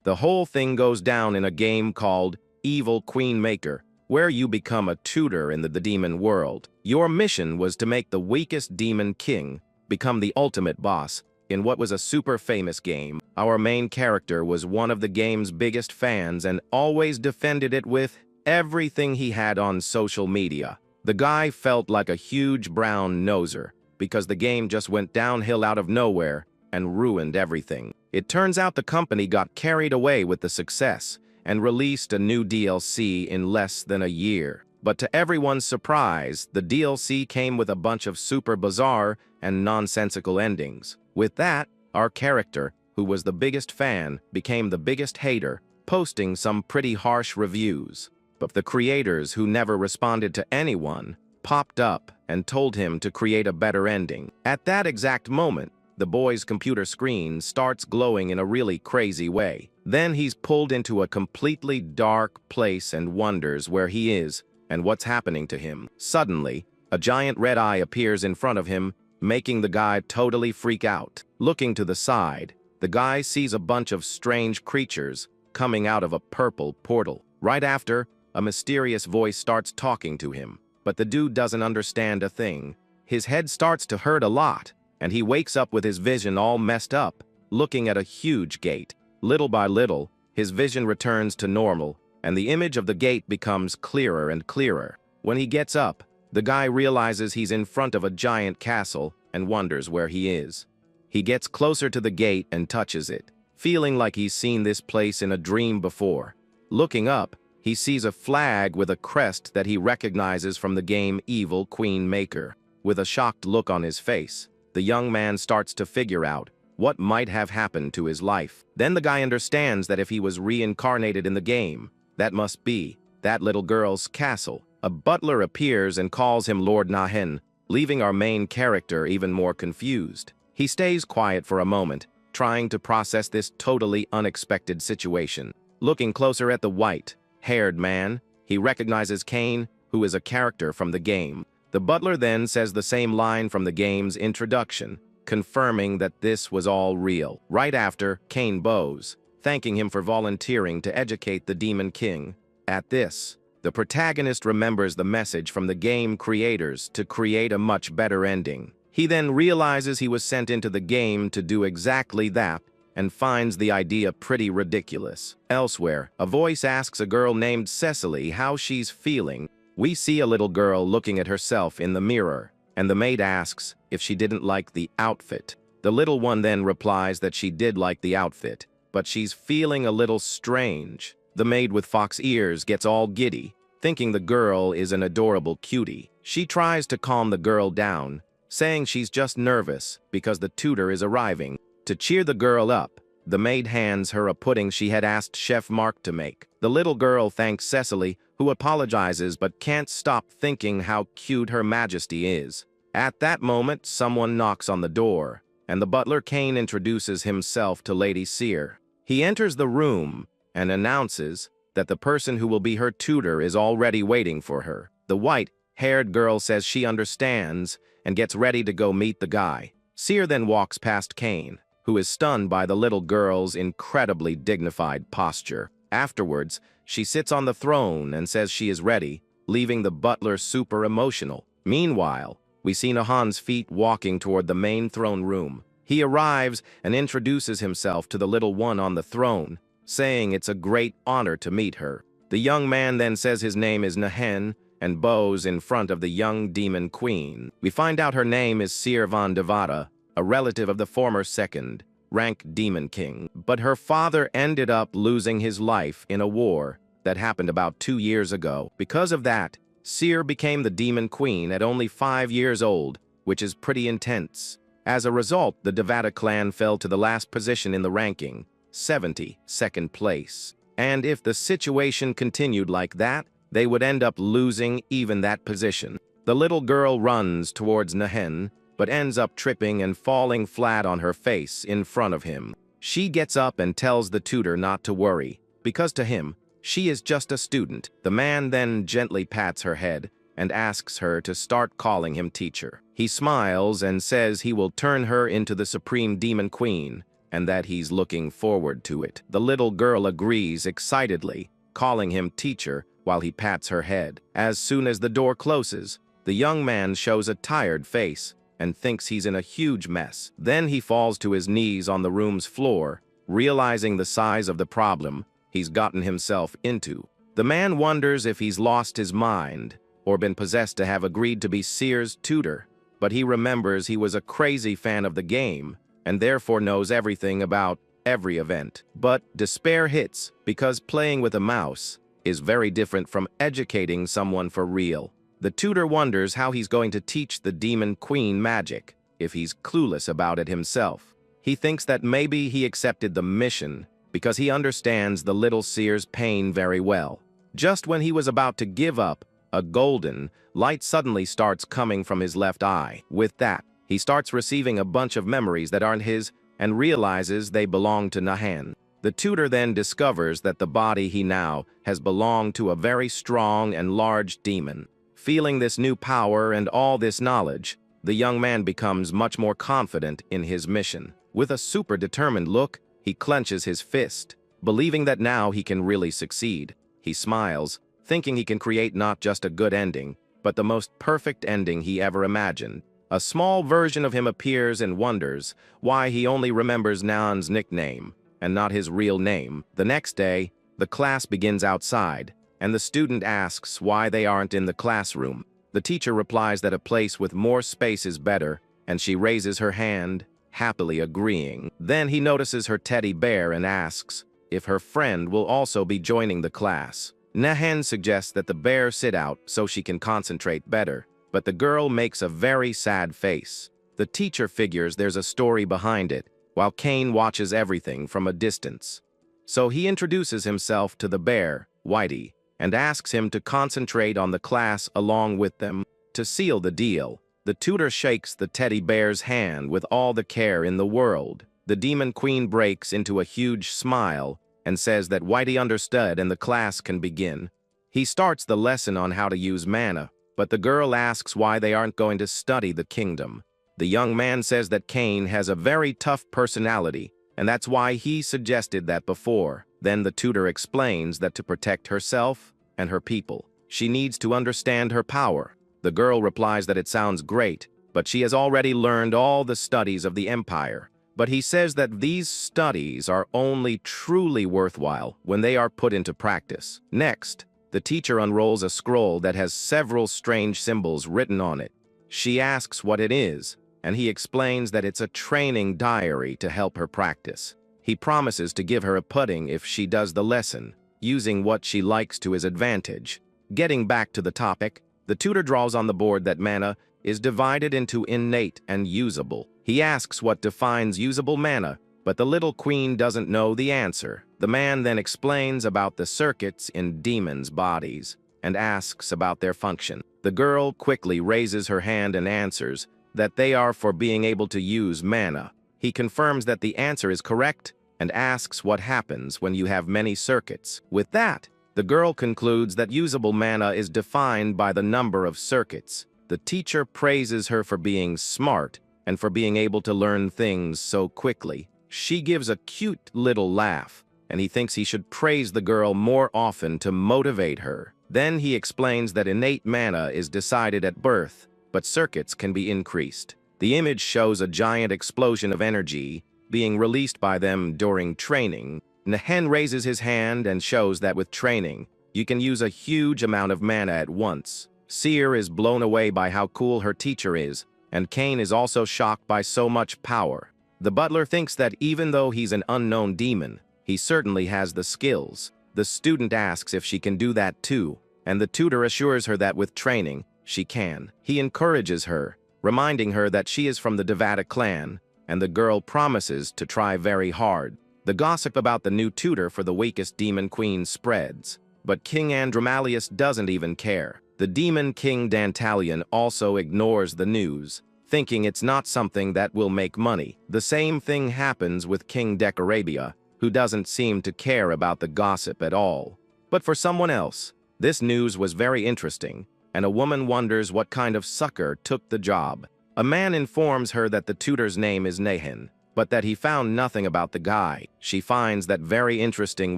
The whole thing goes down in a game called Evil Queen Maker, where you become a tutor in the demon world. Your mission was to make the weakest demon king become the ultimate boss in what was a super famous game. Our main character was one of the game's biggest fans and always defended it with everything he had on social media. The guy felt like a huge brown noser because the game just went downhill out of nowhere and ruined everything. It turns out the company got carried away with the success and released a new DLC in less than a year. But to everyone's surprise, the DLC came with a bunch of super bizarre and nonsensical endings. With that, our character, who was the biggest fan, became the biggest hater, posting some pretty harsh reviews. But the creators, who never responded to anyone, popped up and told him to create a better ending. At that exact moment, the boy's computer screen starts glowing in a really crazy way. Then he's pulled into a completely dark place and wonders where he is and what's happening to him. Suddenly, a giant red eye appears in front of him, making the guy totally freak out. Looking to the side, the guy sees a bunch of strange creatures coming out of a purple portal. Right after, a mysterious voice starts talking to him, but the dude doesn't understand a thing. His head starts to hurt a lot, and he wakes up with his vision all messed up, looking at a huge gate. Little by little, his vision returns to normal, and the image of the gate becomes clearer and clearer. When he gets up, the guy realizes he's in front of a giant castle and wonders where he is. He gets closer to the gate and touches it, feeling like he's seen this place in a dream before. Looking up, he sees a flag with a crest that he recognizes from the game Evil Queen Maker. With a shocked look on his face, the young man starts to figure out what might have happened to his life. Then the guy understands that if he was reincarnated in the game, that must be that little girl's castle. A butler appears and calls him Lord Nahen, leaving our main character even more confused. He stays quiet for a moment, trying to process this totally unexpected situation. Looking closer at the white-haired man, he recognizes Kane, who is a character from the game. The butler then says the same line from the game's introduction, confirming that this was all real. Right after, Kane bows, thanking him for volunteering to educate the Demon King. At this, the protagonist remembers the message from the game creators to create a much better ending. He then realizes he was sent into the game to do exactly that and finds the idea pretty ridiculous. Elsewhere, a voice asks a girl named Cecily how she's feeling. We see a little girl looking at herself in the mirror, and the maid asks if she didn't like the outfit. The little one then replies that she did like the outfit, but she's feeling a little strange. The maid with fox ears gets all giddy, thinking the girl is an adorable cutie. She tries to calm the girl down, saying she's just nervous because the tutor is arriving. To cheer the girl up, the maid hands her a pudding she had asked Chef Mark to make. The little girl thanks Cecily, who apologizes but can't stop thinking how cute Her Majesty is. At that moment, someone knocks on the door, and the butler Kane introduces himself to Lady Seer. He enters the room and announces that the person who will be her tutor is already waiting for her. The white-haired girl says she understands and gets ready to go meet the guy. Seer then walks past Kane, who is stunned by the little girl's incredibly dignified posture. Afterwards, she sits on the throne and says she is ready, leaving the butler super emotional. Meanwhile, we see Nahan's feet walking toward the main throne room. He arrives and introduces himself to the little one on the throne, saying it's a great honor to meet her. The young man then says his name is Nahen and bows in front of the young demon queen. We find out her name is Seer von Devada, a relative of the former second-rank demon king, but her father ended up losing his life in a war that happened about 2 years ago. Because of that, Seer became the demon queen at only 5 years old, which is pretty intense. As a result, the Devada clan fell to the last position in the ranking, 72nd place. And if the situation continued like that, they would end up losing even that position. The little girl runs towards Nahen, but ends up tripping and falling flat on her face in front of him. She gets up and tells the tutor not to worry, because to him, she is just a student. The man then gently pats her head and asks her to start calling him teacher. He smiles and says he will turn her into the supreme demon queen and that he's looking forward to it. The little girl agrees excitedly, calling him teacher while he pats her head. As soon as the door closes, the young man shows a tired face and thinks he's in a huge mess. Then he falls to his knees on the room's floor, realizing the size of the problem he's gotten himself into. The man wonders if he's lost his mind or been possessed to have agreed to be Seer's tutor, but he remembers he was a crazy fan of the game and therefore knows everything about every event. But despair hits because playing with a mouse is very different from educating someone for real. The tutor wonders how he's going to teach the demon queen magic if he's clueless about it himself. He thinks that maybe he accepted the mission because he understands the little seer's pain very well. Just when he was about to give up, a golden light suddenly starts coming from his left eye. With that, he starts receiving a bunch of memories that aren't his and realizes they belong to Nahan. The tutor then discovers that the body he now has belonged to a very strong and large demon. Feeling this new power and all this knowledge, the young man becomes much more confident in his mission. With a super determined look, he clenches his fist, believing that now he can really succeed. He smiles, thinking he can create not just a good ending, but the most perfect ending he ever imagined. A small version of him appears and wonders why he only remembers Nahan's nickname and not his real name. The next day, the class begins outside, and the student asks why they aren't in the classroom. The teacher replies that a place with more space is better, and she raises her hand, happily agreeing. Then he notices her teddy bear and asks if her friend will also be joining the class. Nahan suggests that the bear sit out so she can concentrate better, but the girl makes a very sad face. The teacher figures there's a story behind it, while Kane watches everything from a distance. So he introduces himself to the bear, Whitey, and asks him to concentrate on the class along with them. To seal the deal, the tutor shakes the teddy bear's hand with all the care in the world. The demon queen breaks into a huge smile and says that Whitey understood and the class can begin. He starts the lesson on how to use mana, but the girl asks why they aren't going to study the kingdom. The young man says that Kane has a very tough personality, and that's why he suggested that before. Then the tutor explains that to protect herself and her people, she needs to understand her power. The girl replies that it sounds great, but she has already learned all the studies of the Empire. But he says that these studies are only truly worthwhile when they are put into practice. Next, the teacher unrolls a scroll that has several strange symbols written on it. She asks what it is, and he explains that it's a training diary to help her practice. He promises to give her a pudding if she does the lesson, using what she likes to his advantage. Getting back to the topic, the tutor draws on the board that mana is divided into innate and usable. He asks what defines usable mana, but the little queen doesn't know the answer. The man then explains about the circuits in demons' bodies and asks about their function. The girl quickly raises her hand and answers that they are for being able to use mana. He confirms that the answer is correct and asks what happens when you have many circuits. With that, the girl concludes that usable mana is defined by the number of circuits. The teacher praises her for being smart and for being able to learn things so quickly. She gives a cute little laugh, and he thinks he should praise the girl more often to motivate her. Then he explains that innate mana is decided at birth, but circuits can be increased. The image shows a giant explosion of energy being released by them during training. Nahan raises his hand and shows that with training, you can use a huge amount of mana at once. Seer is blown away by how cool her teacher is, and Kane is also shocked by so much power. The butler thinks that even though he's an unknown demon, he certainly has the skills. The student asks if she can do that too, and the tutor assures her that with training, she can. He encourages her, reminding her that she is from the Devata clan, and the girl promises to try very hard. The gossip about the new tutor for the weakest demon queen spreads, but King Andromalius doesn't even care. The demon king Dantalion also ignores the news, thinking it's not something that will make money. The same thing happens with King Decorabia, who doesn't seem to care about the gossip at all. But for someone else, this news was very interesting, and a woman wonders what kind of sucker took the job. A man informs her that the tutor's name is Nahan, but that he found nothing about the guy. She finds that very interesting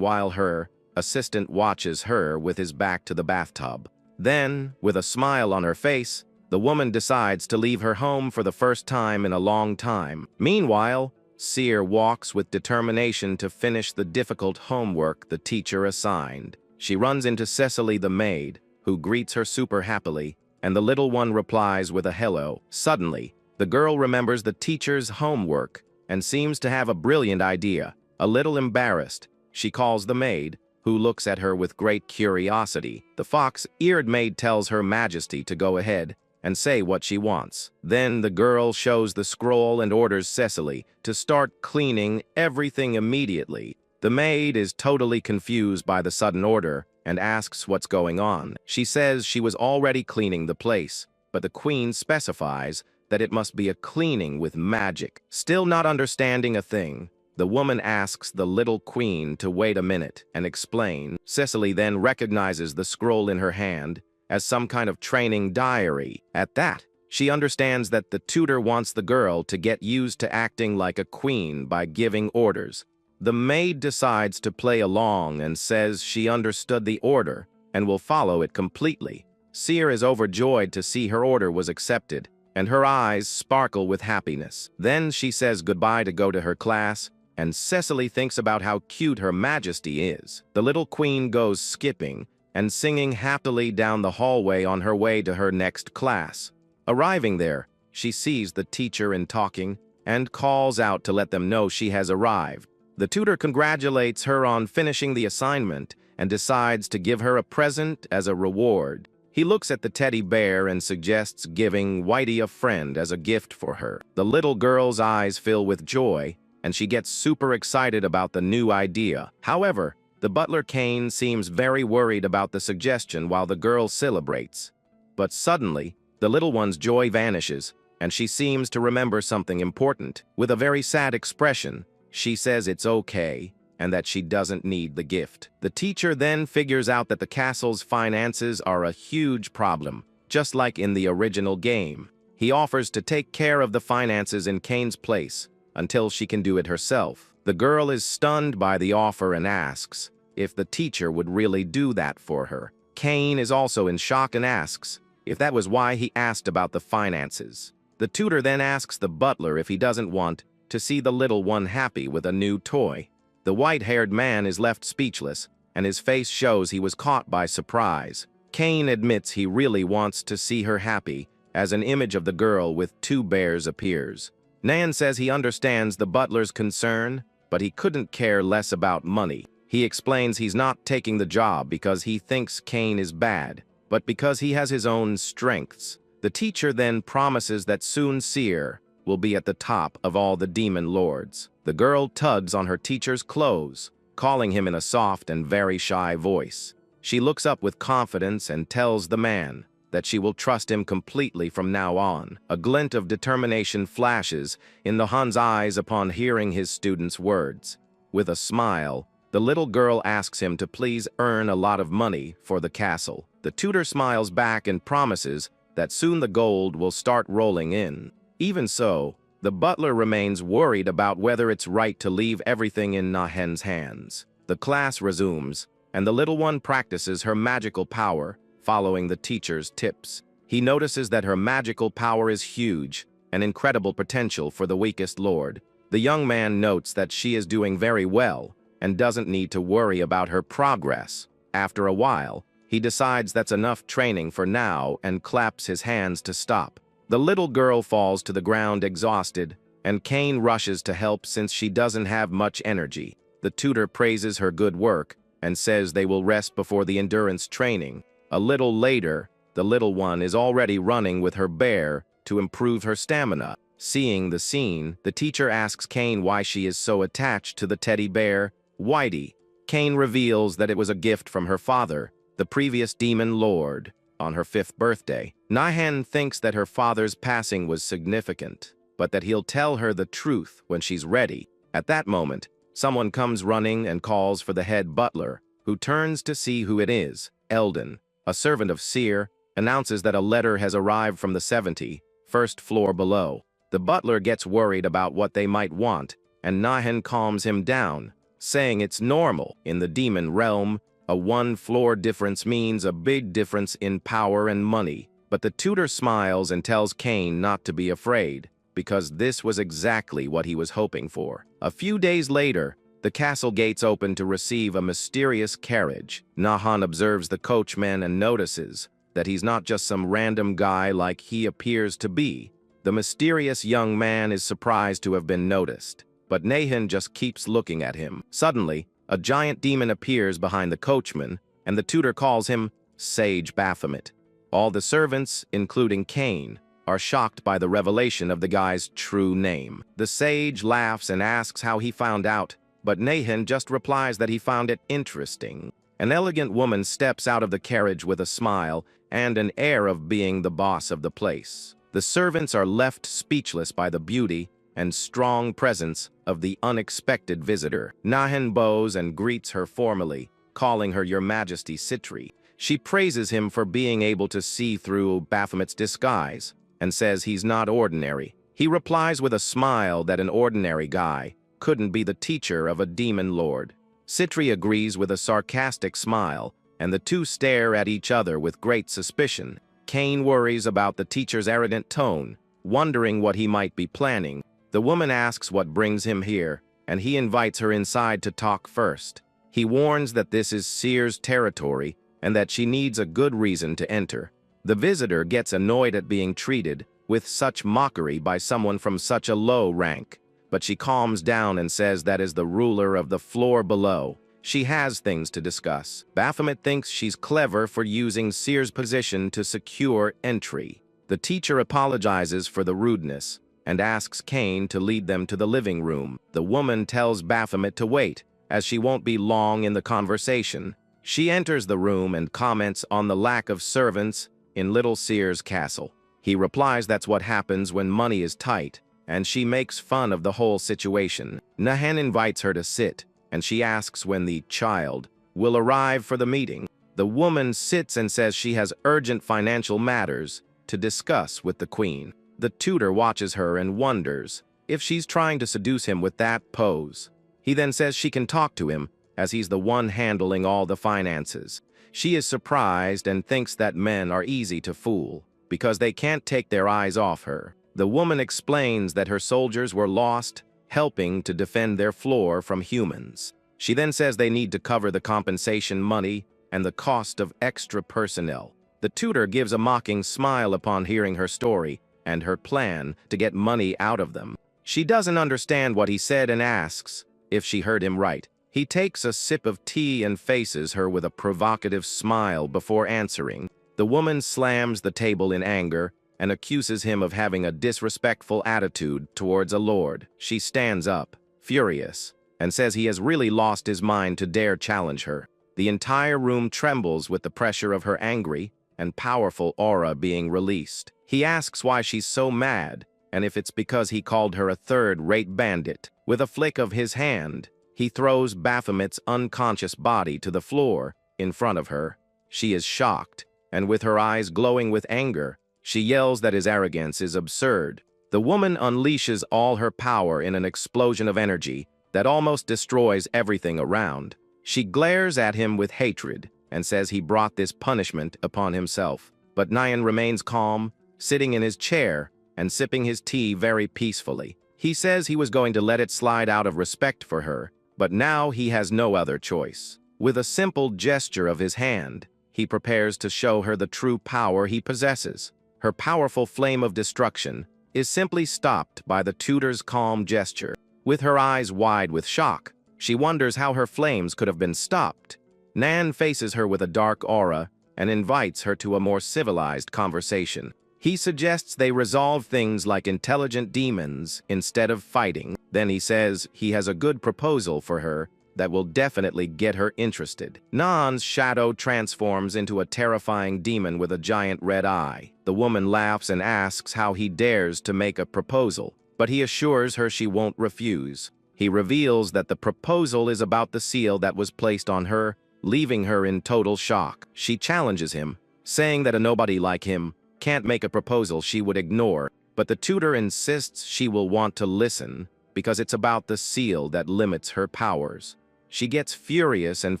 while her assistant watches her with his back to the bathtub. Then, with a smile on her face, the woman decides to leave her home for the first time in a long time. Meanwhile, Seer walks with determination to finish the difficult homework the teacher assigned. She runs into Cecily the maid, who greets her super happily, and the little one replies with a hello. Suddenly, the girl remembers the teacher's homework and seems to have a brilliant idea. A little embarrassed, she calls the maid, who looks at her with great curiosity. The fox-eared maid tells Her Majesty to go ahead and say what she wants. Then the girl shows the scroll and orders Cecily to start cleaning everything immediately. The maid is totally confused by the sudden order and asks what's going on. She says she was already cleaning the place, but the queen specifies that it must be a cleaning with magic. Still not understanding a thing, the woman asks the little queen to wait a minute and explain. Cecily then recognizes the scroll in her hand as some kind of training diary. At that, she understands that the tutor wants the girl to get used to acting like a queen by giving orders. The maid decides to play along and says she understood the order and will follow it completely. Seer is overjoyed to see her order was accepted, and her eyes sparkle with happiness. Then she says goodbye to go to her class, and Cecily thinks about how cute Her Majesty is. The little queen goes skipping and singing happily down the hallway on her way to her next class. Arriving there, she sees the teacher in talking and calls out to let them know she has arrived. The tutor congratulates her on finishing the assignment and decides to give her a present as a reward. He looks at the teddy bear and suggests giving Whitey a friend as a gift for her. The little girl's eyes fill with joy, and she gets super excited about the new idea. However, the butler Kane seems very worried about the suggestion while the girl celebrates. But suddenly, the little one's joy vanishes, and she seems to remember something important. With a very sad expression, she says it's okay, and that she doesn't need the gift. The teacher then figures out that the castle's finances are a huge problem, just like in the original game. He offers to take care of the finances in Kane's place, until she can do it herself. The girl is stunned by the offer and asks if the teacher would really do that for her. Kane is also in shock and asks if that was why he asked about the finances. The tutor then asks the butler if he doesn't want to see the little one happy with a new toy. The white-haired man is left speechless, and his face shows he was caught by surprise. Kane admits he really wants to see her happy, as an image of the girl with two bears appears. Nan says he understands the butler's concern, but he couldn't care less about money. He explains he's not taking the job because he thinks Kane is bad, but because he has his own strengths. The teacher then promises that soon Seer will be at the top of all the demon lords. The girl tugs on her teacher's clothes, calling him in a soft and very shy voice. She looks up with confidence and tells the man that she will trust him completely from now on. A glint of determination flashes in the Han's eyes upon hearing his student's words. With a smile, the little girl asks him to please earn a lot of money for the castle. The tutor smiles back and promises that soon the gold will start rolling in. Even so, the butler remains worried about whether it's right to leave everything in Nahen's hands. The class resumes, and the little one practices her magical power, following the teacher's tips. He notices that her magical power is huge, an incredible potential for the weakest lord. The young man notes that she is doing very well and doesn't need to worry about her progress. After a while, he decides that's enough training for now and claps his hands to stop. The little girl falls to the ground exhausted, and Kane rushes to help since she doesn't have much energy. The tutor praises her good work and says they will rest before the endurance training. A little later, the little one is already running with her bear to improve her stamina. Seeing the scene, the teacher asks Kane why she is so attached to the teddy bear, Whitey. Kane reveals that it was a gift from her father, the previous demon lord, on her 5th birthday. Nahen thinks that her father's passing was significant, but that he'll tell her the truth when she's ready. At that moment, someone comes running and calls for the head butler, who turns to see who it is. Eldon, a servant of Seer, announces that a letter has arrived from the 71st floor below. The butler gets worried about what they might want, and Nahan calms him down, saying it's normal. In the demon realm, a one-floor difference means a big difference in power and money. But the tutor smiles and tells Cain not to be afraid, because this was exactly what he was hoping for. A few days later, the castle gates open to receive a mysterious carriage. Nahan observes the coachman and notices that he's not just some random guy like he appears to be. The mysterious young man is surprised to have been noticed, but Nahan just keeps looking at him. Suddenly, a giant demon appears behind the coachman, and the tutor calls him Sage Baphomet. All the servants, including Cain, are shocked by the revelation of the guy's true name. The sage laughs and asks how he found out, but Nahan just replies that he found it interesting. An elegant woman steps out of the carriage with a smile and an air of being the boss of the place. The servants are left speechless by the beauty and strong presence of the unexpected visitor. Nahan bows and greets her formally, calling her Your Majesty Citri. She praises him for being able to see through Baphomet's disguise and says he's not ordinary. He replies with a smile that an ordinary guy couldn't be the teacher of a demon lord. Citri agrees with a sarcastic smile, and the two stare at each other with great suspicion. Cain worries about the teacher's arrogant tone, wondering what he might be planning. The woman asks what brings him here, and he invites her inside to talk first. He warns that this is Seer's territory and that she needs a good reason to enter. The visitor gets annoyed at being treated with such mockery by someone from such a low rank, but she calms down and says that is the ruler of the floor below. She has things to discuss. Baphomet thinks she's clever for using Seer's position to secure entry. The teacher apologizes for the rudeness and asks Cain to lead them to the living room. The woman tells Baphomet to wait, as she won't be long in the conversation. She enters the room and comments on the lack of servants in Little Seer's castle. He replies that's what happens when money is tight, and she makes fun of the whole situation. Nahan invites her to sit, and she asks when the child will arrive for the meeting. The woman sits and says she has urgent financial matters to discuss with the queen. The tutor watches her and wonders if she's trying to seduce him with that pose. He then says she can talk to him, as he's the one handling all the finances. She is surprised and thinks that men are easy to fool, because they can't take their eyes off her. The woman explains that her soldiers were lost, helping to defend their floor from humans. She then says they need to cover the compensation money and the cost of extra personnel. The tutor gives a mocking smile upon hearing her story and her plan to get money out of them. She doesn't understand what he said and asks if she heard him right. He takes a sip of tea and faces her with a provocative smile before answering. The woman slams the table in anger and accuses him of having a disrespectful attitude towards a lord. She stands up, furious, and says he has really lost his mind to dare challenge her. The entire room trembles with the pressure of her angry and powerful aura being released. He asks why she's so mad, and if it's because he called her a third-rate bandit. With a flick of his hand, he throws Baphomet's unconscious body to the floor in front of her. She is shocked, and with her eyes glowing with anger, she yells that his arrogance is absurd. The woman unleashes all her power in an explosion of energy that almost destroys everything around. She glares at him with hatred and says he brought this punishment upon himself. But Nahan remains calm, sitting in his chair and sipping his tea very peacefully. He says he was going to let it slide out of respect for her, but now he has no other choice. With a simple gesture of his hand, he prepares to show her the true power he possesses. Her powerful flame of destruction is simply stopped by the tutor's calm gesture. With her eyes wide with shock, she wonders how her flames could have been stopped. Nan faces her with a dark aura and invites her to a more civilized conversation. He suggests they resolve things like intelligent demons instead of fighting. Then he says he has a good proposal for her that will definitely get her interested. Nan's shadow transforms into a terrifying demon with a giant red eye. The woman laughs and asks how he dares to make a proposal, but he assures her she won't refuse. He reveals that the proposal is about the seal that was placed on her, leaving her in total shock. She challenges him, saying that a nobody like him can't make a proposal she would ignore, but the tutor insists she will want to listen because it's about the seal that limits her powers. She gets furious and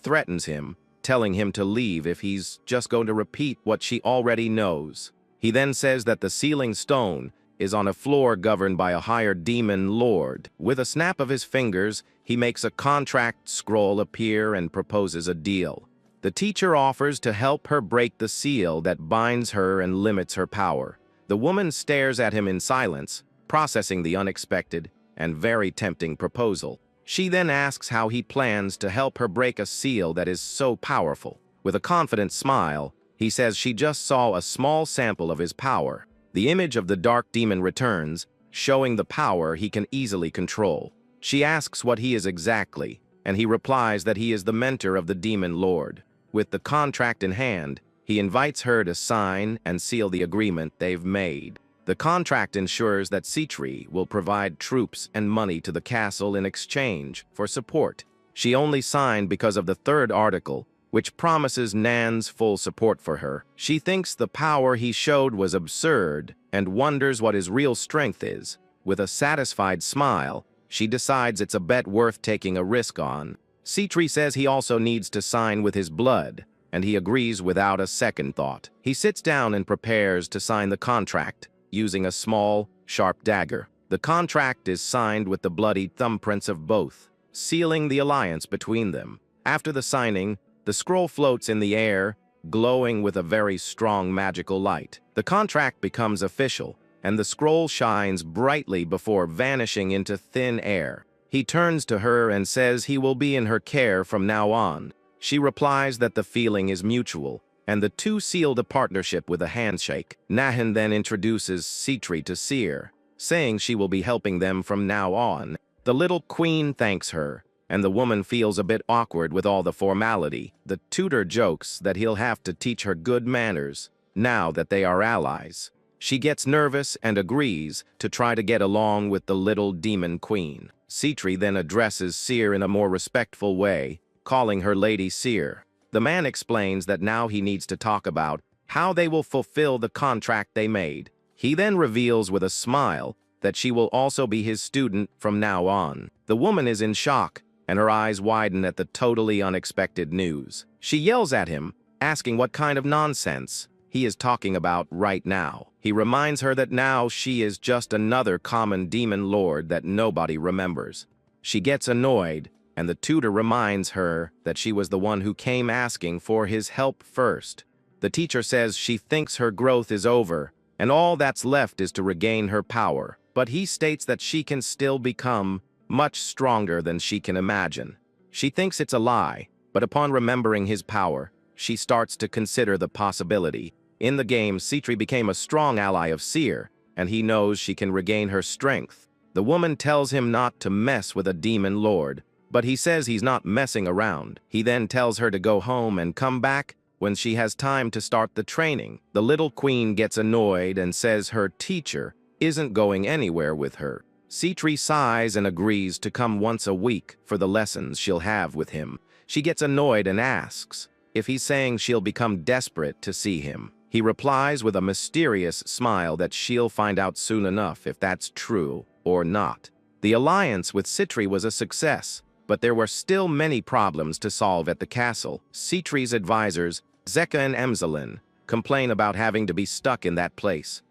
threatens him, telling him to leave if he's just going to repeat what she already knows. He then says that the sealing stone is on a floor governed by a higher demon lord. With a snap of his fingers, he makes a contract scroll appear and proposes a deal. The teacher offers to help her break the seal that binds her and limits her power. The woman stares at him in silence, processing the unexpected and very tempting proposal. She then asks how he plans to help her break a seal that is so powerful. With a confident smile, he says she just saw a small sample of his power. The image of the dark demon returns, showing the power he can easily control. She asks what he is exactly, and he replies that he is the mentor of the demon lord. With the contract in hand, he invites her to sign and seal the agreement they've made. The contract ensures that Citri will provide troops and money to the castle in exchange for support. She only signed because of the third article, which promises Nan's full support for her. She thinks the power he showed was absurd and wonders what his real strength is. With a satisfied smile, she decides it's a bet worth taking a risk on. Citri says he also needs to sign with his blood, and he agrees without a second thought. He sits down and prepares to sign the contract, using a small, sharp dagger. The contract is signed with the bloody thumbprints of both, sealing the alliance between them. After the signing, the scroll floats in the air, glowing with a very strong magical light. The contract becomes official, and the scroll shines brightly before vanishing into thin air. He turns to her and says he will be in her care from now on. She replies that the feeling is mutual, and the two sealed a partnership with a handshake. Nahan then introduces Citri to Seer, saying she will be helping them from now on. The little queen thanks her, and the woman feels a bit awkward with all the formality. The tutor jokes that he'll have to teach her good manners, now that they are allies. She gets nervous and agrees to try to get along with the little demon queen. Citri then addresses Seer in a more respectful way, calling her Lady Seer. The man explains that now he needs to talk about how they will fulfill the contract they made. He then reveals with a smile that she will also be his student from now on. The woman is in shock, and her eyes widen at the totally unexpected news. She yells at him, asking what kind of nonsense he is talking about right now. He reminds her that now she is just another common demon lord that nobody remembers. She gets annoyed, and the tutor reminds her that she was the one who came asking for his help first. The teacher says she thinks her growth is over, and all that's left is to regain her power. But he states that she can still become much stronger than she can imagine. She thinks it's a lie, but upon remembering his power, she starts to consider the possibility. In the game, Citri became a strong ally of Seer, and he knows she can regain her strength. The woman tells him not to mess with a demon lord, but he says he's not messing around. He then tells her to go home and come back when she has time to start the training. The little queen gets annoyed and says her teacher isn't going anywhere with her. Citri sighs and agrees to come once a week for the lessons she'll have with him. She gets annoyed and asks if he's saying she'll become desperate to see him. He replies with a mysterious smile that she'll find out soon enough if that's true or not. The alliance with Citri was a success, but there were still many problems to solve at the castle. Citri's advisors, Zeka and Emselin, complain about having to be stuck in that place.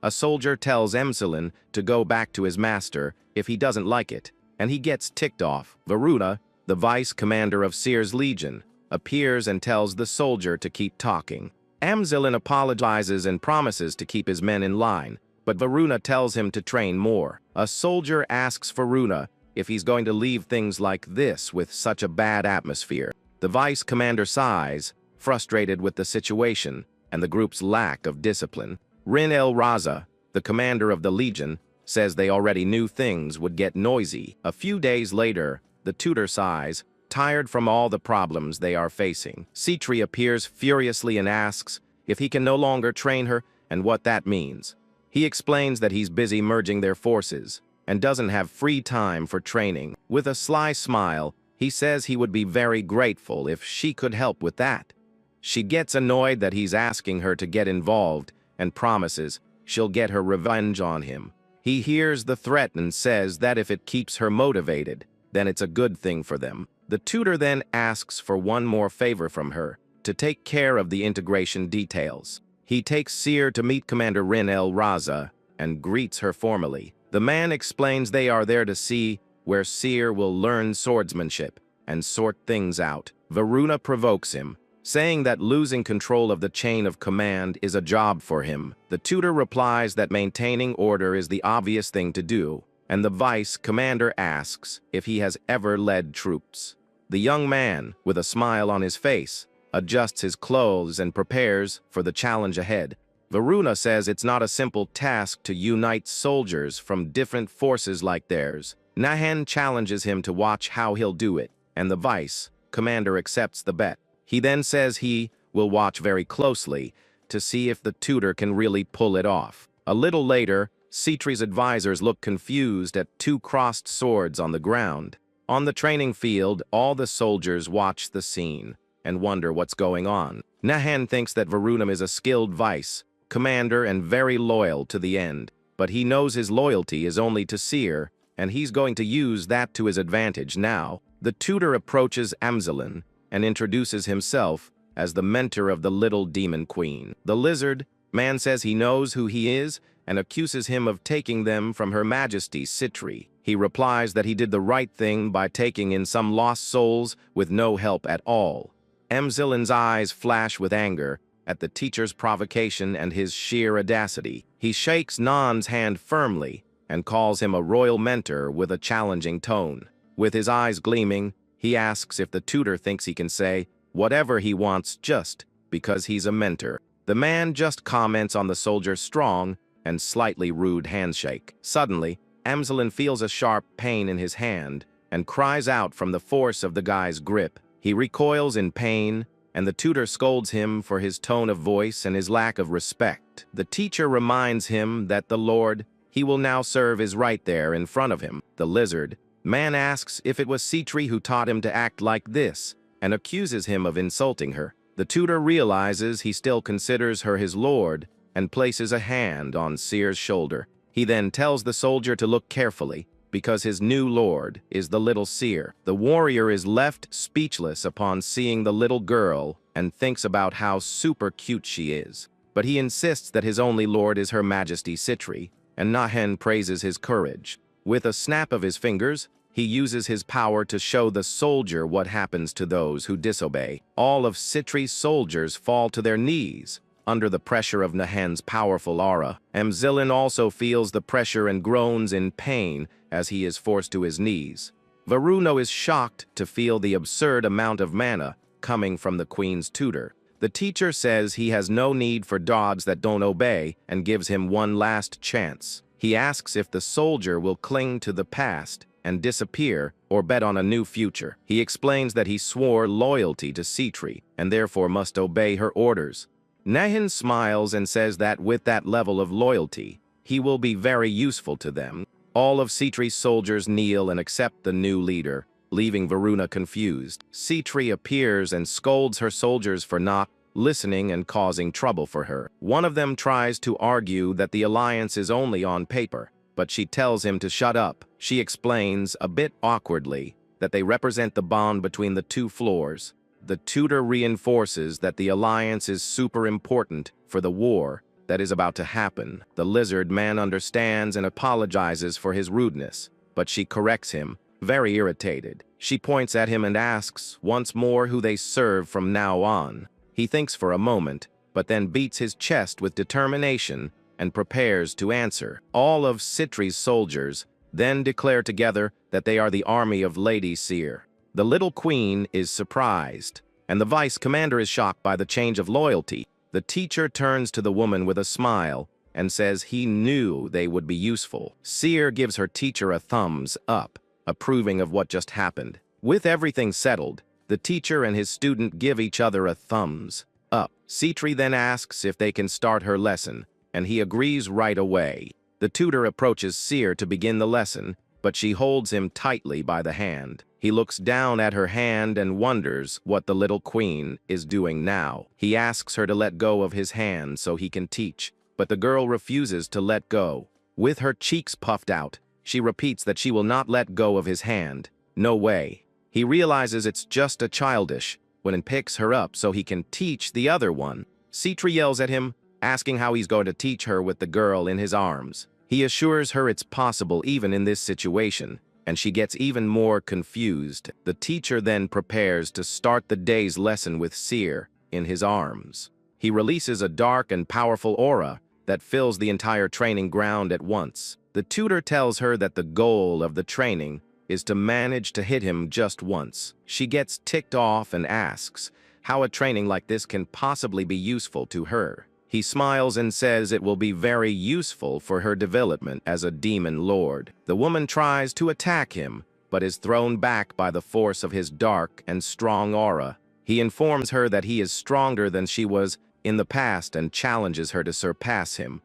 A soldier tells Emselin to go back to his master if he doesn't like it, and he gets ticked off. Varuna, the vice commander of Seer's legion, appears and tells the soldier to keep talking. Emselin apologizes and promises to keep his men in line, but Varuna tells him to train more. A soldier asks Varuna if he's going to leave things like this with such a bad atmosphere. The vice commander sighs, frustrated with the situation and the group's lack of discipline. Rin El Raza, the commander of the legion, says they already knew things would get noisy. A few days later, the tutor sighs, tired from all the problems they are facing. Citri appears furiously and asks if he can no longer train her and what that means. He explains that he's busy merging their forces and doesn't have free time for training. With a sly smile, he says he would be very grateful if she could help with that. She gets annoyed that he's asking her to get involved and promises she'll get her revenge on him. He hears the threat and says that if it keeps her motivated, then it's a good thing for them. The tutor then asks for one more favor from her, to take care of the integration details. He takes Seer to meet Commander Rin El Raza and greets her formally. The man explains they are there to see where Seer will learn swordsmanship and sort things out. Varuna provokes him, saying that losing control of the chain of command is a job for him. The tutor replies that maintaining order is the obvious thing to do, and the vice commander asks if he has ever led troops. The young man, with a smile on his face, adjusts his clothes and prepares for the challenge ahead. Varuna says it's not a simple task to unite soldiers from different forces like theirs. Nahan challenges him to watch how he'll do it, and the vice commander accepts the bet. He then says he will watch very closely to see if the tutor can really pull it off. A little later, Citri's advisors look confused at two crossed swords on the ground. On the training field, all the soldiers watch the scene and wonder what's going on. Nahan thinks that Varuna is a skilled vice commander and very loyal to the end, but he knows his loyalty is only to Seer, and he's going to use that to his advantage now. The tutor approaches Amzelin and introduces himself as the mentor of the little demon queen. The lizard man says he knows who he is and accuses him of taking them from Her Majesty Citri. He replies that he did the right thing by taking in some lost souls with no help at all. Amzelin's eyes flash with anger at the teacher's provocation and his sheer audacity. He shakes Nan's hand firmly and calls him a royal mentor with a challenging tone. With his eyes gleaming, he asks if the tutor thinks he can say whatever he wants just because he's a mentor. The man just comments on the soldier's strong and slightly rude handshake. Suddenly, Amzelin feels a sharp pain in his hand and cries out from the force of the guy's grip. He recoils in pain, and the tutor scolds him for his tone of voice and his lack of respect. The teacher reminds him that the Lord he will now serve is right there in front of him. The lizard man asks if it was Citri who taught him to act like this, and accuses him of insulting her. The tutor realizes he still considers her his lord, and places a hand on Seer's shoulder. He then tells the soldier to look carefully, because his new lord is the little Seer. The warrior is left speechless upon seeing the little girl and thinks about how super cute she is. But he insists that his only lord is Her Majesty Citri, and Nahen praises his courage. With a snap of his fingers, he uses his power to show the soldier what happens to those who disobey. All of Citri's soldiers fall to their knees under the pressure of Nahen's powerful aura. Amzelin also feels the pressure and groans in pain as he is forced to his knees. Varuna is shocked to feel the absurd amount of mana coming from the queen's tutor. The teacher says he has no need for dogs that don't obey and gives him one last chance. He asks if the soldier will cling to the past and disappear or bet on a new future. He explains that he swore loyalty to Citri and therefore must obey her orders. Nahin smiles and says that with that level of loyalty, he will be very useful to them. All of Citri's soldiers kneel and accept the new leader, leaving Varuna confused. Citri appears and scolds her soldiers for not listening and causing trouble for her. One of them tries to argue that the alliance is only on paper, but she tells him to shut up. She explains, a bit awkwardly, that they represent the bond between the two floors. The tutor reinforces that the alliance is super important for the war that is about to happen. The lizard man understands and apologizes for his rudeness, but she corrects him, very irritated. She points at him and asks once more who they serve from now on. He thinks for a moment, but then beats his chest with determination and prepares to answer. All of Citri's soldiers then declare together that they are the army of Lady Seer. The little queen is surprised, and the vice commander is shocked by the change of loyalty. The teacher turns to the woman with a smile and says he knew they would be useful. Seer gives her teacher a thumbs up, approving of what just happened. With everything settled, the teacher and his student give each other a thumbs up. Citri then asks if they can start her lesson, and he agrees right away. The tutor approaches Seer to begin the lesson, but she holds him tightly by the hand. He looks down at her hand and wonders what the little queen is doing now. He asks her to let go of his hand so he can teach, but the girl refuses to let go. With her cheeks puffed out, she repeats that she will not let go of his hand. No way. He realizes it's just a childish when he picks her up so he can teach the other one. Citri yells at him, asking how he's going to teach her with the girl in his arms. He assures her it's possible even in this situation, and she gets even more confused. The teacher then prepares to start the day's lesson with Seer in his arms. He releases a dark and powerful aura that fills the entire training ground at once. The tutor tells her that the goal of the training is to manage to hit him just once. She gets ticked off and asks how a training like this can possibly be useful to her. He smiles and says it will be very useful for her development as a demon lord. The woman tries to attack him, but is thrown back by the force of his dark and strong aura. He informs her that he is stronger than she was in the past and challenges her to surpass him.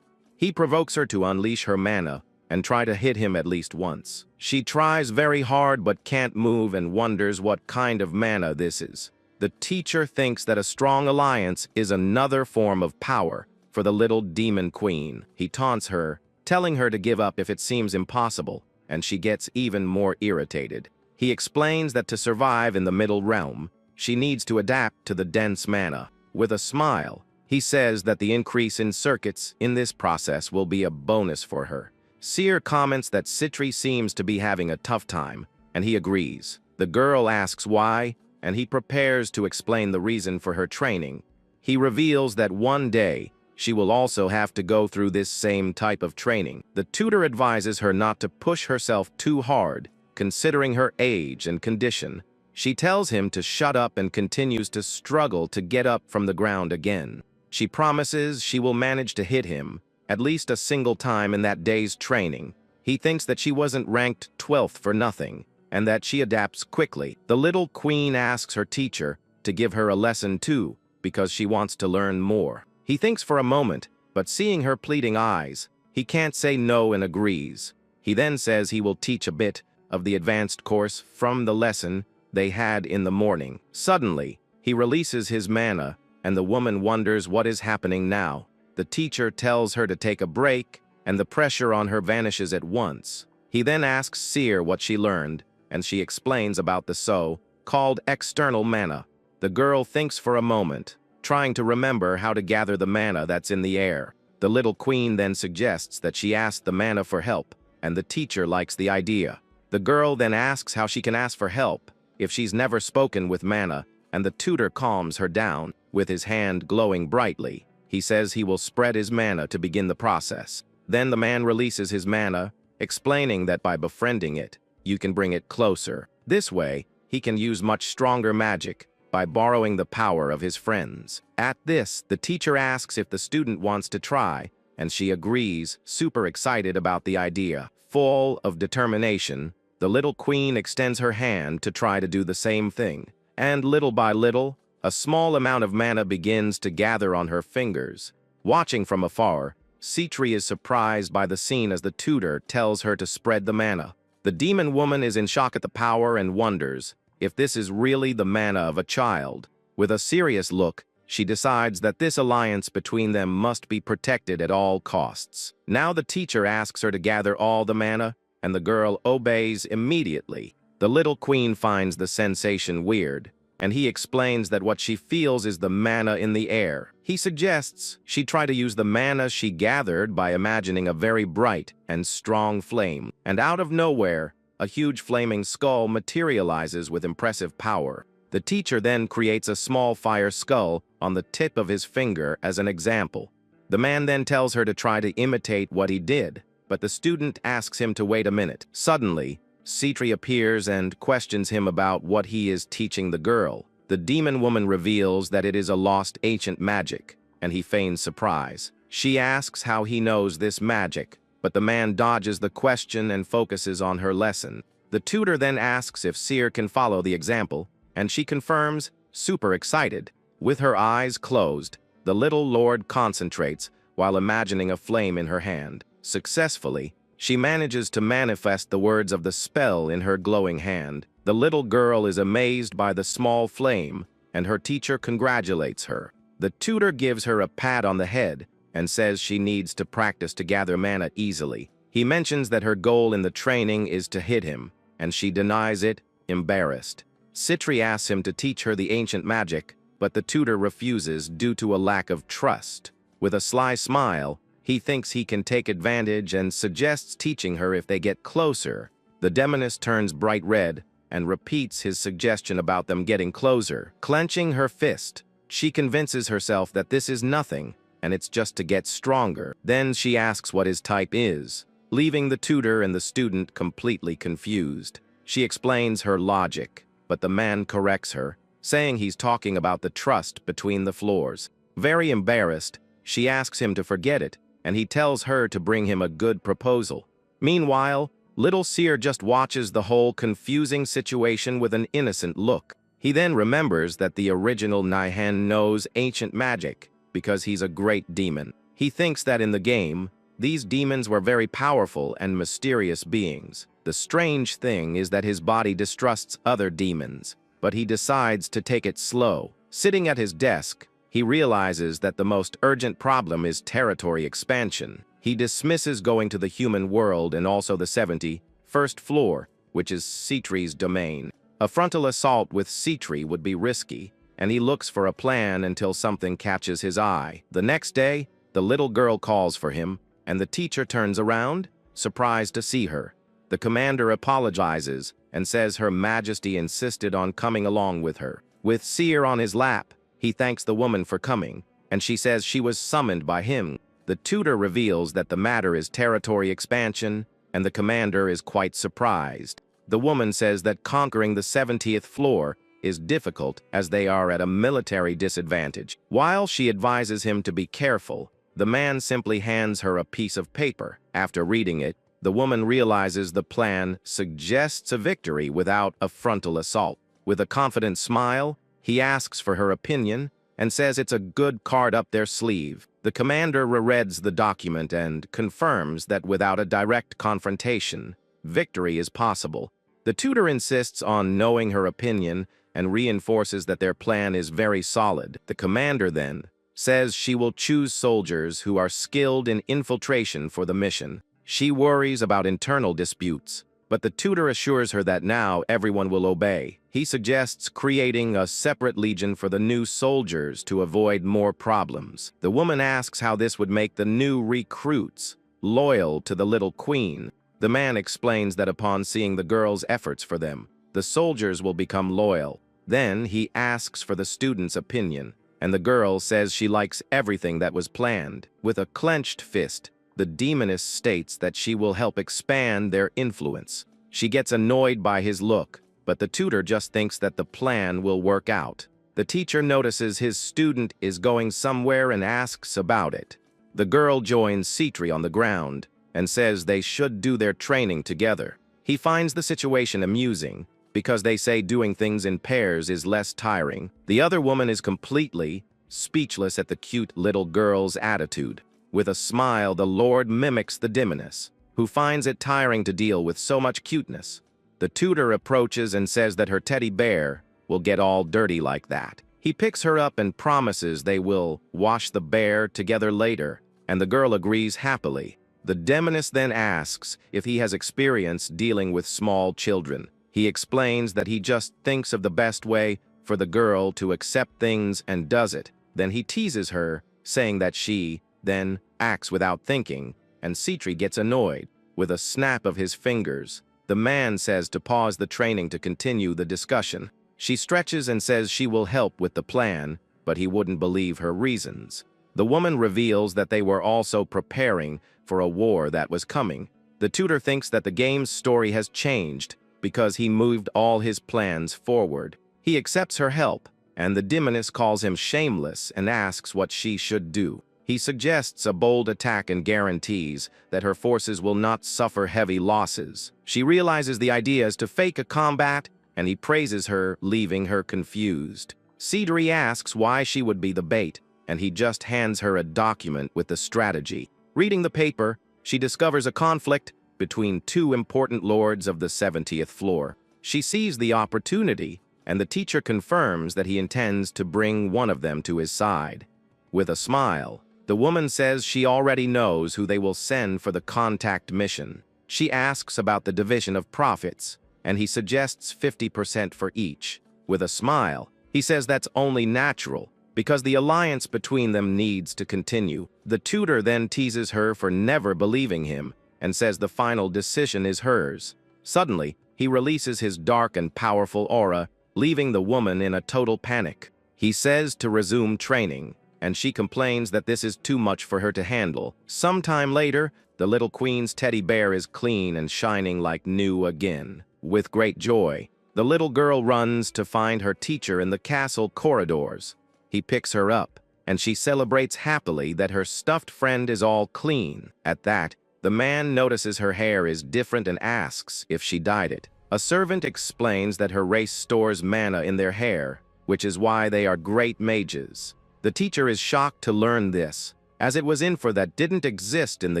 He provokes her to unleash her mana and try to hit him at least once. She tries very hard but can't move and wonders what kind of mana this is. The teacher thinks that a strong alliance is another form of power for the little demon queen. He taunts her, telling her to give up if it seems impossible, and she gets even more irritated. He explains that to survive in the middle realm, she needs to adapt to the dense mana. With a smile, he says that the increase in circuits in this process will be a bonus for her. Seer comments that Citri seems to be having a tough time, and he agrees. The girl asks why, and he prepares to explain the reason for her training. He reveals that one day, she will also have to go through this same type of training. The tutor advises her not to push herself too hard, considering her age and condition. She tells him to shut up and continues to struggle to get up from the ground again. She promises she will manage to hit him at least a single time in that day's training. He thinks that she wasn't ranked 12th for nothing, and that she adapts quickly. The little queen asks her teacher to give her a lesson too, because she wants to learn more. He thinks for a moment, but seeing her pleading eyes, he can't say no and agrees. He then says he will teach a bit of the advanced course from the lesson they had in the morning. Suddenly, he releases his mana, and the woman wonders what is happening now. The teacher tells her to take a break, and the pressure on her vanishes at once. He then asks Seer what she learned, and she explains about the so-called external mana. The girl thinks for a moment, trying to remember how to gather the mana that's in the air. The little queen then suggests that she ask the mana for help, and the teacher likes the idea. The girl then asks how she can ask for help if she's never spoken with mana, and the tutor calms her down with his hand glowing brightly. He says he will spread his mana to begin the process. Then the man releases his mana, explaining that by befriending it, you can bring it closer. This way, he can use much stronger magic by borrowing the power of his friends. At this, the teacher asks if the student wants to try, and she agrees, super excited about the idea. Full of determination, the little queen extends her hand to try to do the same thing. And little by little, a small amount of mana begins to gather on her fingers. Watching from afar, Citri is surprised by the scene as the tutor tells her to spread the mana. The demon woman is in shock at the power and wonders if this is really the mana of a child. With a serious look, she decides that this alliance between them must be protected at all costs. Now the teacher asks her to gather all the mana, and the girl obeys immediately. The little queen finds the sensation weird, and he explains that what she feels is the mana in the air. He suggests she try to use the mana she gathered by imagining a very bright and strong flame. And out of nowhere, a huge flaming skull materializes with impressive power. The teacher then creates a small fire skull on the tip of his finger as an example. The man then tells her to try to imitate what he did, but the student asks him to wait a minute. Suddenly, Citri appears and questions him about what he is teaching the girl. The demon woman reveals that it is a lost ancient magic, and he feigns surprise. She asks how he knows this magic, but the man dodges the question and focuses on her lesson. The tutor then asks if Seer can follow the example, and she confirms, super excited. With her eyes closed, the little lord concentrates while imagining a flame in her hand. Successfully, she manages to manifest the words of the spell in her glowing hand. The little girl is amazed by the small flame, and her teacher congratulates her. The tutor gives her a pat on the head and says she needs to practice to gather mana easily. He mentions that her goal in the training is to hit him, and she denies it, embarrassed. Citri asks him to teach her the ancient magic, but the tutor refuses due to a lack of trust. With a sly smile, he thinks he can take advantage and suggests teaching her if they get closer. The demoness turns bright red and repeats his suggestion about them getting closer. Clenching her fist, she convinces herself that this is nothing, and it's just to get stronger. Then she asks what his type is, leaving the tutor and the student completely confused. She explains her logic, but the man corrects her, saying he's talking about the trust between the floors. Very embarrassed, she asks him to forget it, and he tells her to bring him a good proposal. Meanwhile, little Seer just watches the whole confusing situation with an innocent look. He then remembers that the original Naihan knows ancient magic because he's a great demon. He thinks that in the game, these demons were very powerful and mysterious beings. The strange thing is that his body distrusts other demons, but he decides to take it slow. Sitting at his desk, he realizes that the most urgent problem is territory expansion. He dismisses going to the human world and also the 71st floor, which is Citri's domain. A frontal assault with Citri would be risky, and he looks for a plan until something catches his eye. The next day, the little girl calls for him, and the teacher turns around, surprised to see her. The commander apologizes and says Her Majesty insisted on coming along with her. With Seer on his lap, he thanks the woman for coming, and she says she was summoned by him. The tutor reveals that the matter is territory expansion, and the commander is quite surprised. The woman says that conquering the 70th floor is difficult as they are at a military disadvantage. While she advises him to be careful, the man simply hands her a piece of paper. After reading it, the woman realizes the plan suggests a victory without a frontal assault. With a confident smile, he asks for her opinion and says it's a good card up their sleeve. The commander rereads the document and confirms that without a direct confrontation, victory is possible. The tutor insists on knowing her opinion and reinforces that their plan is very solid. The commander then says she will choose soldiers who are skilled in infiltration for the mission. She worries about internal disputes, but the tutor assures her that now everyone will obey. He suggests creating a separate legion for the new soldiers to avoid more problems. The woman asks how this would make the new recruits loyal to the little queen. The man explains that upon seeing the girl's efforts for them, the soldiers will become loyal. Then he asks for the student's opinion, and the girl says she likes everything that was planned. With a clenched fist, the demoness states that she will help expand their influence. She gets annoyed by his look, but the tutor just thinks that the plan will work out. The teacher notices his student is going somewhere and asks about it. The girl joins Citri on the ground and says they should do their training together. He finds the situation amusing because they say doing things in pairs is less tiring. The other woman is completely speechless at the cute little girl's attitude. With a smile, the Lord mimics the demoness, who finds it tiring to deal with so much cuteness. The tutor approaches and says that her teddy bear will get all dirty like that. He picks her up and promises they will wash the bear together later, and the girl agrees happily. The demoness then asks if he has experience dealing with small children. He explains that he just thinks of the best way for the girl to accept things and does it. Then he teases her, saying that she then acts without thinking, and Citri gets annoyed. With a snap of his fingers, the man says to pause the training to continue the discussion. She stretches and says she will help with the plan, but he wouldn't believe her reasons. The woman reveals that they were also preparing for a war that was coming. The tutor thinks that the game's story has changed because he moved all his plans forward. He accepts her help, and the demoness calls him shameless and asks what she should do. He suggests a bold attack and guarantees that her forces will not suffer heavy losses. She realizes the idea is to fake a combat, and he praises her, leaving her confused. Citri asks why she would be the bait, and he just hands her a document with the strategy. Reading the paper, she discovers a conflict between two important lords of the 70th floor. She sees the opportunity, and the teacher confirms that he intends to bring one of them to his side. With a smile, The woman says she already knows who they will send for the contact mission. She asks about the division of profits, and he suggests 50% for each. With a smile, he says that's only natural, because the alliance between them needs to continue. The tutor then teases her for never believing him, and says the final decision is hers. Suddenly, he releases his dark and powerful aura, leaving the woman in a total panic. He says to resume training, and she complains that this is too much for her to handle. Sometime later, the little queen's teddy bear is clean and shining like new again. With great joy, the little girl runs to find her teacher in the castle corridors. He picks her up, and she celebrates happily that her stuffed friend is all clean. At that, the man notices her hair is different and asks if she dyed it. A servant explains that her race stores mana in their hair, which is why they are great mages. The teacher is shocked to learn this, as it was info that didn't exist in the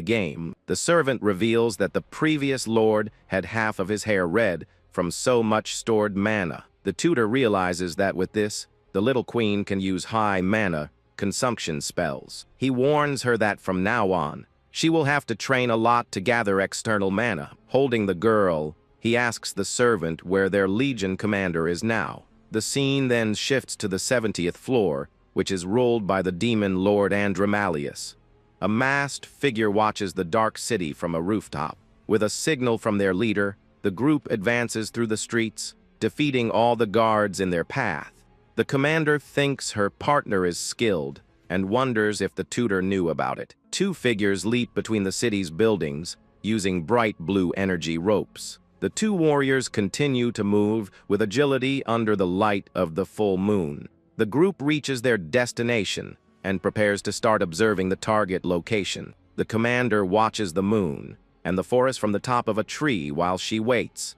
game. The servant reveals that the previous lord had half of his hair red from so much stored mana. The tutor realizes that with this, the little queen can use high mana consumption spells. He warns her that from now on, she will have to train a lot to gather external mana. Holding the girl, he asks the servant where their legion commander is now. The scene then shifts to the 70th floor, which is ruled by the demon Lord Andromalius. A masked figure watches the dark city from a rooftop. With a signal from their leader, the group advances through the streets, defeating all the guards in their path. The commander thinks her partner is skilled and wonders if the tutor knew about it. Two figures leap between the city's buildings, using bright blue energy ropes. The two warriors continue to move with agility under the light of the full moon. The group reaches their destination and prepares to start observing the target location. The commander watches the moon and the forest from the top of a tree while she waits.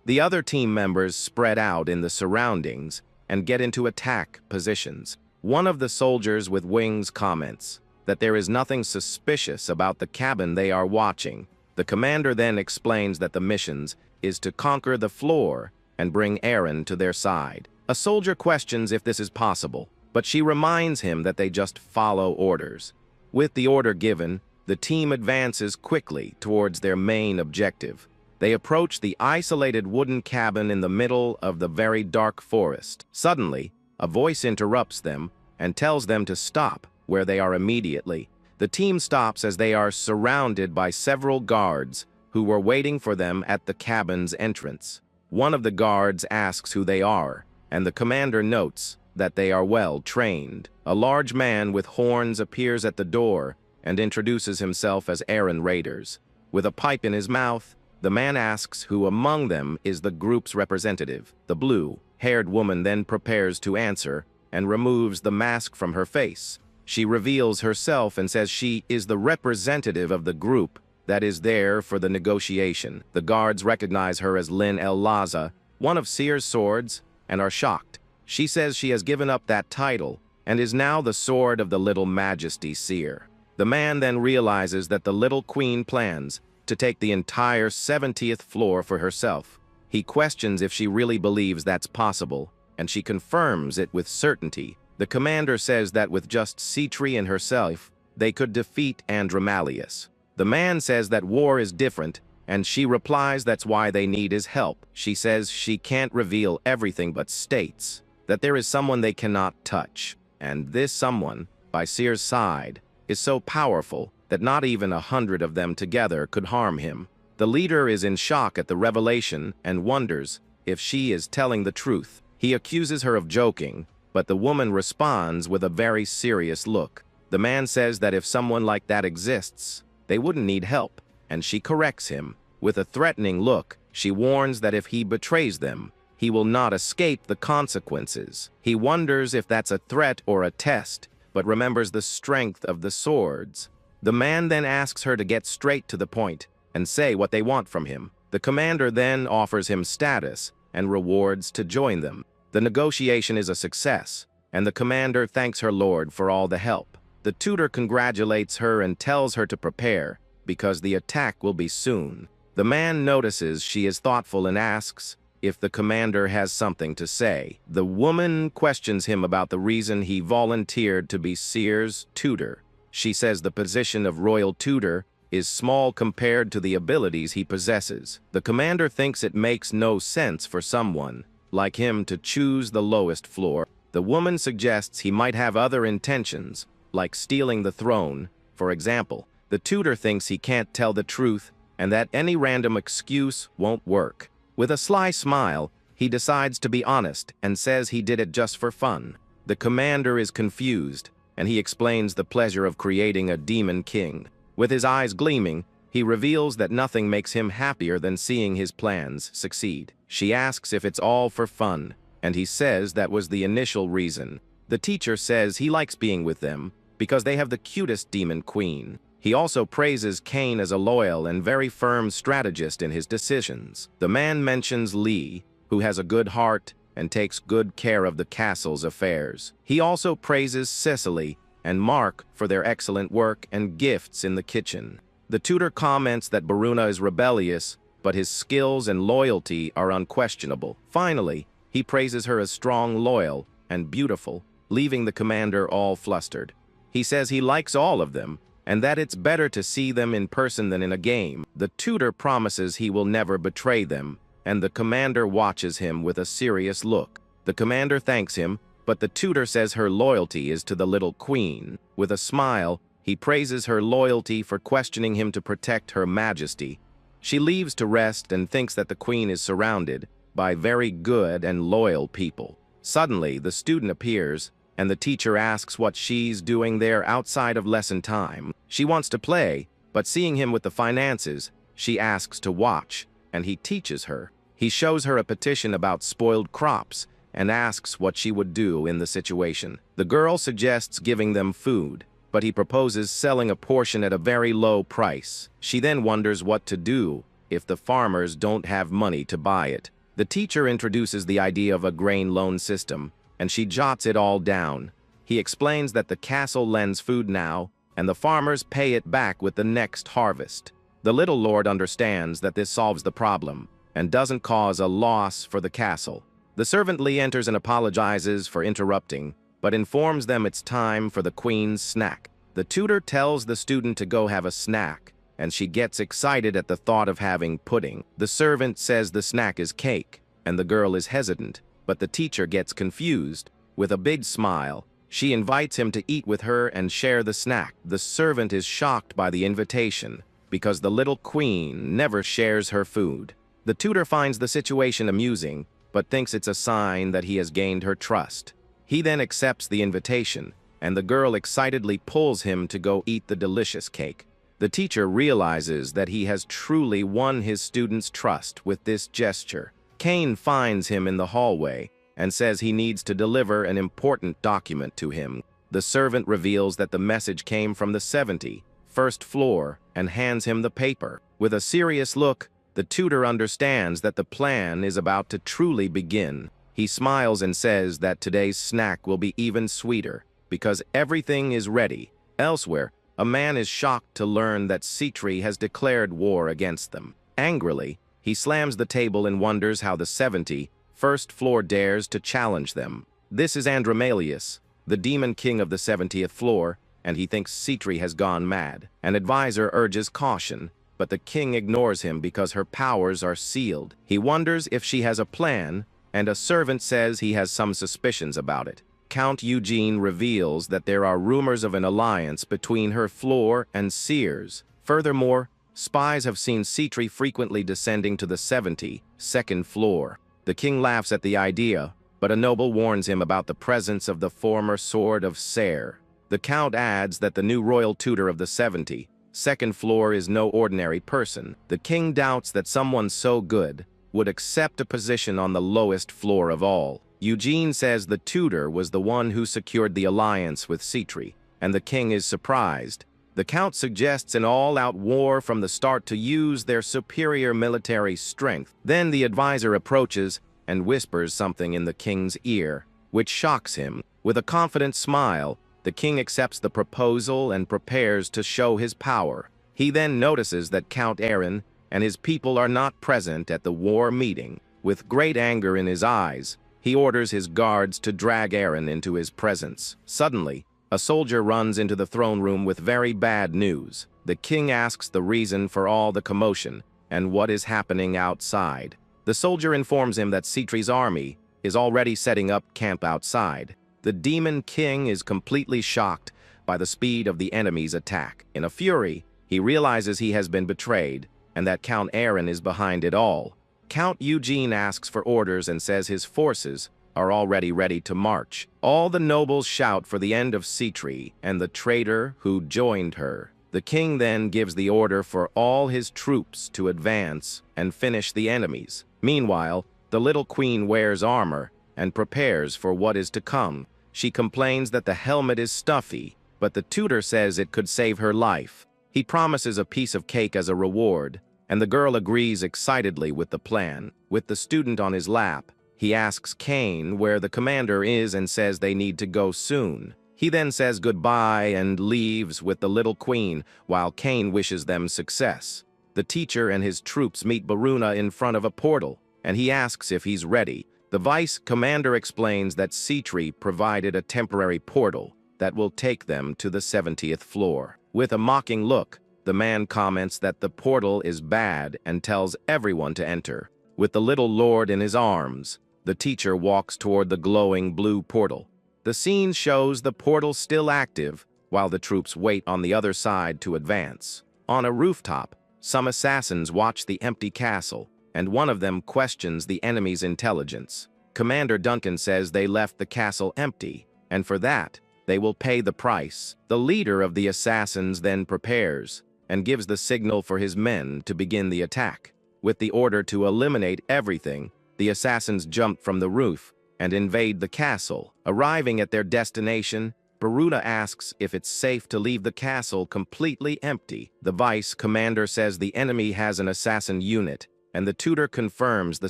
The other team members spread out in the surroundings and get into attack positions. One of the soldiers with wings comments that there is nothing suspicious about the cabin they are watching. The commander then explains that the missions is to conquer the floor and bring Eren to their side. A soldier questions if this is possible, but she reminds him that they just follow orders. With the order given, the team advances quickly towards their main objective. They approach the isolated wooden cabin in the middle of the very dark forest. Suddenly, a voice interrupts them and tells them to stop where they are immediately. The team stops as they are surrounded by several guards who were waiting for them at the cabin's entrance. One of the guards asks who they are, and the commander notes that they are well trained. A large man with horns appears at the door and introduces himself as Eren Raiders. With a pipe in his mouth, the man asks who among them is the group's representative. The blue-haired woman then prepares to answer and removes the mask from her face. She reveals herself and says she is the representative of the group that is there for the negotiation. The guards recognize her as Lin El Laza, one of Seer's swords, and are shocked. She says she has given up that title and is now the sword of the little Majesty Seer. The man then realizes that the little queen plans to take the entire 70th floor for herself. He questions if she really believes that's possible, and she confirms it with certainty. The commander says that with just Citri and herself, they could defeat Andromalius. The man says that war is different, and she replies that's why they need his help. She says she can't reveal everything but states that there is someone they cannot touch, and this someone, by Seer's side, is so powerful that not even 100 of them together could harm him. The leader is in shock at the revelation and wonders if she is telling the truth. He accuses her of joking, but the woman responds with a very serious look. The man says that if someone like that exists, they wouldn't need help, and she corrects him. With a threatening look, she warns that if he betrays them, he will not escape the consequences. He wonders if that's a threat or a test, but remembers the strength of the swords. The man then asks her to get straight to the point and say what they want from him. The commander then offers him status and rewards to join them. The negotiation is a success, and the commander thanks her lord for all the help. The tutor congratulates her and tells her to prepare, because the attack will be soon. The man notices she is thoughtful and asks if the commander has something to say. The woman questions him about the reason he volunteered to be Seer's tutor. She says the position of royal tutor is small compared to the abilities he possesses. The commander thinks it makes no sense for someone like him to choose the lowest floor. The woman suggests he might have other intentions, like stealing the throne, for example. The tutor thinks he can't tell the truth and that any random excuse won't work. With a sly smile, he decides to be honest and says he did it just for fun. The commander is confused, and he explains the pleasure of creating a demon king. With his eyes gleaming, he reveals that nothing makes him happier than seeing his plans succeed. She asks if it's all for fun, and he says that was the initial reason. The teacher says he likes being with them because they have the cutest demon queen. He also praises Cain as a loyal and very firm strategist in his decisions. The man mentions Lee, who has a good heart and takes good care of the castle's affairs. He also praises Cecily and Mark for their excellent work and gifts in the kitchen. The tutor comments that Baruna is rebellious, but his skills and loyalty are unquestionable. Finally, he praises her as strong, loyal, and beautiful, leaving the commander all flustered. He says he likes all of them, and that it's better to see them in person than in a game. The tutor promises he will never betray them, and the commander watches him with a serious look. The commander thanks him, but the tutor says her loyalty is to the little queen. With a smile, he praises her loyalty for questioning him to protect her majesty. She leaves to rest and thinks that the queen is surrounded by very good and loyal people. Suddenly, the student appears, and the teacher asks what she's doing there outside of lesson time. She wants to play, but seeing him with the finances, she asks to watch, and he teaches her. He shows her a petition about spoiled crops and asks what she would do in the situation. The girl suggests giving them food, but he proposes selling a portion at a very low price. She then wonders what to do if the farmers don't have money to buy it. The teacher introduces the idea of a grain loan system, and she jots it all down. He explains that the castle lends food now, and the farmers pay it back with the next harvest. The little lord understands that this solves the problem, and doesn't cause a loss for the castle. The servant Lee enters and apologizes for interrupting, but informs them it's time for the queen's snack. The tutor tells the student to go have a snack, and she gets excited at the thought of having pudding. The servant says the snack is cake, and the girl is hesitant, but the teacher gets confused. With a big smile, she invites him to eat with her and share the snack. The servant is shocked by the invitation, because the little queen never shares her food. The tutor finds the situation amusing, but thinks it's a sign that he has gained her trust. He then accepts the invitation, and the girl excitedly pulls him to go eat the delicious cake. The teacher realizes that he has truly won his student's trust with this gesture. Cain finds him in the hallway and says he needs to deliver an important document to him. The servant reveals that the message came from the 71st floor and hands him the paper. With a serious look, the tutor understands that the plan is about to truly begin. He smiles and says that today's snack will be even sweeter because everything is ready. Elsewhere, a man is shocked to learn that Citri has declared war against them. Angrily, he slams the table and wonders how the 71st floor dares to challenge them. This is Andromalius, the demon king of the 70th floor, and he thinks Citri has gone mad. An advisor urges caution, but the king ignores him because her powers are sealed. He wonders if she has a plan, and a servant says he has some suspicions about it. Count Eugene reveals that there are rumors of an alliance between her floor and Sears. Furthermore, spies have seen Citri frequently descending to the 72nd floor. The king laughs at the idea, but a noble warns him about the presence of the former Sword of Ser. The count adds that the new royal tutor of the 72nd floor is no ordinary person. The king doubts that someone so good would accept a position on the lowest floor of all. Eugene says the tutor was the one who secured the alliance with Citri, and the king is surprised. The count suggests an all-out war from the start to use their superior military strength. Then the advisor approaches and whispers something in the king's ear, which shocks him. With a confident smile, the king accepts the proposal and prepares to show his power. He then notices that Count Aaron and his people are not present at the war meeting. With great anger in his eyes, he orders his guards to drag Aaron into his presence. Suddenly, A soldier runs into the throne room with very bad news. The king asks the reason for all the commotion and what is happening outside. The soldier informs him that Sitri's army is already setting up camp outside. The demon king is completely shocked by the speed of the enemy's attack. In a fury, he realizes he has been betrayed and that Count Aaron is behind it all. Count Eugene asks for orders and says his forces are already ready to march. All the nobles shout for the end of Sitri and the traitor who joined her. The king then gives the order for all his troops to advance and finish the enemies. Meanwhile, the little queen wears armor and prepares for what is to come. She complains that the helmet is stuffy, but the tutor says it could save her life. He promises a piece of cake as a reward, and the girl agrees excitedly with the plan. With the student on his lap, he asks Kane where the commander is and says they need to go soon. He then says goodbye and leaves with the little queen, while Kane wishes them success. The teacher and his troops meet Baruna in front of a portal, and he asks if he's ready. The vice commander explains that Sitri provided a temporary portal that will take them to the 70th floor. With a mocking look, the man comments that the portal is bad and tells everyone to enter. With the little lord in his arms, the teacher walks toward the glowing blue portal. The scene shows the portal still active, while the troops wait on the other side to advance. On a rooftop, some assassins watch the empty castle, and one of them questions the enemy's intelligence. Commander Duncan says they left the castle empty, and for that, they will pay the price. The leader of the assassins then prepares and gives the signal for his men to begin the attack. With the order to eliminate everything, the assassins jump from the roof and invade the castle. Arriving at their destination, Baruna asks if it's safe to leave the castle completely empty. The vice commander says the enemy has an assassin unit, and the tutor confirms the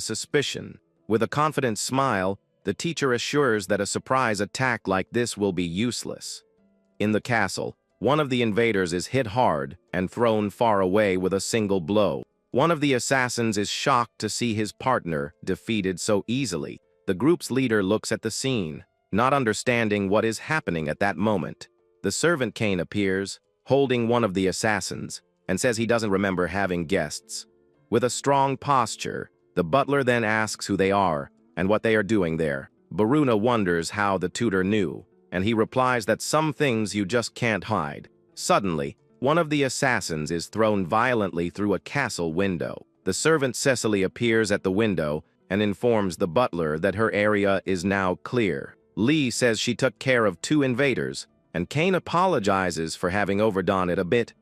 suspicion. With a confident smile, the teacher assures that a surprise attack like this will be useless. In the castle, one of the invaders is hit hard and thrown far away with a single blow. One of the assassins is shocked to see his partner defeated so easily. The group's leader looks at the scene, not understanding what is happening at that moment. The servant Kane appears, holding one of the assassins, and says he doesn't remember having guests. With a strong posture, the butler then asks who they are and what they are doing there. Baruna wonders how the tutor knew, and he replies that some things you just can't hide. Suddenly, one of the assassins is thrown violently through a castle window. The servant Cecily appears at the window and informs the butler that her area is now clear. Lee says she took care of 2 invaders, and Kane apologizes for having overdone it a bit.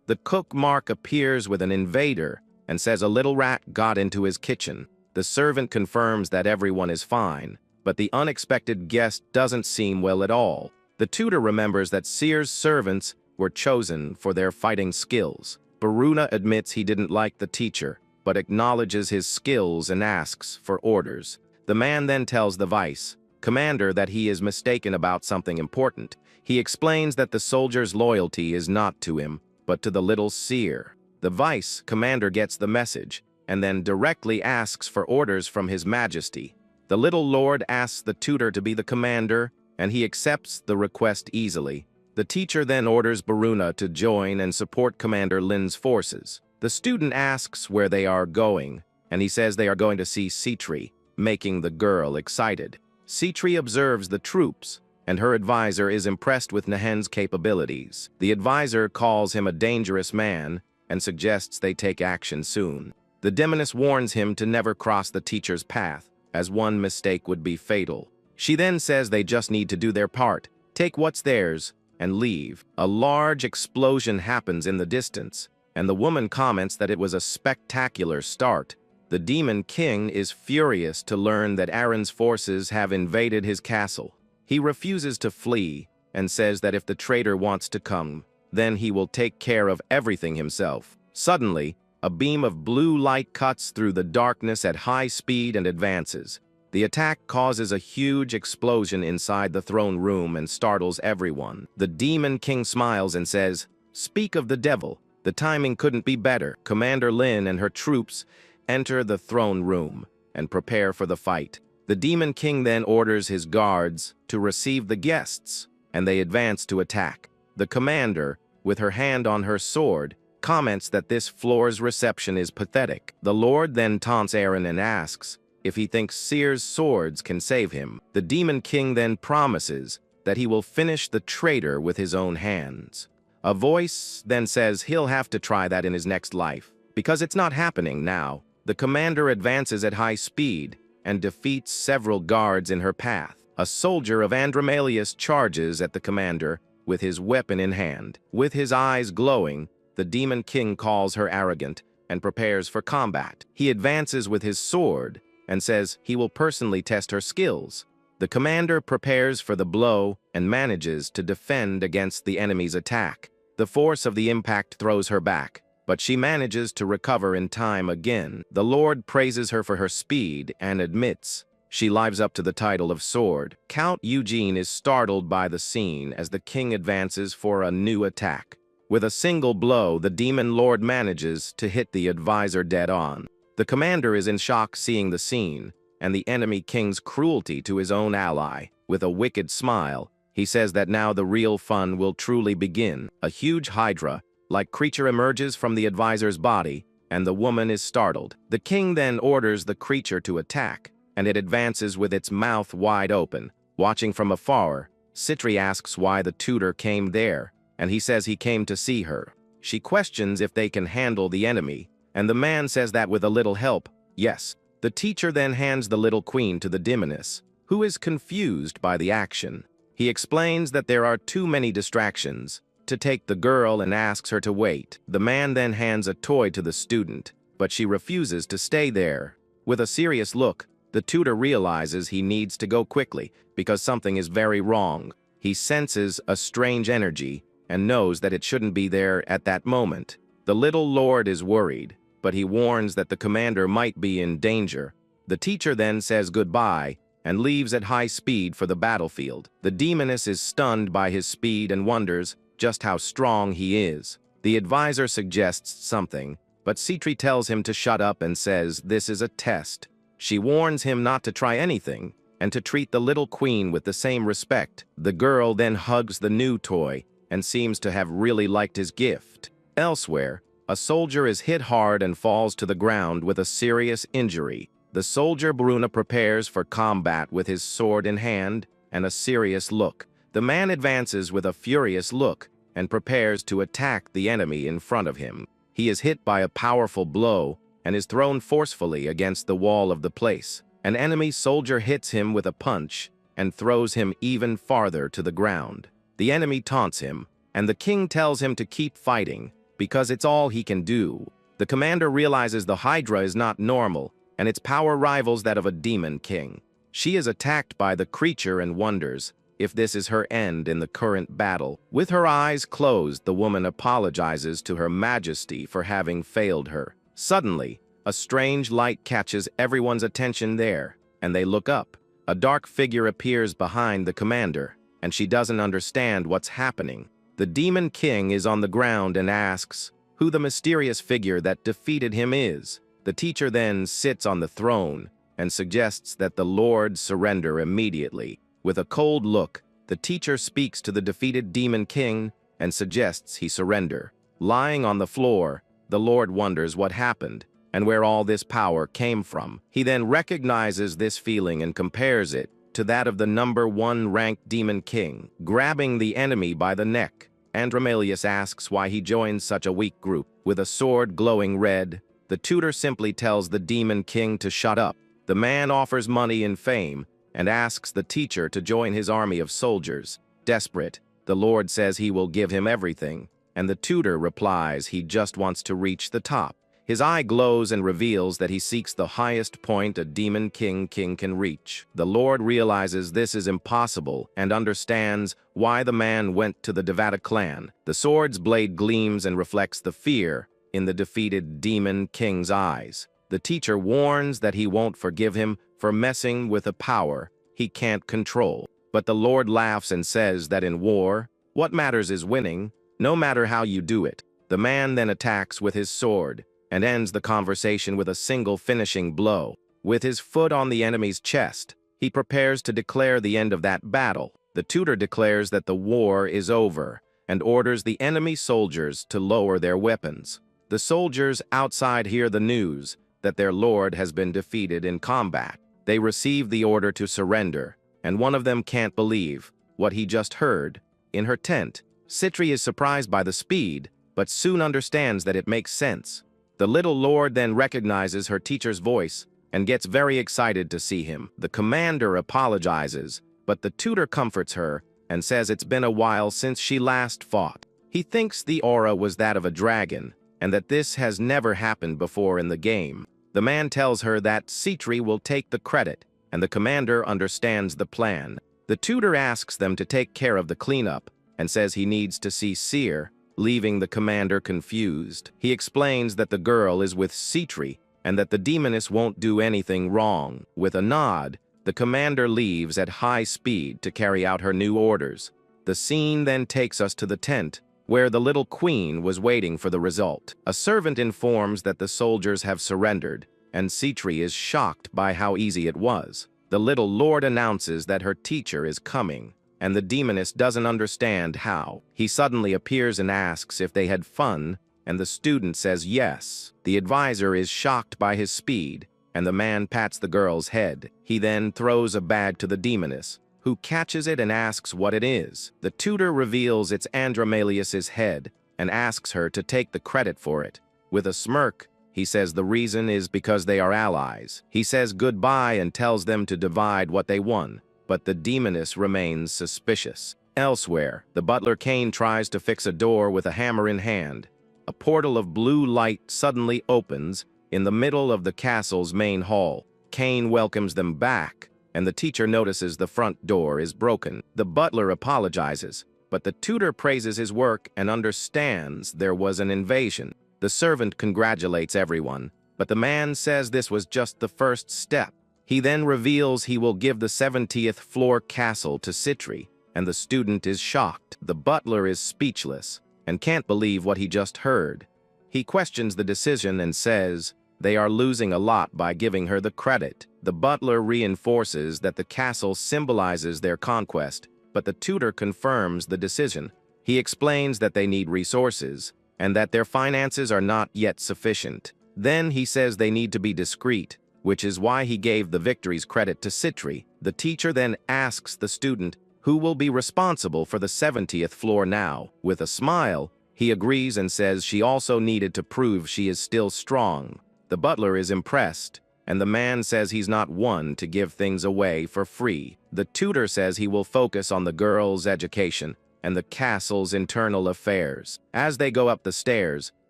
The cook Mark appears with an invader and says a little rat got into his kitchen. The servant confirms that everyone is fine, but the unexpected guest doesn't seem well at all. The tutor remembers that Seer's servants were chosen for their fighting skills. Baruna admits he didn't like the teacher, but acknowledges his skills and asks for orders. The man then tells the vice commander that he is mistaken about something important. He explains that the soldier's loyalty is not to him, but to the little seer. The vice commander gets the message, and then directly asks for orders from His Majesty. The little lord asks the tutor to be the commander, and he accepts the request easily. The teacher then orders Baruna to join and support Commander Lin's forces. The student asks where they are going, and he says they are going to see Sitri, making the girl excited. Sitri observes the troops, and her advisor is impressed with Nahen's capabilities. The advisor calls him a dangerous man and suggests they take action soon. The demoness warns him to never cross the teacher's path, as one mistake would be fatal. She then says they just need to do their part, take what's theirs, and leave. A large explosion happens in the distance, and the woman comments that it was a spectacular start. The Demon King is furious to learn that Aaron's forces have invaded his castle. He refuses to flee and says that if the traitor wants to come, then he will take care of everything himself. Suddenly, a beam of blue light cuts through the darkness at high speed and advances. The attack causes a huge explosion inside the throne room and startles everyone. The Demon King smiles and says, "Speak of the devil, the timing couldn't be better." Commander Lin and her troops enter the throne room and prepare for the fight. The Demon King then orders his guards to receive the guests. and they advance to attack. The commander, with her hand on her sword, comments that this floor's reception is pathetic. The Lord then taunts Aaron and asks if he thinks Seer's swords can save him. The Demon King then promises that he will finish the traitor with his own hands. A voice then says he'll have to try that in his next life, because it's not happening now. The commander advances at high speed and defeats several guards in her path. A soldier of Andromalius charges at the commander with his weapon in hand. With his eyes glowing, the Demon King calls her arrogant and prepares for combat. He advances with his sword and says he will personally test her skills. The commander prepares for the blow and manages to defend against the enemy's attack. The force of the impact throws her back, but she manages to recover in time again. The Lord praises her for her speed and admits she lives up to the title of sword. Count Eugene is startled by the scene as the king advances for a new attack. With a single blow, the demon lord manages to hit the advisor dead on. The commander is in shock seeing the scene and the enemy king's cruelty to his own ally. With a wicked smile, he says that now the real fun will truly begin. A huge hydra-like creature emerges from the advisor's body, and the woman is startled. The king then orders the creature to attack, and it advances with its mouth wide open. Watching from afar, Citri asks why the tutor came there, and he says he came to see her. She questions if they can handle the enemy, and the man says that with a little help, yes. The teacher then hands the little queen to the demoness, who is confused by the action. He explains that there are too many distractions to take the girl and asks her to wait. The man then hands a toy to the student, but she refuses to stay there. With a serious look, the tutor realizes he needs to go quickly because something is very wrong. He senses a strange energy and knows that it shouldn't be there at that moment. The little lord is worried, but he warns that the commander might be in danger. The teacher then says goodbye and leaves at high speed for the battlefield. The demoness is stunned by his speed and wonders just how strong he is. The advisor suggests something, but Citri tells him to shut up and says this is a test. She warns him not to try anything and to treat the little queen with the same respect. The girl then hugs the new toy and seems to have really liked his gift. Elsewhere, a soldier is hit hard and falls to the ground with a serious injury. The soldier Bruna prepares for combat with his sword in hand and a serious look. The man advances with a furious look and prepares to attack the enemy in front of him. He is hit by a powerful blow and is thrown forcefully against the wall of the place. An enemy soldier hits him with a punch and throws him even farther to the ground. The enemy taunts him, and the king tells him to keep fighting because it's all he can do. The commander realizes the Hydra is not normal, and its power rivals that of a demon king. She is attacked by the creature and wonders if this is her end in the current battle. With her eyes closed, the woman apologizes to her majesty for having failed her. Suddenly, a strange light catches everyone's attention there, and they look up. A dark figure appears behind the commander, and she doesn't understand what's happening. The Demon King is on the ground and asks who the mysterious figure that defeated him is. The teacher then sits on the throne and suggests that the Lord surrender immediately. With a cold look, the teacher speaks to the defeated Demon King and suggests he surrender. Lying on the floor, the Lord wonders what happened and where all this power came from. He then recognizes this feeling and compares it to that of the #1 ranked Demon King. Grabbing the enemy by the neck, Andromalius asks why he joins such a weak group. With a sword glowing red, the tutor simply tells the Demon King to shut up. The man offers money and fame and asks the teacher to join his army of soldiers. Desperate, the Lord says he will give him everything, and the tutor replies he just wants to reach the top. His eye glows and reveals that he seeks the highest point a Demon King can reach. The Lord realizes this is impossible and understands why the man went to the Devata clan. The sword's blade gleams and reflects the fear in the defeated Demon King's eyes. The teacher warns that he won't forgive him for messing with a power he can't control. But the Lord laughs and says that in war, what matters is winning, no matter how you do it. The man then attacks with his sword and ends the conversation with a single finishing blow. With his foot on the enemy's chest, he prepares to declare the end of that battle. The tutor declares that the war is over and orders the enemy soldiers to lower their weapons. The soldiers outside hear the news that their lord has been defeated in combat. They receive the order to surrender, and one of them can't believe what he just heard. In her tent, Citri is surprised by the speed, but soon understands that it makes sense. The little lord then recognizes her teacher's voice and gets very excited to see him. The commander apologizes, but the tutor comforts her and says it's been a while since she last fought. He thinks the aura was that of a dragon, and that this has never happened before in the game. The man tells her that Citri will take the credit, and the commander understands the plan. The tutor asks them to take care of the cleanup, and says he needs to see Seer, leaving the commander confused. He explains that the girl is with Citri, and that the demoness won't do anything wrong. With a nod, the commander leaves at high speed to carry out her new orders. The scene then takes us to the tent, where the little queen was waiting for the result. A servant informs that the soldiers have surrendered, and Citri is shocked by how easy it was. The little lord announces that her teacher is coming, and the demoness doesn't understand how. He suddenly appears and asks if they had fun, and the student says yes. The advisor is shocked by his speed, and the man pats the girl's head. He then throws a bag to the demoness, who catches it and asks what it is. The tutor reveals it's Andromalius's head and asks her to take the credit for it. With a smirk, he says the reason is because they are allies. He says goodbye and tells them to divide what they won, but the demoness remains suspicious. Elsewhere, the butler Kane tries to fix a door with a hammer in hand. A portal of blue light suddenly opens in the middle of the castle's main hall. Kane welcomes them back, and the teacher notices the front door is broken. The butler apologizes, but the tutor praises his work and understands there was an invasion. The servant congratulates everyone, but the man says this was just the first step. He then reveals he will give the 70th floor castle to Citri, and the student is shocked. The butler is speechless and can't believe what he just heard. He questions the decision and says they are losing a lot by giving her the credit. The butler reinforces that the castle symbolizes their conquest, but the tutor confirms the decision. He explains that they need resources and that their finances are not yet sufficient. Then he says they need to be discreet, which is why he gave the victory's credit to Citri. The teacher then asks the student who will be responsible for the 70th floor now. With a smile, he agrees and says she also needed to prove she is still strong. The butler is impressed, and the man says he's not one to give things away for free. The tutor says he will focus on the girl's education and the castle's internal affairs. As they go up the stairs,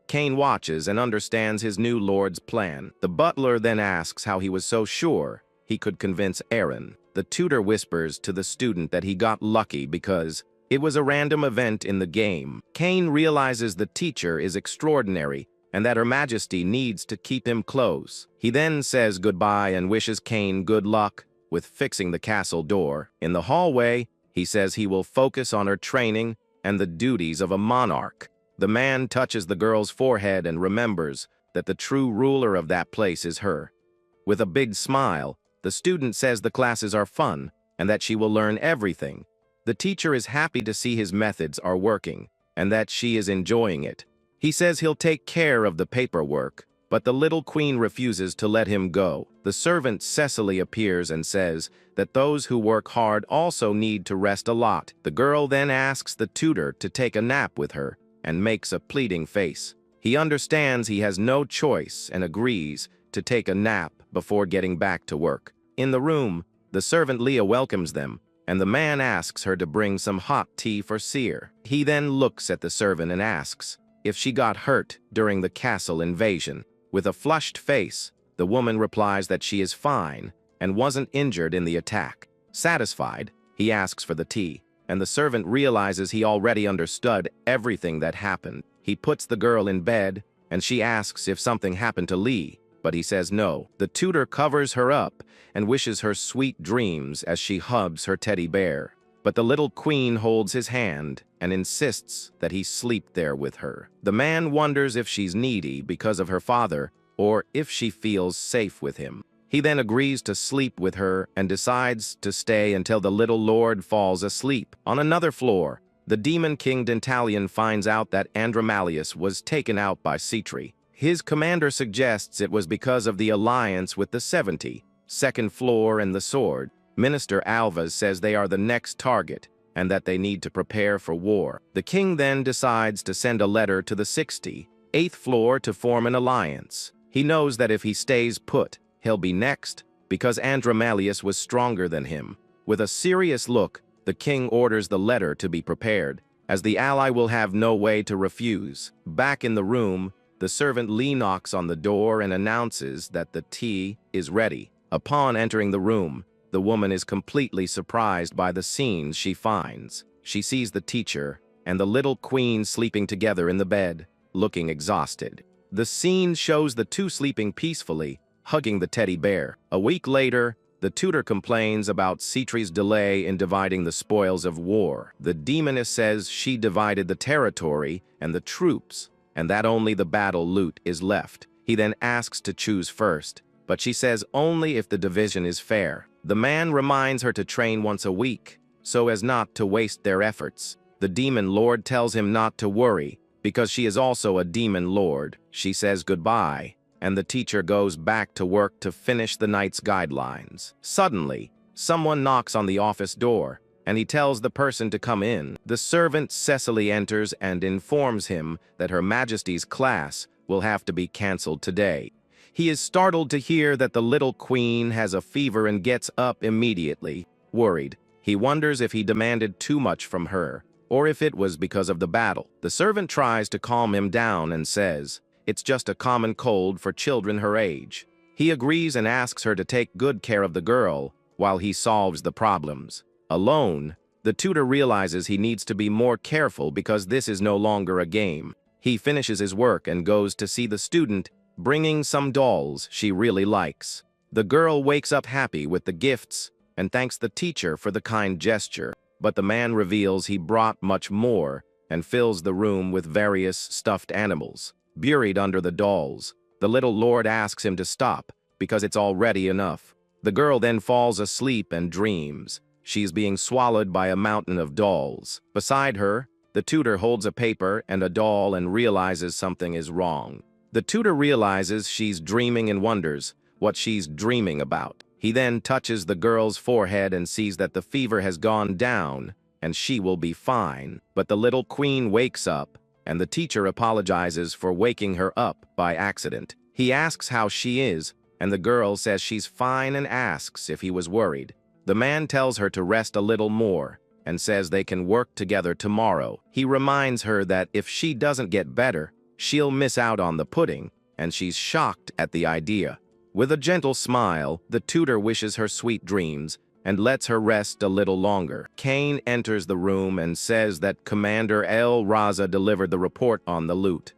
Kane watches and understands his new lord's plan. The butler then asks how he was so sure he could convince Aaron. The tutor whispers to the student that he got lucky because it was a random event in the game. Kane realizes the teacher is extraordinary and that Her Majesty needs to keep him close. He then says goodbye and wishes Kane good luck with fixing the castle door. In the hallway, he says he will focus on her training and the duties of a monarch. The man touches the girl's forehead and remembers that the true ruler of that place is her. With a big smile, the student says the classes are fun and that she will learn everything. The teacher is happy to see his methods are working and that she is enjoying it. He says he'll take care of the paperwork, but the little queen refuses to let him go. The servant Cecily appears and says that those who work hard also need to rest a lot. The girl then asks the tutor to take a nap with her and makes a pleading face. He understands he has no choice and agrees to take a nap before getting back to work. In the room, the servant Leah welcomes them, and the man asks her to bring some hot tea for Seer. He then looks at the servant and asks if she got hurt during the castle invasion. With a flushed face, the woman replies that she is fine and wasn't injured in the attack. Satisfied, he asks for the tea, and the servant realizes he already understood everything that happened. He puts the girl in bed, and she asks if something happened to Lee, but he says no. The tutor covers her up and wishes her sweet dreams as she hugs her teddy bear. But the little queen holds his hand and insists that he sleep there with her. The man wonders if she's needy because of her father or if she feels safe with him. He then agrees to sleep with her and decides to stay until the little lord falls asleep. On another floor, the demon king Dentalion finds out that Andromalius was taken out by Citri. His commander suggests it was because of the alliance with the 70, second floor and the sword. Minister Alvas says they are the next target and that they need to prepare for war. The king then decides to send a letter to the 60, 8th floor to form an alliance. He knows that if he stays put, he'll be next because Andromalius was stronger than him. With a serious look, the king orders the letter to be prepared, as the ally will have no way to refuse. Back in the room, the servant Lee knocks on the door and announces that the tea is ready. Upon entering the room, the woman is completely surprised by the scenes she finds. She sees the teacher and the little queen sleeping together in the bed, looking exhausted. The scene shows the two sleeping peacefully, hugging the teddy bear. A week later, the tutor complains about Citri's delay in dividing the spoils of war. The demoness says she divided the territory and the troops, and that only the battle loot is left. He then asks to choose first, but she says only if the division is fair. The man reminds her to train once a week, so as not to waste their efforts. The demon lord tells him not to worry, because she is also a demon lord. She says goodbye, and the teacher goes back to work to finish the night's guidelines. Suddenly, someone knocks on the office door, and he tells the person to come in. The servant Cecily enters and informs him that Her Majesty's class will have to be cancelled today. He is startled to hear that the little queen has a fever and gets up immediately. Worried, he wonders if he demanded too much from her, or if it was because of the battle. The servant tries to calm him down and says, it's just a common cold for children her age. He agrees and asks her to take good care of the girl while he solves the problems. Alone, the tutor realizes he needs to be more careful because this is no longer a game. He finishes his work and goes to see the student, bringing some dolls she really likes. The girl wakes up happy with the gifts and thanks the teacher for the kind gesture, but the man reveals he brought much more and fills the room with various stuffed animals. Buried under the dolls, the little lord asks him to stop because it's already enough. The girl then falls asleep and dreams. She's being swallowed by a mountain of dolls. Beside her, the tutor holds a paper and a doll and realizes something is wrong. The tutor realizes she's dreaming and wonders what she's dreaming about. He then touches the girl's forehead and sees that the fever has gone down and she will be fine. But the little queen wakes up and the teacher apologizes for waking her up by accident. He asks how she is, and the girl says she's fine and asks if he was worried. The man tells her to rest a little more and says they can work together tomorrow. He reminds her that if she doesn't get better, she'll miss out on the pudding, and she's shocked at the idea. With a gentle smile, the tutor wishes her sweet dreams and lets her rest a little longer. Kane enters the room and says that Commander El Raza delivered the report on the loot.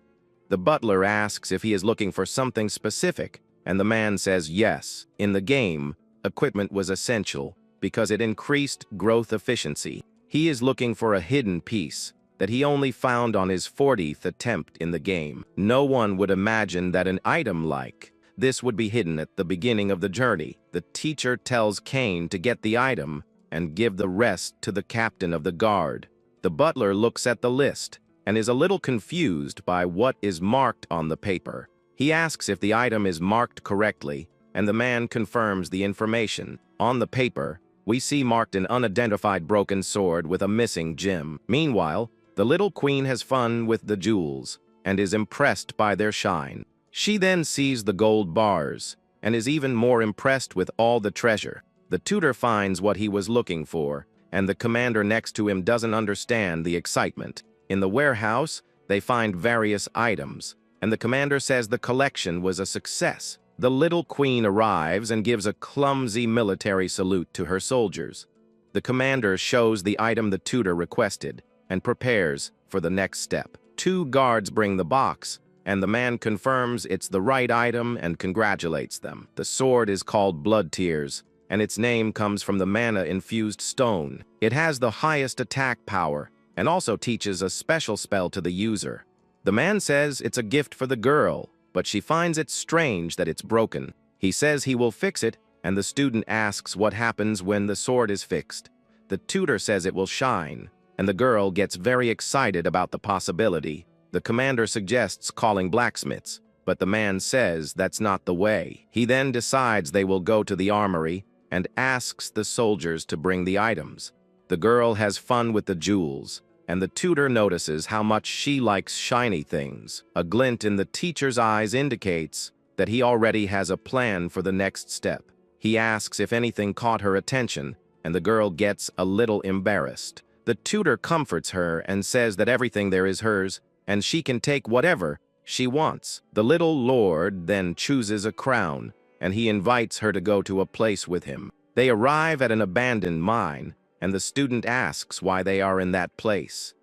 The butler asks if he is looking for something specific, and the man says yes. In the game, equipment was essential because it increased growth efficiency. He is looking for a hidden piece that he only found on his 40th attempt in the game. No one would imagine that an item like this would be hidden at the beginning of the journey. The teacher tells Kane to get the item and give the rest to the captain of the guard. The butler looks at the list and is a little confused by what is marked on the paper. He asks if the item is marked correctly, and the man confirms the information. On the paper, we see marked an unidentified broken sword with a missing gem. Meanwhile, the little queen has fun with the jewels and is impressed by their shine. She then sees the gold bars and is even more impressed with all the treasure. The tutor finds what he was looking for, and the commander next to him doesn't understand the excitement. In the warehouse, they find various items, and the commander says the collection was a success. The little queen arrives and gives a clumsy military salute to her soldiers. The commander shows the item the tutor requested and prepares for the next step. 2 guards bring the box, and the man confirms it's the right item and congratulates them. The sword is called Blood Tears, and its name comes from the mana-infused stone. It has the highest attack power and also teaches a special spell to the user. The man says it's a gift for the girl, but she finds it strange that it's broken. He says he will fix it, and the student asks what happens when the sword is fixed. The tutor says it will shine, and the girl gets very excited about the possibility. The commander suggests calling blacksmiths, but the man says that's not the way. He then decides they will go to the armory and asks the soldiers to bring the items. The girl has fun with the jewels, and the tutor notices how much she likes shiny things. A glint in the teacher's eyes indicates that he already has a plan for the next step. He asks if anything caught her attention, and the girl gets a little embarrassed. The tutor comforts her and says that everything there is hers, and she can take whatever she wants. The little lord then chooses a crown, and he invites her to go to a place with him. They arrive at an abandoned mine, and the student asks why they are in that place.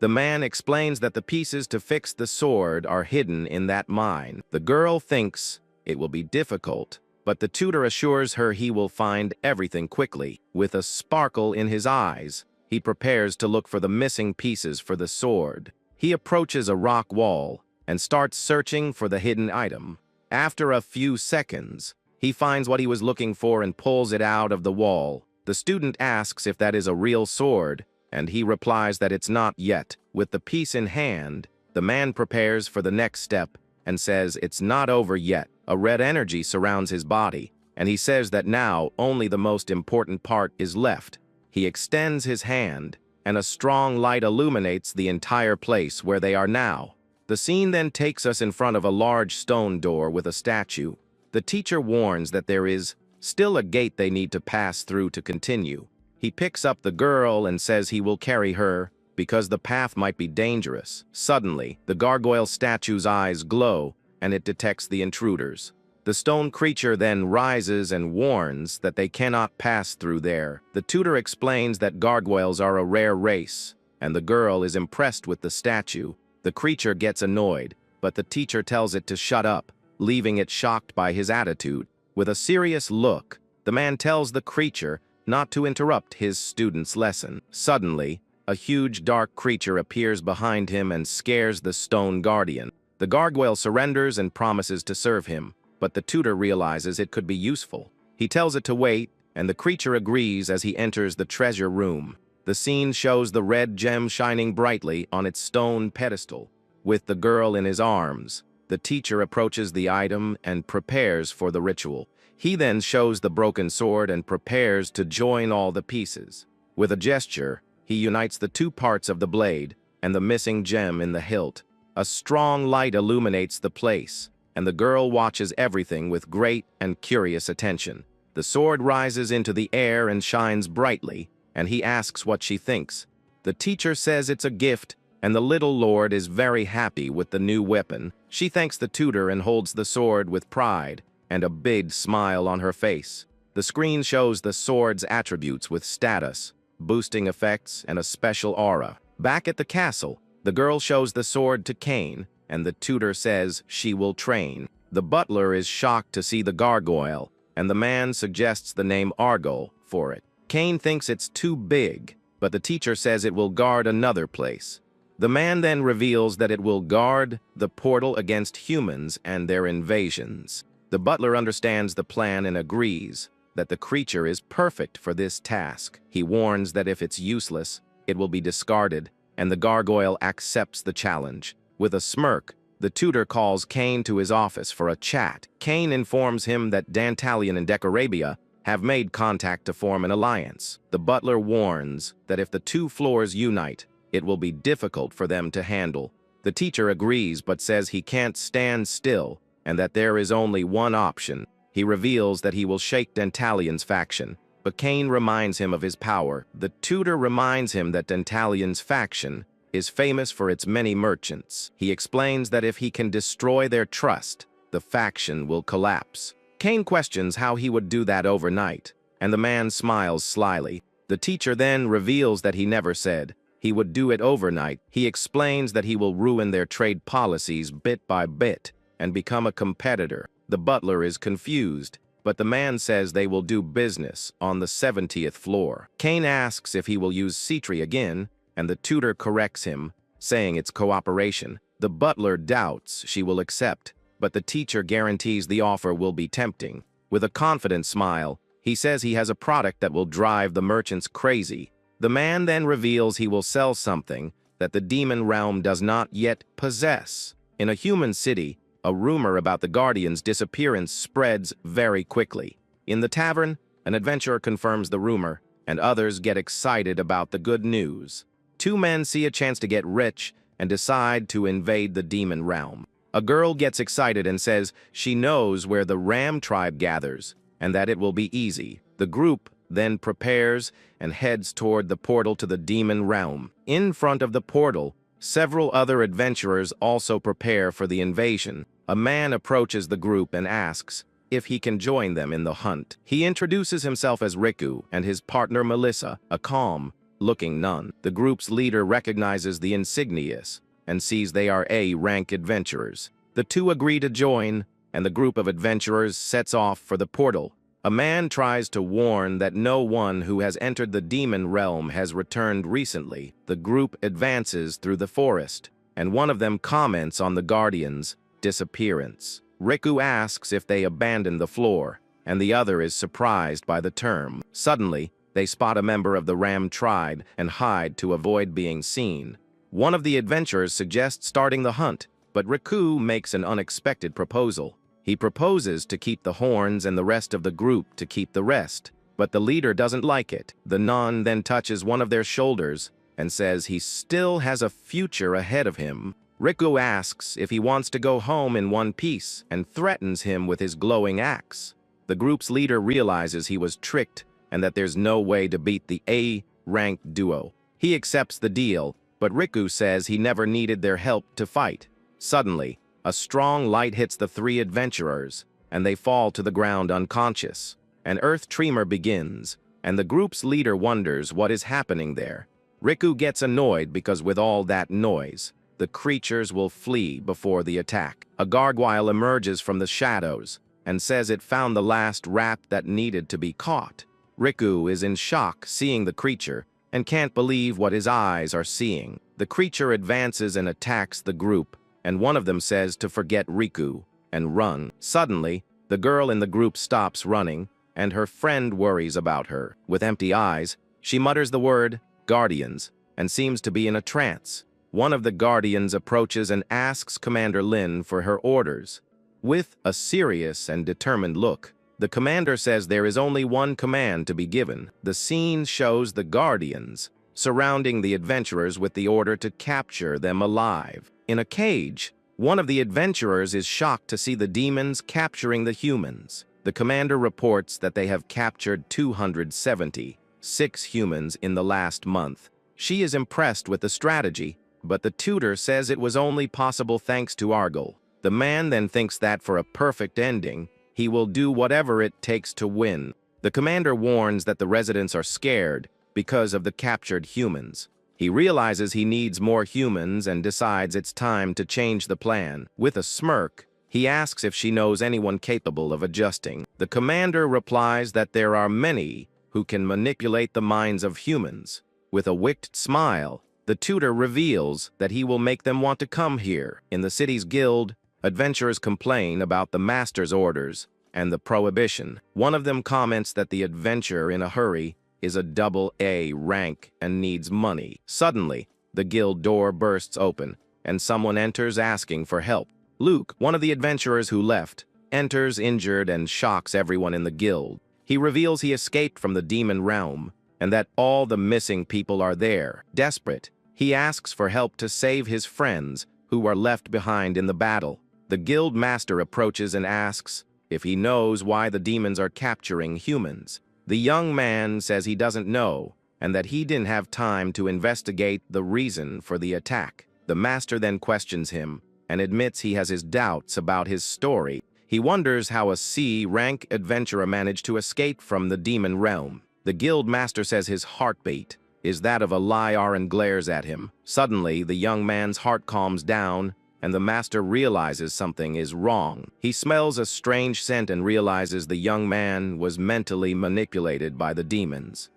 The man explains that the pieces to fix the sword are hidden in that mine. The girl thinks it will be difficult, but the tutor assures her he will find everything quickly. With a sparkle in his eyes, he prepares to look for the missing pieces for the sword. He approaches a rock wall and starts searching for the hidden item. After a few seconds, he finds what he was looking for and pulls it out of the wall. The student asks if that is a real sword, and he replies that it's not yet. With the piece in hand, the man prepares for the next step and says it's not over yet. A red energy surrounds his body, and he says that now only the most important part is left. He extends his hand, and a strong light illuminates the entire place where they are now. The scene then takes us in front of a large stone door with a statue. The teacher warns that there is still a gate they need to pass through to continue. He picks up the girl and says he will carry her because the path might be dangerous. Suddenly, the gargoyle statue's eyes glow, and it detects the intruders. The stone creature then rises and warns that they cannot pass through there. The tutor explains that gargoyles are a rare race, and the girl is impressed with the statue. The creature gets annoyed, but the teacher tells it to shut up, leaving it shocked by his attitude. With a serious look, the man tells the creature not to interrupt his student's lesson. Suddenly, a huge dark creature appears behind him and scares the stone guardian. The gargoyle surrenders and promises to serve him, but the tutor realizes it could be useful. He tells it to wait, and the creature agrees as he enters the treasure room. The scene shows the red gem shining brightly on its stone pedestal. With the girl in his arms, the teacher approaches the item and prepares for the ritual. He then shows the broken sword and prepares to join all the pieces. With a gesture, he unites the two parts of the blade and the missing gem in the hilt. A strong light illuminates the place, and the girl watches everything with great and curious attention. The sword rises into the air and shines brightly, and he asks what she thinks. The teacher says it's a gift, and the little lord is very happy with the new weapon. She thanks the tutor and holds the sword with pride and a big smile on her face. The screen shows the sword's attributes with status, boosting effects, and a special aura. Back at the castle, the girl shows the sword to Kane, and the tutor says she will train. The butler is shocked to see the gargoyle, and the man suggests the name Argol for it. Kane thinks it's too big, but the teacher says it will guard another place. The man then reveals that it will guard the portal against humans and their invasions. The butler understands the plan and agrees that the creature is perfect for this task. He warns that if it's useless, it will be discarded, and the gargoyle accepts the challenge. With a smirk, the tutor calls Kane to his office for a chat. Kane informs him that Dantalion and Decorabia have made contact to form an alliance. The butler warns that if the two floors unite, it will be difficult for them to handle. The teacher agrees but says he can't stand still and that there is only one option. He reveals that he will shake Dantalion's faction, but Kane reminds him of his power. The tutor reminds him that Dantalion's faction is famous for its many merchants. He explains that if he can destroy their trust, the faction will collapse. Kane questions how he would do that overnight, and the man smiles slyly. The teacher then reveals that he never said he would do it overnight. He explains that he will ruin their trade policies bit by bit and become a competitor. The butler is confused, but the man says they will do business on the 70th floor. Kane asks if he will use Citri again, and the tutor corrects him, saying it's cooperation. The butler doubts she will accept, but the teacher guarantees the offer will be tempting. With a confident smile, he says he has a product that will drive the merchants crazy. The man then reveals he will sell something that the demon realm does not yet possess. In a human city, a rumor about the Guardian's disappearance spreads very quickly. In the tavern, an adventurer confirms the rumor, and others get excited about the good news. Two men see a chance to get rich and decide to invade the demon realm. A girl gets excited and says she knows where the Ram tribe gathers, and that it will be easy. The group then prepares and heads toward the portal to the demon realm. In front of the portal, several other adventurers also prepare for the invasion. A man approaches the group and asks if he can join them in the hunt. He introduces himself as Riku and his partner Melissa, a calm-looking nun. The group's leader recognizes the insignias and sees they are A-rank adventurers. The two agree to join, and the group of adventurers sets off for the portal. A man tries to warn that no one who has entered the demon realm has returned recently. The group advances through the forest, and one of them comments on the Guardian's disappearance. Riku asks if they abandoned the floor, and the other is surprised by the term. Suddenly, they spot a member of the Ram tribe and hide to avoid being seen. One of the adventurers suggests starting the hunt, but Riku makes an unexpected proposal. He proposes to keep the horns and the rest of the group to keep the rest, but the leader doesn't like it. The nun then touches one of their shoulders and says he still has a future ahead of him. Riku asks if he wants to go home in one piece and threatens him with his glowing axe. The group's leader realizes he was tricked and that there's no way to beat the A-ranked duo. He accepts the deal, but Riku says he never needed their help to fight. Suddenly, a strong light hits the three adventurers, and they fall to the ground unconscious. An earth tremor begins, and the group's leader wonders what is happening there. Riku gets annoyed because with all that noise, the creatures will flee before the attack. A gargoyle emerges from the shadows and says it found the last rat that needed to be caught. Riku is in shock seeing the creature and can't believe what his eyes are seeing. The creature advances and attacks the group, and one of them says to forget Riku and run. Suddenly, the girl in the group stops running, and her friend worries about her. With empty eyes, she mutters the word "Guardians" and seems to be in a trance. One of the Guardians approaches and asks Commander Lin for her orders. With a serious and determined look, the commander says there is only one command to be given. The scene shows the Guardians surrounding the adventurers with the order to capture them alive. In a cage, one of the adventurers is shocked to see the demons capturing the humans. The commander reports that they have captured 276 humans in the last month. She is impressed with the strategy, but the tutor says it was only possible thanks to Argyle. The man then thinks that for a perfect ending, he will do whatever it takes to win. The commander warns that the residents are scared because of the captured humans. He realizes he needs more humans and decides it's time to change the plan. With a smirk, he asks if she knows anyone capable of adjusting. The commander replies that there are many who can manipulate the minds of humans. With a wicked smile, the tutor reveals that he will make them want to come here. In the city's guild, adventurers complain about the master's orders and the prohibition. One of them comments that the adventurer in a hurry is a double A rank and needs money. Suddenly, the guild door bursts open, and someone enters asking for help. Luke, one of the adventurers who left, enters injured and shocks everyone in the guild. He reveals he escaped from the demon realm, and that all the missing people are there. Desperate, he asks for help to save his friends who are left behind in the battle. The guild master approaches and asks if he knows why the demons are capturing humans. The young man says he doesn't know, and that he didn't have time to investigate the reason for the attack. The master then questions him, and admits he has his doubts about his story. He wonders how a C-rank adventurer managed to escape from the demon realm. The guild master says his heartbeat is that of a liar and glares at him. Suddenly, the young man's heart calms down, and the master realizes something is wrong. He smells a strange scent and realizes the young man was mentally manipulated by the demons.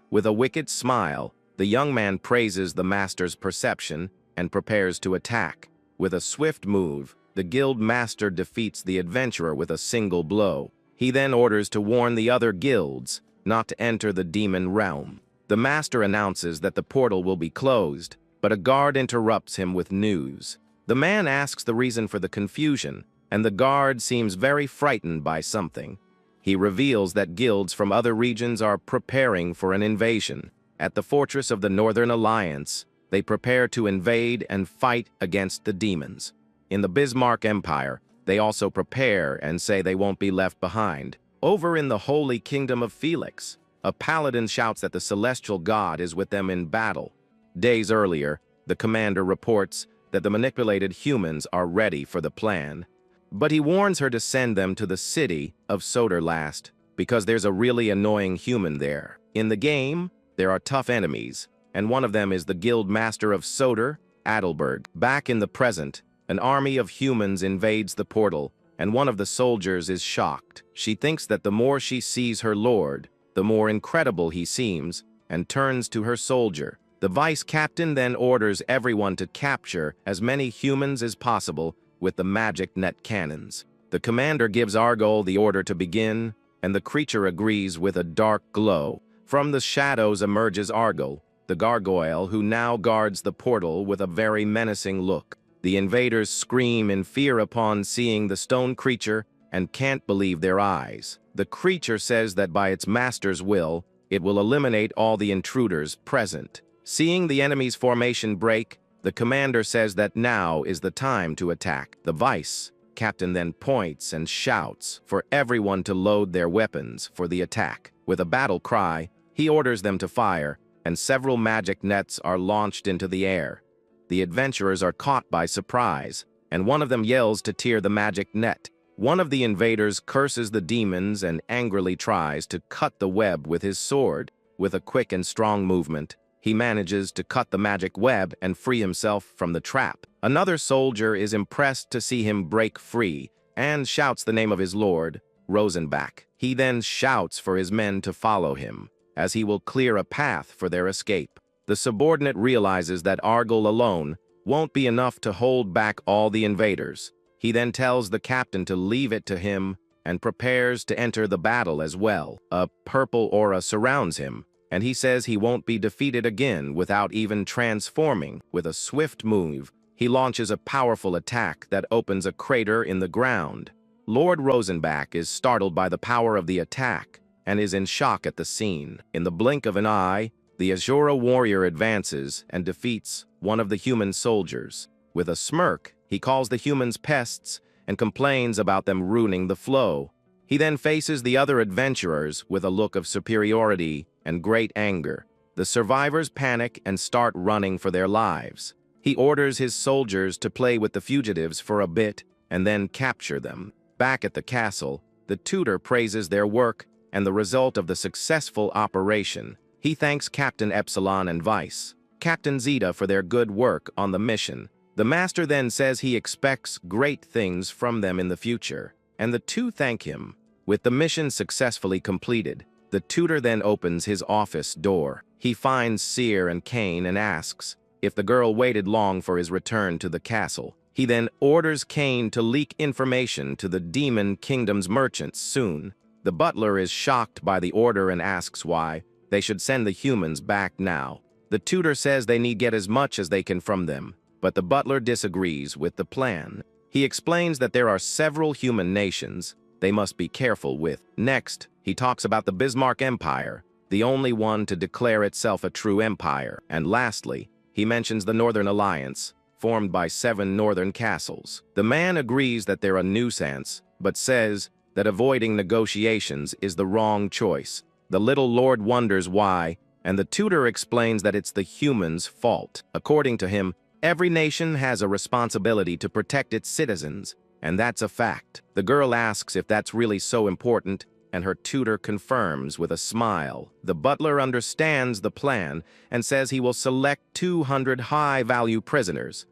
With a wicked smile, the young man praises the master's perception and prepares to attack. With a swift move, the guild master defeats the adventurer with a single blow. He then orders to warn the other guilds not to enter the demon realm. The master announces that the portal will be closed, but a guard interrupts him with news. The man asks the reason for the confusion, and the guard seems very frightened by something. He reveals that guilds from other regions are preparing for an invasion. At the fortress of the Northern Alliance, they prepare to invade and fight against the demons. In the Bismarck Empire, they also prepare and say they won't be left behind. Over in the Holy Kingdom of Felix, a paladin shouts that the celestial god is with them in battle. Days earlier, the commander reports that the manipulated humans are ready for the plan. But he warns her to send them to the city of Soderlast because there's a really annoying human there. In the game, there are tough enemies, and one of them is the guild master of Soder, Adelberg. Back in the present, an army of humans invades the portal, and one of the soldiers is shocked. She thinks that the more she sees her lord, the more incredible he seems, and turns to her soldier. The vice captain then orders everyone to capture as many humans as possible with the magic net cannons. The commander gives Argol the order to begin, and the creature agrees with a dark glow. From the shadows emerges Argol, the gargoyle who now guards the portal with a very menacing look. The invaders scream in fear upon seeing the stone creature and can't believe their eyes. The creature says that by its master's will, it will eliminate all the intruders present. Seeing the enemy's formation break, the commander says that now is the time to attack. The vice captain then points and shouts for everyone to load their weapons for the attack. With a battle cry, he orders them to fire, and several magic nets are launched into the air. The adventurers are caught by surprise, and one of them yells to tear the magic net. One of the invaders curses the demons and angrily tries to cut the web with his sword. With a quick and strong movement, he manages to cut the magic web and free himself from the trap. Another soldier is impressed to see him break free and shouts the name of his lord, Rosenbach. He then shouts for his men to follow him, as he will clear a path for their escape. The subordinate realizes that Argol alone won't be enough to hold back all the invaders. He then tells the captain to leave it to him and prepares to enter the battle as well. A purple aura surrounds him, and he says he won't be defeated again without even transforming. With a swift move, he launches a powerful attack that opens a crater in the ground. Lord Rosenbach is startled by the power of the attack and is in shock at the scene. In the blink of an eye, the Azura warrior advances and defeats one of the human soldiers. With a smirk, he calls the humans pests and complains about them ruining the flow. He then faces the other adventurers with a look of superiority and great anger. The survivors panic and start running for their lives. He orders his soldiers to play with the fugitives for a bit and then capture them. Back at the castle, the tutor praises their work and the result of the successful operation. He thanks Captain Epsilon and Vice Captain Zeta for their good work on the mission. The master then says he expects great things from them in the future, and the two thank him. With the mission successfully completed, the tutor then opens his office door. He finds Seer and Kane and asks if the girl waited long for his return to the castle. He then orders Kane to leak information to the Demon Kingdom's merchants soon. The butler is shocked by the order and asks why they should send the humans back now. The tutor says they need get as much as they can from them, but the butler disagrees with the plan. He explains that there are several human nations they must be careful with. Next, he talks about the Bismarck Empire, the only one to declare itself a true empire. And lastly, he mentions the Northern Alliance, formed by 7 northern castles. The man agrees that they're a nuisance, but says that avoiding negotiations is the wrong choice. The little lord wonders why, and the tutor explains that it's the humans' fault. According to him, every nation has a responsibility to protect its citizens, and that's a fact. The girl asks if that's really so important, and her tutor confirms with a smile. The butler understands the plan and says he will select 200 high-value prisoners.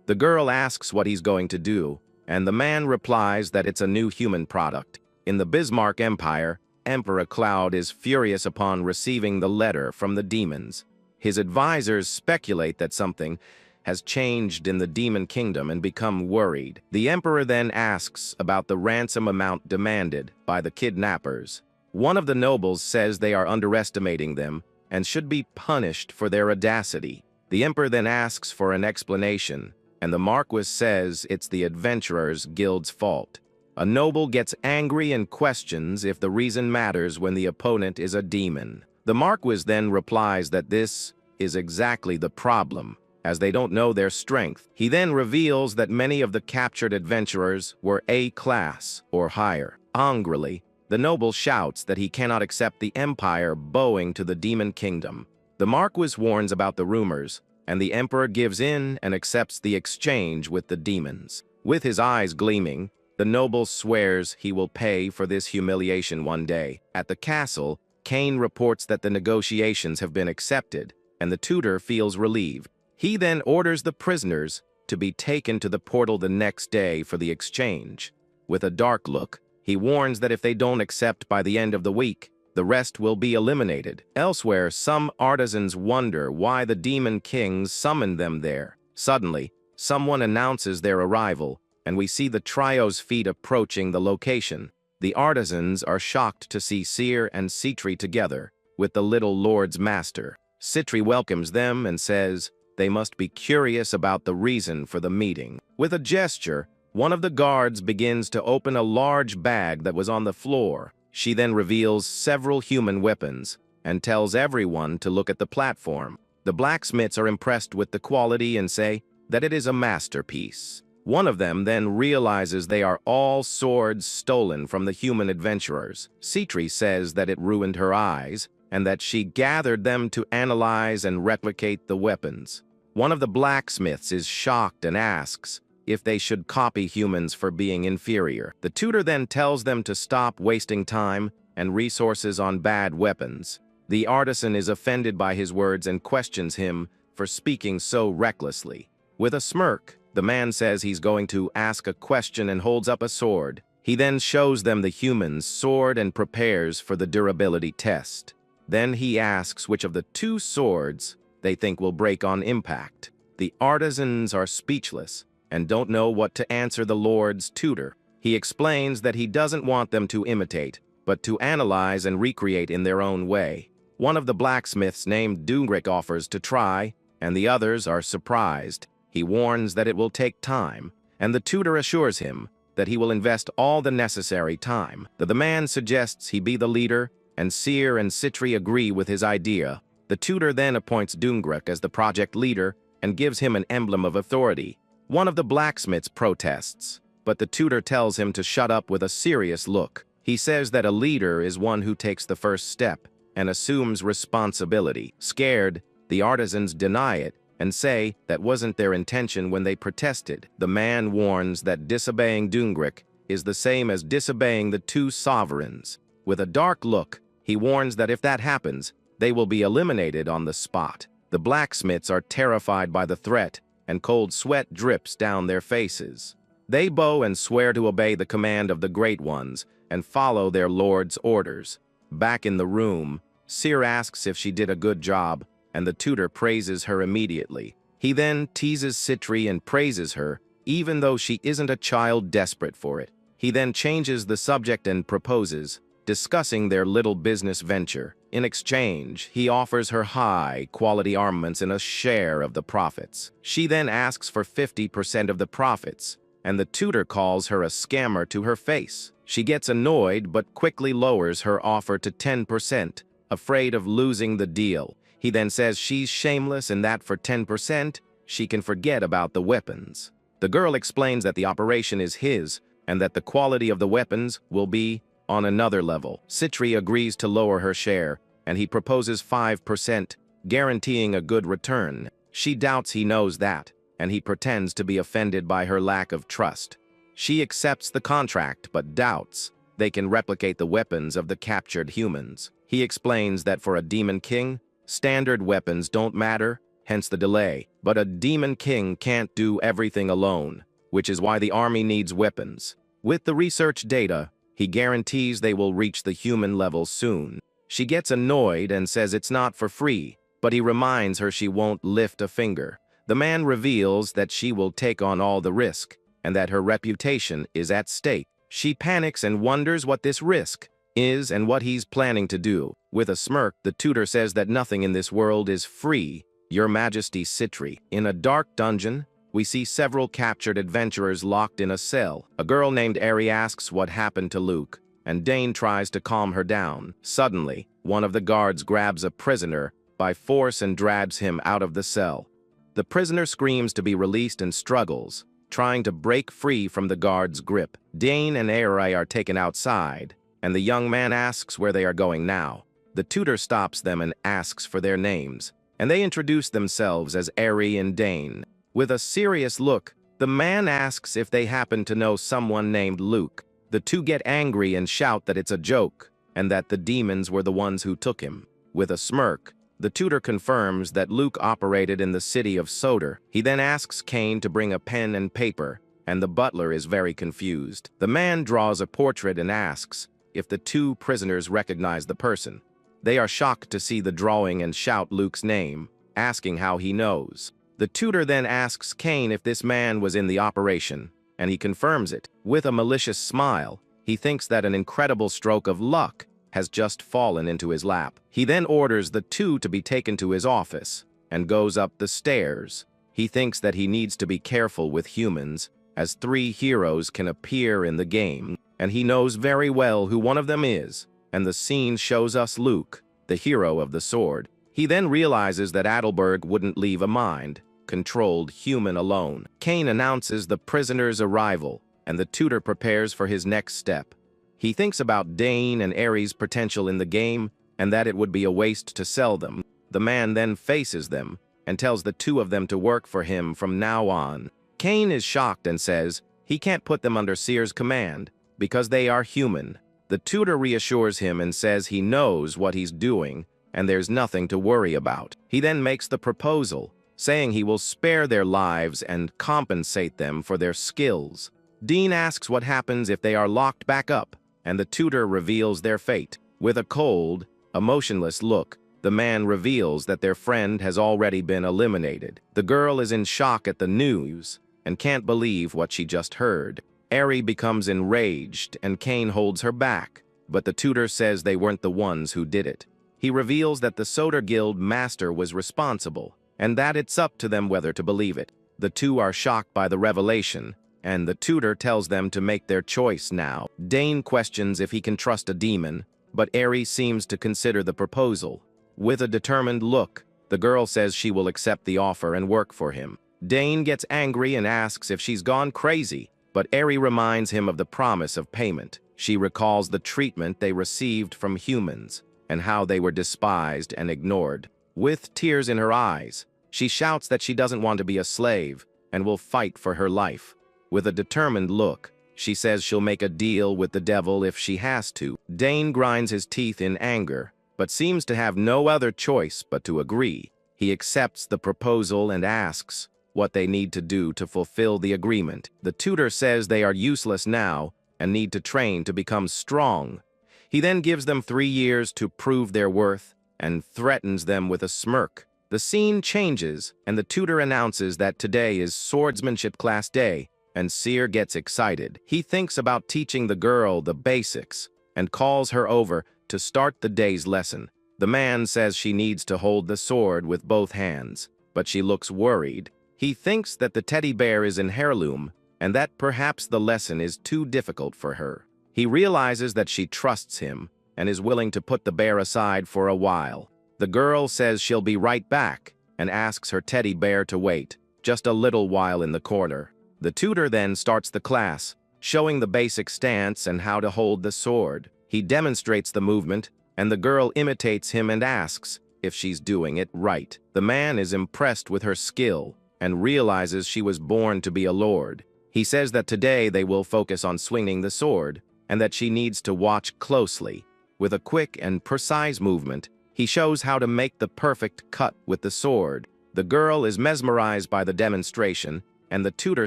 The girl asks what he's going to do, and the man replies that it's a new human product. In the Bismarck Empire, Emperor Cloud is furious upon receiving the letter from the demons. His advisors speculate that something has changed in the demon kingdom and become worried. The emperor then asks about the ransom amount demanded by the kidnappers. One of the nobles says they are underestimating them and should be punished for their audacity. The emperor then asks for an explanation, and the marquis says it's the adventurers' guild's fault. A noble gets angry and questions if the reason matters when the opponent is a demon. The marquis then replies that this is exactly the problem, as they don't know their strength. He then reveals that many of the captured adventurers were A class or higher. Angrily, the noble shouts that he cannot accept the empire bowing to the demon kingdom. The marquis warns about the rumors, and the emperor gives in and accepts the exchange with the demons. With his eyes gleaming, the noble swears he will pay for this humiliation one day. At the castle, Cain reports that the negotiations have been accepted, and the tutor feels relieved. He then orders the prisoners to be taken to the portal the next day for the exchange. With a dark look, he warns that if they don't accept by the end of the week, the rest will be eliminated. Elsewhere, some artisans wonder why the demon kings summoned them there. Suddenly, someone announces their arrival, and we see the trio's feet approaching the location. The artisans are shocked to see Seer and Citri together with the little lord's master. Citri welcomes them and says they must be curious about the reason for the meeting. With a gesture, one of the guards begins to open a large bag that was on the floor. She then reveals several human weapons and tells everyone to look at the platform. The blacksmiths are impressed with the quality and say that it is a masterpiece. One of them then realizes they are all swords stolen from the human adventurers. Citri says that it ruined her eyes and that she gathered them to analyze and replicate the weapons. One of the blacksmiths is shocked and asks if they should copy humans for being inferior. The tutor then tells them to stop wasting time and resources on bad weapons. The artisan is offended by his words and questions him for speaking so recklessly. With a smirk, the man says he's going to ask a question and holds up a sword. He then shows them the human's sword and prepares for the durability test. Then he asks which of the two swords they think will break on impact. The artisans are speechless and don't know what to answer the Lord's tutor. He explains that he doesn't want them to imitate, but to analyze and recreate in their own way. One of the blacksmiths named Dungrik offers to try, and the others are surprised. He warns that it will take time, and the tutor assures him that he will invest all the necessary time. The man suggests he be the leader, and Seer and Citri agree with his idea. The tutor then appoints Dungrik as the project leader and gives him an emblem of authority. One of the blacksmiths protests, but the tutor tells him to shut up with a serious look. He says that a leader is one who takes the first step and assumes responsibility. Scared, the artisans deny it and say that wasn't their intention when they protested. The man warns that disobeying Dungrik is the same as disobeying the two sovereigns. With a dark look, he warns that if that happens, they will be eliminated on the spot. The blacksmiths are terrified by the threat, and cold sweat drips down their faces. They bow and swear to obey the command of the Great Ones and follow their lord's orders. Back in the room, Seer asks if she did a good job, and the tutor praises her immediately. He then teases Citri and praises her, even though she isn't a child desperate for it. He then changes the subject and proposes, discussing their little business venture. In exchange, he offers her high-quality armaments and a share of the profits. She then asks for 50% of the profits, and the tutor calls her a scammer to her face. She gets annoyed but quickly lowers her offer to 10%, afraid of losing the deal. He then says she's shameless and that for 10%, she can forget about the weapons. The girl explains that the operation is his and that the quality of the weapons will be on another level. Citri agrees to lower her share, and he proposes 5%, guaranteeing a good return. She doubts he knows that, and he pretends to be offended by her lack of trust. She accepts the contract, but doubts they can replicate the weapons of the captured humans. He explains that for a demon king, standard weapons don't matter, hence the delay. But a demon king can't do everything alone, which is why the army needs weapons. With the research data, he guarantees they will reach the human level soon. She gets annoyed and says it's not for free, but he reminds her she won't lift a finger. The man reveals that she will take on all the risk, and that her reputation is at stake. She panics and wonders what this risk is and what he's planning to do. With a smirk, the tutor says that nothing in this world is free, Your Majesty Citri. In a dark dungeon, we see several captured adventurers locked in a cell. A girl named Ari asks what happened to Luke, and Dane tries to calm her down. Suddenly, one of the guards grabs a prisoner by force and drags him out of the cell. The prisoner screams to be released and struggles, trying to break free from the guard's grip. Dane and Ari are taken outside, and the young man asks where they are going now. The tutor stops them and asks for their names, and they introduce themselves as Ari and Dane. With a serious look, the man asks if they happen to know someone named Luke. The two get angry and shout that it's a joke, and that the demons were the ones who took him. With a smirk, the tutor confirms that Luke operated in the city of Soder. He then asks Kane to bring a pen and paper, and the butler is very confused. The man draws a portrait and asks if the two prisoners recognize the person. They are shocked to see the drawing and shout Luke's name, asking how he knows. The tutor then asks Kane if this man was in the operation, and he confirms it. With a malicious smile, he thinks that an incredible stroke of luck has just fallen into his lap. He then orders the two to be taken to his office and goes up the stairs. He thinks that he needs to be careful with humans, as 3 heroes can appear in the game, and he knows very well who one of them is, and the scene shows us Luke, the hero of the sword. He then realizes that Adelberg wouldn't leave a mind-controlled human alone. Kane announces the prisoner's arrival, and the tutor prepares for his next step. He thinks about Dane and Ari's potential in the game, and that it would be a waste to sell them. The man then faces them, and tells the two of them to work for him from now on. Kane is shocked and says he can't put them under Seer's command, because they are human. The tutor reassures him and says he knows what he's doing, and there's nothing to worry about. He then makes the proposal, saying he will spare their lives and compensate them for their skills. Dean asks what happens if they are locked back up, and the tutor reveals their fate. With a cold, emotionless look, the man reveals that their friend has already been eliminated. The girl is in shock at the news and can't believe what she just heard. Ari becomes enraged and Kane holds her back, but the tutor says they weren't the ones who did it. He reveals that the Soder Guild master was responsible, and that it's up to them whether to believe it. The two are shocked by the revelation, and the tutor tells them to make their choice now. Dane questions if he can trust a demon, but Ari seems to consider the proposal. With a determined look, the girl says she will accept the offer and work for him. Dane gets angry and asks if she's gone crazy, but Ari reminds him of the promise of payment. She recalls the treatment they received from humans, and how they were despised and ignored. With tears in her eyes, she shouts that she doesn't want to be a slave, and will fight for her life. With a determined look, she says she'll make a deal with the devil if she has to. Dane grinds his teeth in anger, but seems to have no other choice but to agree. He accepts the proposal and asks what they need to do to fulfill the agreement. The tutor says they are useless now and need to train to become strong. He then gives them 3 years to prove their worth and threatens them with a smirk. The scene changes, and the tutor announces that today is swordsmanship class day, and Seer gets excited. He thinks about teaching the girl the basics and calls her over to start the day's lesson. The man says she needs to hold the sword with both hands, but she looks worried. He thinks that the teddy bear is an heirloom and that perhaps the lesson is too difficult for her. He realizes that she trusts him and is willing to put the bear aside for a while. The girl says she'll be right back and asks her teddy bear to wait just a little while in the corner. The tutor then starts the class, showing the basic stance and how to hold the sword. He demonstrates the movement, and the girl imitates him and asks if she's doing it right. The man is impressed with her skill and realizes she was born to be a lord. He says that today they will focus on swinging the sword and that she needs to watch closely. With a quick and precise movement, he shows how to make the perfect cut with the sword. The girl is mesmerized by the demonstration, and the tutor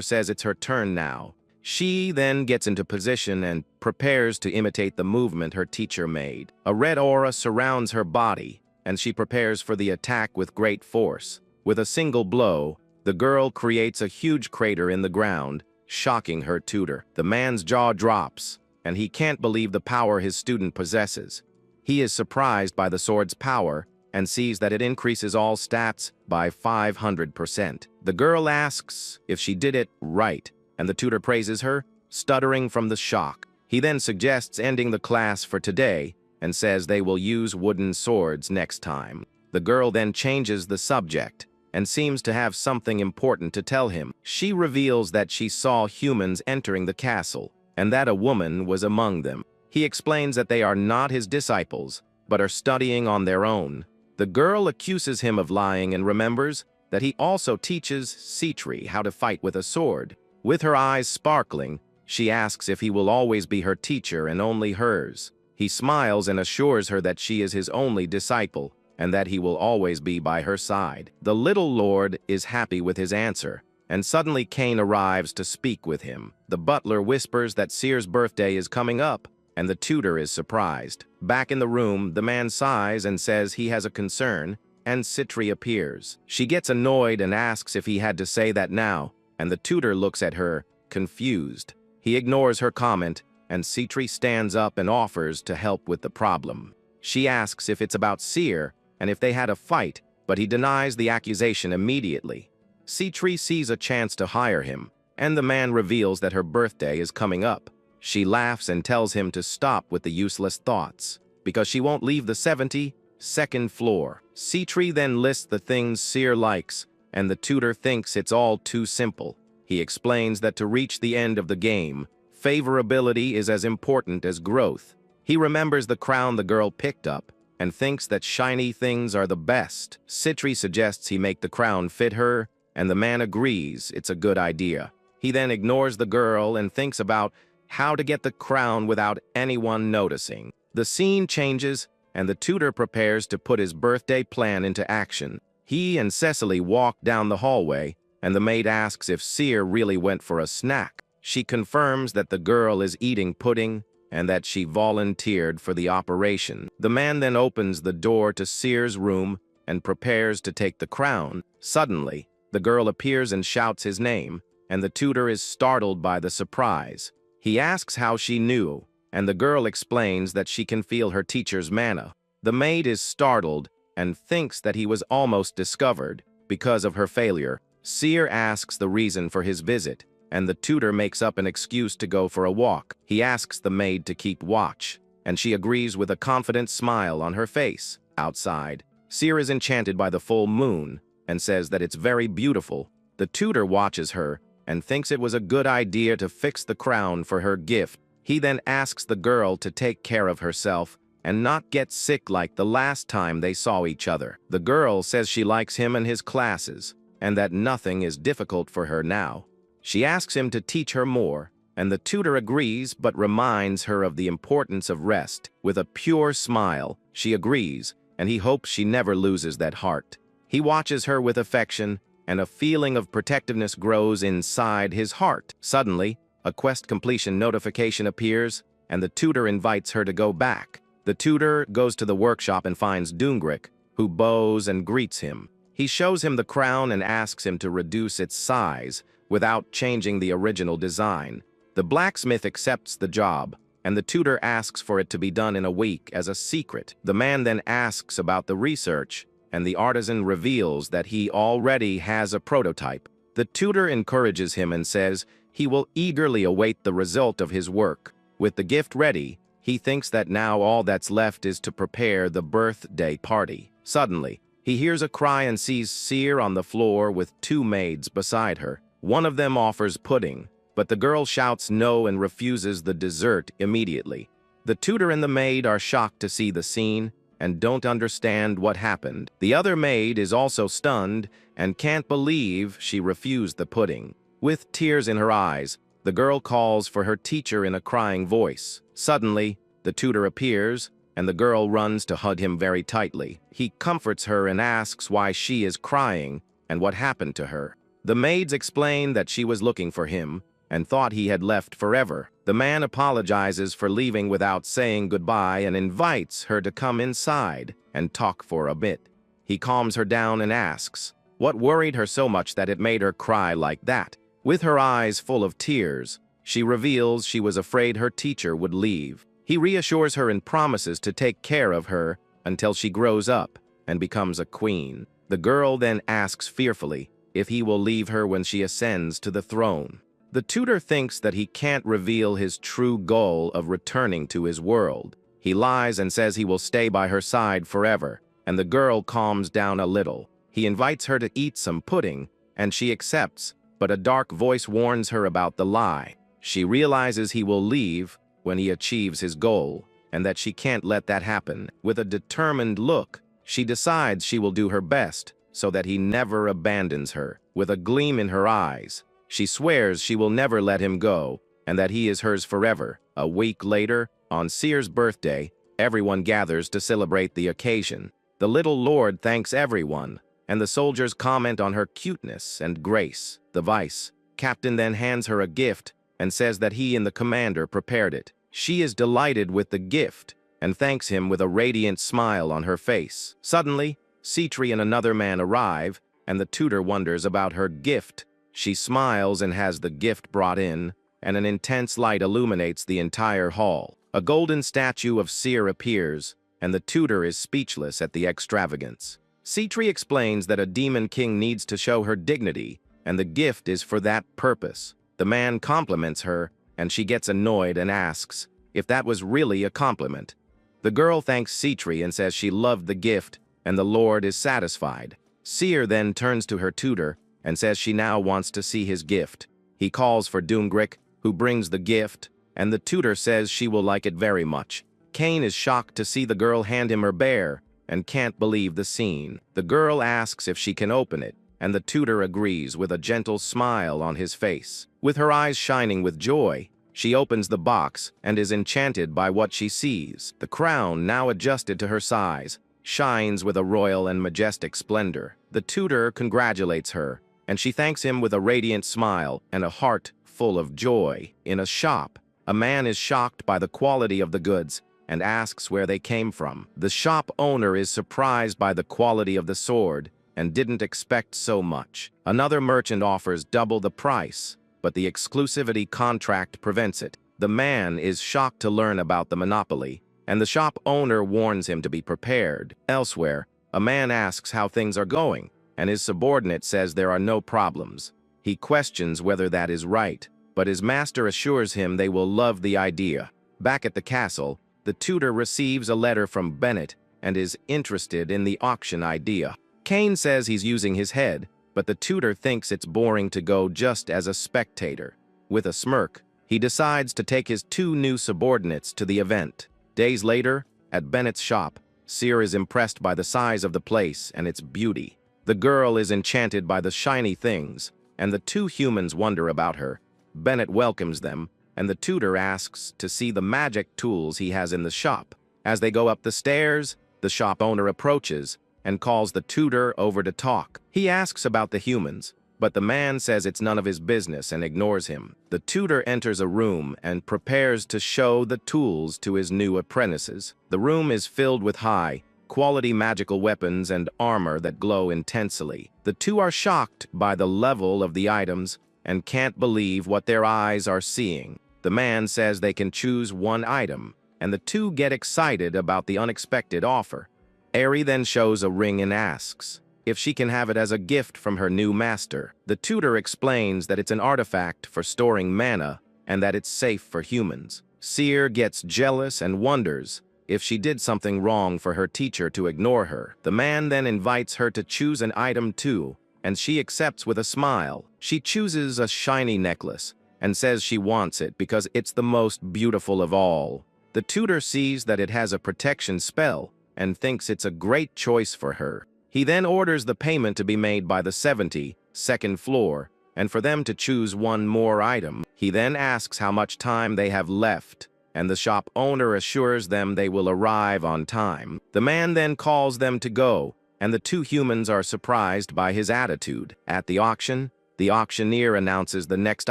says it's her turn now. She then gets into position and prepares to imitate the movement her teacher made. A red aura surrounds her body, and she prepares for the attack with great force. With a single blow, The girl creates a huge crater in the ground, shocking her tutor. The man's jaw drops, and he can't believe the power his student possesses. He is surprised by the sword's power and sees that it increases all stats by 500%. The girl asks if she did it right, and the tutor praises her, stuttering from the shock. He then suggests ending the class for today and says they will use wooden swords next time. The girl then changes the subject and seems to have something important to tell him. She reveals that she saw humans entering the castle and that a woman was among them. He explains that they are not his disciples, but are studying on their own. The girl accuses him of lying and remembers that he also teaches Citri how to fight with a sword. With her eyes sparkling, she asks if he will always be her teacher and only hers. He smiles and assures her that she is his only disciple and that he will always be by her side. The little lord is happy with his answer, and suddenly Cain arrives to speak with him. The butler whispers that Seer's birthday is coming up, and the tutor is surprised. Back in the room, the man sighs and says he has a concern, and Citri appears. She gets annoyed and asks if he had to say that now, and the tutor looks at her, confused. He ignores her comment, and Citri stands up and offers to help with the problem. She asks if it's about Seer and if they had a fight, but he denies the accusation immediately. Citri sees a chance to hire him, and the man reveals that her birthday is coming up. She laughs and tells him to stop with the useless thoughts, because she won't leave the 72nd floor. Citri then lists the things Seer likes, and the tutor thinks it's all too simple. He explains that to reach the end of the game, favorability is as important as growth. He remembers the crown the girl picked up, and thinks that shiny things are the best. Citri suggests he make the crown fit her, and the man agrees it's a good idea. He then ignores the girl and thinks about how to get the crown without anyone noticing. The scene changes, and the tutor prepares to put his birthday plan into action. He and Cecily walk down the hallway, and the maid asks if Seer really went for a snack. She confirms that the girl is eating pudding and that she volunteered for the operation. The man then opens the door to Seer's room and prepares to take the crown. Suddenly, the girl appears and shouts his name, and the tutor is startled by the surprise. He asks how she knew, and the girl explains that she can feel her teacher's mana. The maid is startled and thinks that he was almost discovered because of her failure. Seer asks the reason for his visit, and the tutor makes up an excuse to go for a walk. He asks the maid to keep watch, and she agrees with a confident smile on her face. Outside, Seer is enchanted by the full moon and says that it's very beautiful. The tutor watches her and thinks it was a good idea to fix the crown for her gift. He then asks the girl to take care of herself and not get sick like the last time they saw each other. The girl says she likes him and his classes, and that nothing is difficult for her now. She asks him to teach her more, and the tutor agrees but reminds her of the importance of rest. With a pure smile, she agrees, and he hopes she never loses that heart. He watches her with affection, and a feeling of protectiveness grows inside his heart. Suddenly, a quest completion notification appears, and the tutor invites her to go back. The tutor goes to the workshop and finds Dungrik, who bows and greets him. He shows him the crown and asks him to reduce its size without changing the original design. The blacksmith accepts the job, and the tutor asks for it to be done in a week as a secret. The man then asks about the research, and the artisan reveals that he already has a prototype. The tutor encourages him and says he will eagerly await the result of his work. With the gift ready, he thinks that now all that's left is to prepare the birthday party. Suddenly, he hears a cry and sees Seer on the floor with two maids beside her. One of them offers pudding, but the girl shouts no and refuses the dessert immediately. The tutor and the maid are shocked to see the scene and don't understand what happened. The other maid is also stunned and can't believe she refused the pudding. With tears in her eyes, the girl calls for her teacher in a crying voice. Suddenly, the tutor appears, and the girl runs to hug him very tightly. He comforts her and asks why she is crying and what happened to her. The maids explain that she was looking for him and thought he had left forever. The man apologizes for leaving without saying goodbye and invites her to come inside and talk for a bit. He calms her down and asks What worried her so much that it made her cry like that? With her eyes full of tears, she reveals she was afraid her teacher would leave. He reassures her and promises to take care of her until she grows up and becomes a queen. The girl then asks fearfully if he will leave her when she ascends to the throne. The tutor thinks that he can't reveal his true goal of returning to his world. He lies and says he will stay by her side forever, and the girl calms down a little. He invites her to eat some pudding, and she accepts, but a dark voice warns her about the lie. She realizes he will leave when he achieves his goal, and that she can't let that happen. With a determined look, she decides she will do her best so that he never abandons her. With a gleam in her eyes, she swears she will never let him go and that he is hers forever. A week later, on Seer's birthday, everyone gathers to celebrate the occasion. The little lord thanks everyone, and the soldiers comment on her cuteness and grace. The vice captain then hands her a gift and says that he and the commander prepared it. She is delighted with the gift and thanks him with a radiant smile on her face. Suddenly, Citri and another man arrive, and the tutor wonders about her gift. She smiles and has the gift brought in, and an intense light illuminates the entire hall. A golden statue of Seer appears, and the tutor is speechless at the extravagance. Citri explains that a demon king needs to show her dignity, and the gift is for that purpose. The man compliments her, and she gets annoyed and asks if that was really a compliment. The girl thanks Citri and says she loved the gift, and the lord is satisfied. Seer then turns to her tutor and says she now wants to see his gift. He calls for Dungrik, who brings the gift, and the tutor says she will like it very much. Kane is shocked to see the girl hand him her bear and can't believe the scene. The girl asks if she can open it, and the tutor agrees with a gentle smile on his face. With her eyes shining with joy, she opens the box and is enchanted by what she sees. The crown, now adjusted to her size, shines with a royal and majestic splendor. The tutor congratulates her, and she thanks him with a radiant smile and a heart full of joy. In a shop, a man is shocked by the quality of the goods and asks where they came from. The shop owner is surprised by the quality of the sword and didn't expect so much. Another merchant offers double the price, but the exclusivity contract prevents it. The man is shocked to learn about the monopoly, and the shop owner warns him to be prepared. Elsewhere, a man asks how things are going, and his subordinate says there are no problems. He questions whether that is right, but his master assures him they will love the idea. Back at the castle, the tutor receives a letter from Bennett and is interested in the auction idea. Kane says he's using his head, but the tutor thinks it's boring to go just as a spectator. With a smirk, he decides to take his two new subordinates to the event. Days later, at Bennett's shop, Seer is impressed by the size of the place and its beauty. The girl is enchanted by the shiny things, and the two humans wonder about her. Bennett welcomes them, and the tutor asks to see the magic tools he has in the shop. As they go up the stairs, the shop owner approaches and calls the tutor over to talk. He asks about the humans, but the man says it's none of his business and ignores him. The tutor enters a room and prepares to show the tools to his new apprentices. The room is filled with high-quality magical weapons and armor that glow intensely. The two are shocked by the level of the items and can't believe what their eyes are seeing. The man says they can choose one item, and the two get excited about the unexpected offer. Eri then shows a ring and asks if she can have it as a gift from her new master. The tutor explains that it's an artifact for storing mana and that it's safe for humans. Seer gets jealous and wonders if she did something wrong for her teacher to ignore her. The man then invites her to choose an item too, and she accepts with a smile. She chooses a shiny necklace and says she wants it because it's the most beautiful of all. The tutor sees that it has a protection spell and thinks it's a great choice for her. He then orders the payment to be made by the 72nd floor and for them to choose one more item. He then asks how much time they have left, and the shop owner assures them they will arrive on time. The man then calls them to go, and the two humans are surprised by his attitude. At the auction, the auctioneer announces the next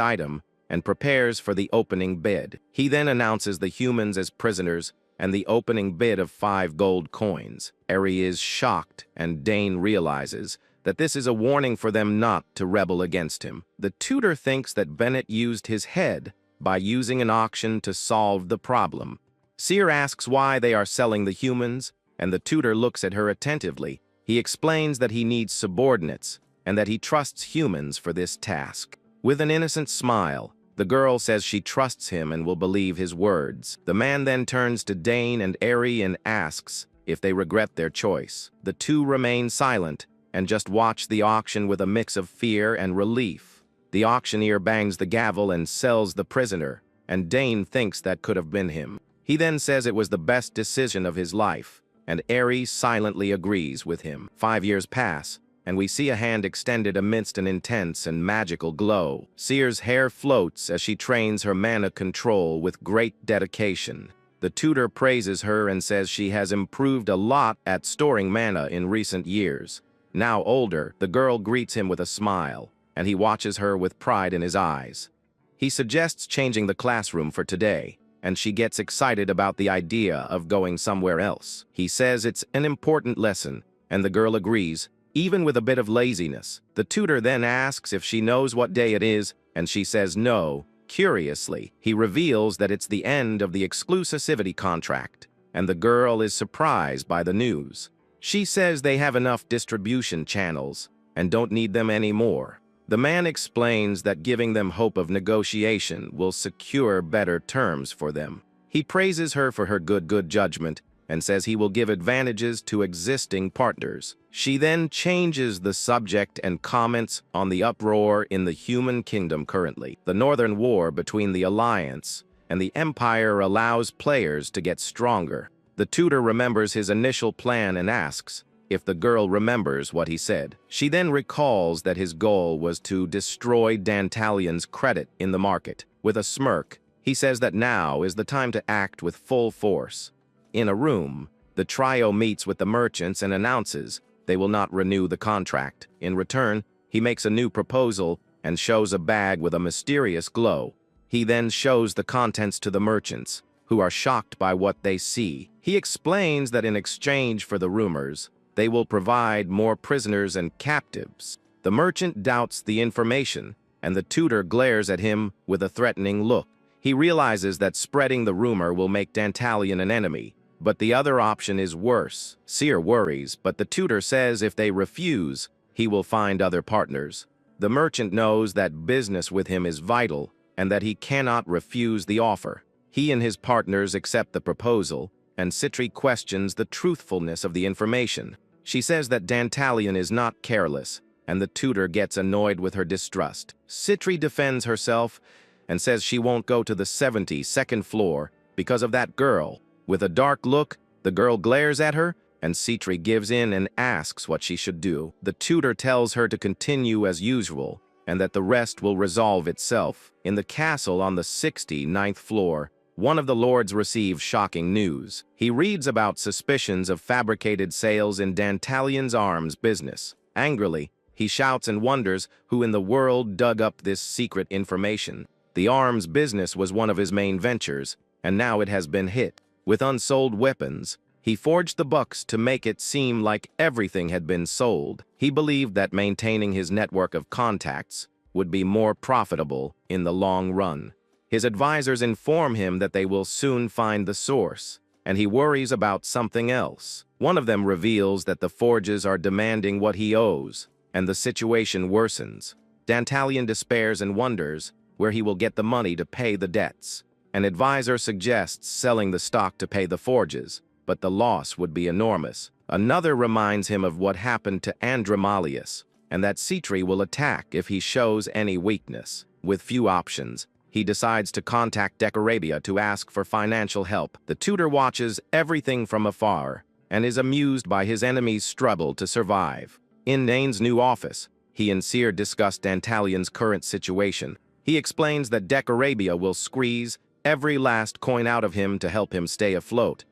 item and prepares for the opening bid. He then announces the humans as prisoners and the opening bid of 5 gold coins. Eri is shocked, and Dane realizes that this is a warning for them not to rebel against him. The tutor thinks that Bennett used his head by using an auction to solve the problem. Seer asks why they are selling the humans, and the tutor looks at her attentively. He explains that he needs subordinates, and that he trusts humans for this task. With an innocent smile, the girl says she trusts him and will believe his words. The man then turns to Dane and Eri and asks if they regret their choice. The two remain silent and just watch the auction with a mix of fear and relief. The auctioneer bangs the gavel and sells the prisoner, and Dane thinks that could have been him. He then says it was the best decision of his life, and Eri silently agrees with him. 5 years pass, and we see a hand extended amidst an intense and magical glow. Seer's hair floats as she trains her mana control with great dedication. The tutor praises her and says she has improved a lot at storing mana in recent years. Now older, the girl greets him with a smile, and he watches her with pride in his eyes. He suggests changing the classroom for today, and she gets excited about the idea of going somewhere else. He says it's an important lesson, and the girl agrees, even with a bit of laziness. The tutor then asks if she knows what day it is, and she says no. Curiously, he reveals that it's the end of the exclusivity contract, and the girl is surprised by the news. She says they have enough distribution channels and don't need them anymore. The man explains that giving them hope of negotiation will secure better terms for them. He praises her for her good judgment and says he will give advantages to existing partners. She then changes the subject and comments on the uproar in the human kingdom currently. The northern war between the Alliance and the Empire allows players to get stronger. The tutor remembers his initial plan and asks if the girl remembers what he said. She then recalls that his goal was to destroy Dantalion's credit in the market. With a smirk, he says that now is the time to act with full force. In a room, the trio meets with the merchants and announces they will not renew the contract. In return, he makes a new proposal and shows a bag with a mysterious glow. He then shows the contents to the merchants, who are shocked by what they see. He explains that in exchange for the rumors, they will provide more prisoners and captives. The merchant doubts the information, and the tutor glares at him with a threatening look. He realizes that spreading the rumor will make Dantalion an enemy, but the other option is worse. Seer worries, but the tutor says if they refuse, he will find other partners. The merchant knows that business with him is vital and that he cannot refuse the offer. He and his partners accept the proposal, and Citri questions the truthfulness of the information. She says that Dantalion is not careless, and the tutor gets annoyed with her distrust. Citri defends herself and says she won't go to the 72nd floor because of that girl. With a dark look, the girl glares at her, and Citri gives in and asks what she should do. The tutor tells her to continue as usual, and that the rest will resolve itself. In the castle on the 69th floor, one of the lords receives shocking news. He reads about suspicions of fabricated sales in Dantalion's arms business. Angrily, he shouts and wonders who in the world dug up this secret information. The arms business was one of his main ventures, and now it has been hit. With unsold weapons, he forged the books to make it seem like everything had been sold. He believed that maintaining his network of contacts would be more profitable in the long run. His advisors inform him that they will soon find the source, and he worries about something else. One of them reveals that the forges are demanding what he owes, and the situation worsens. Dantalion despairs and wonders where he will get the money to pay the debts. An advisor suggests selling the stock to pay the forges, but the loss would be enormous. Another reminds him of what happened to Andromalius, and that Citri will attack if he shows any weakness. With few options, he decides to contact Decorabia to ask for financial help. The tutor watches everything from afar and is amused by his enemy's struggle to survive. In Nain's new office, he and Seer discuss Dantalion's current situation. He explains that Decorabia will squeeze every last coin out of him to help him stay afloat.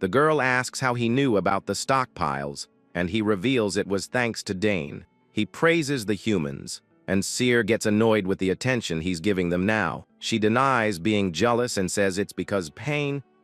The girl asks how he knew about the stockpiles, and he reveals it was thanks to Dane. He praises the humans, and Seer gets annoyed with the attention he's giving them now. She denies being jealous and says it's because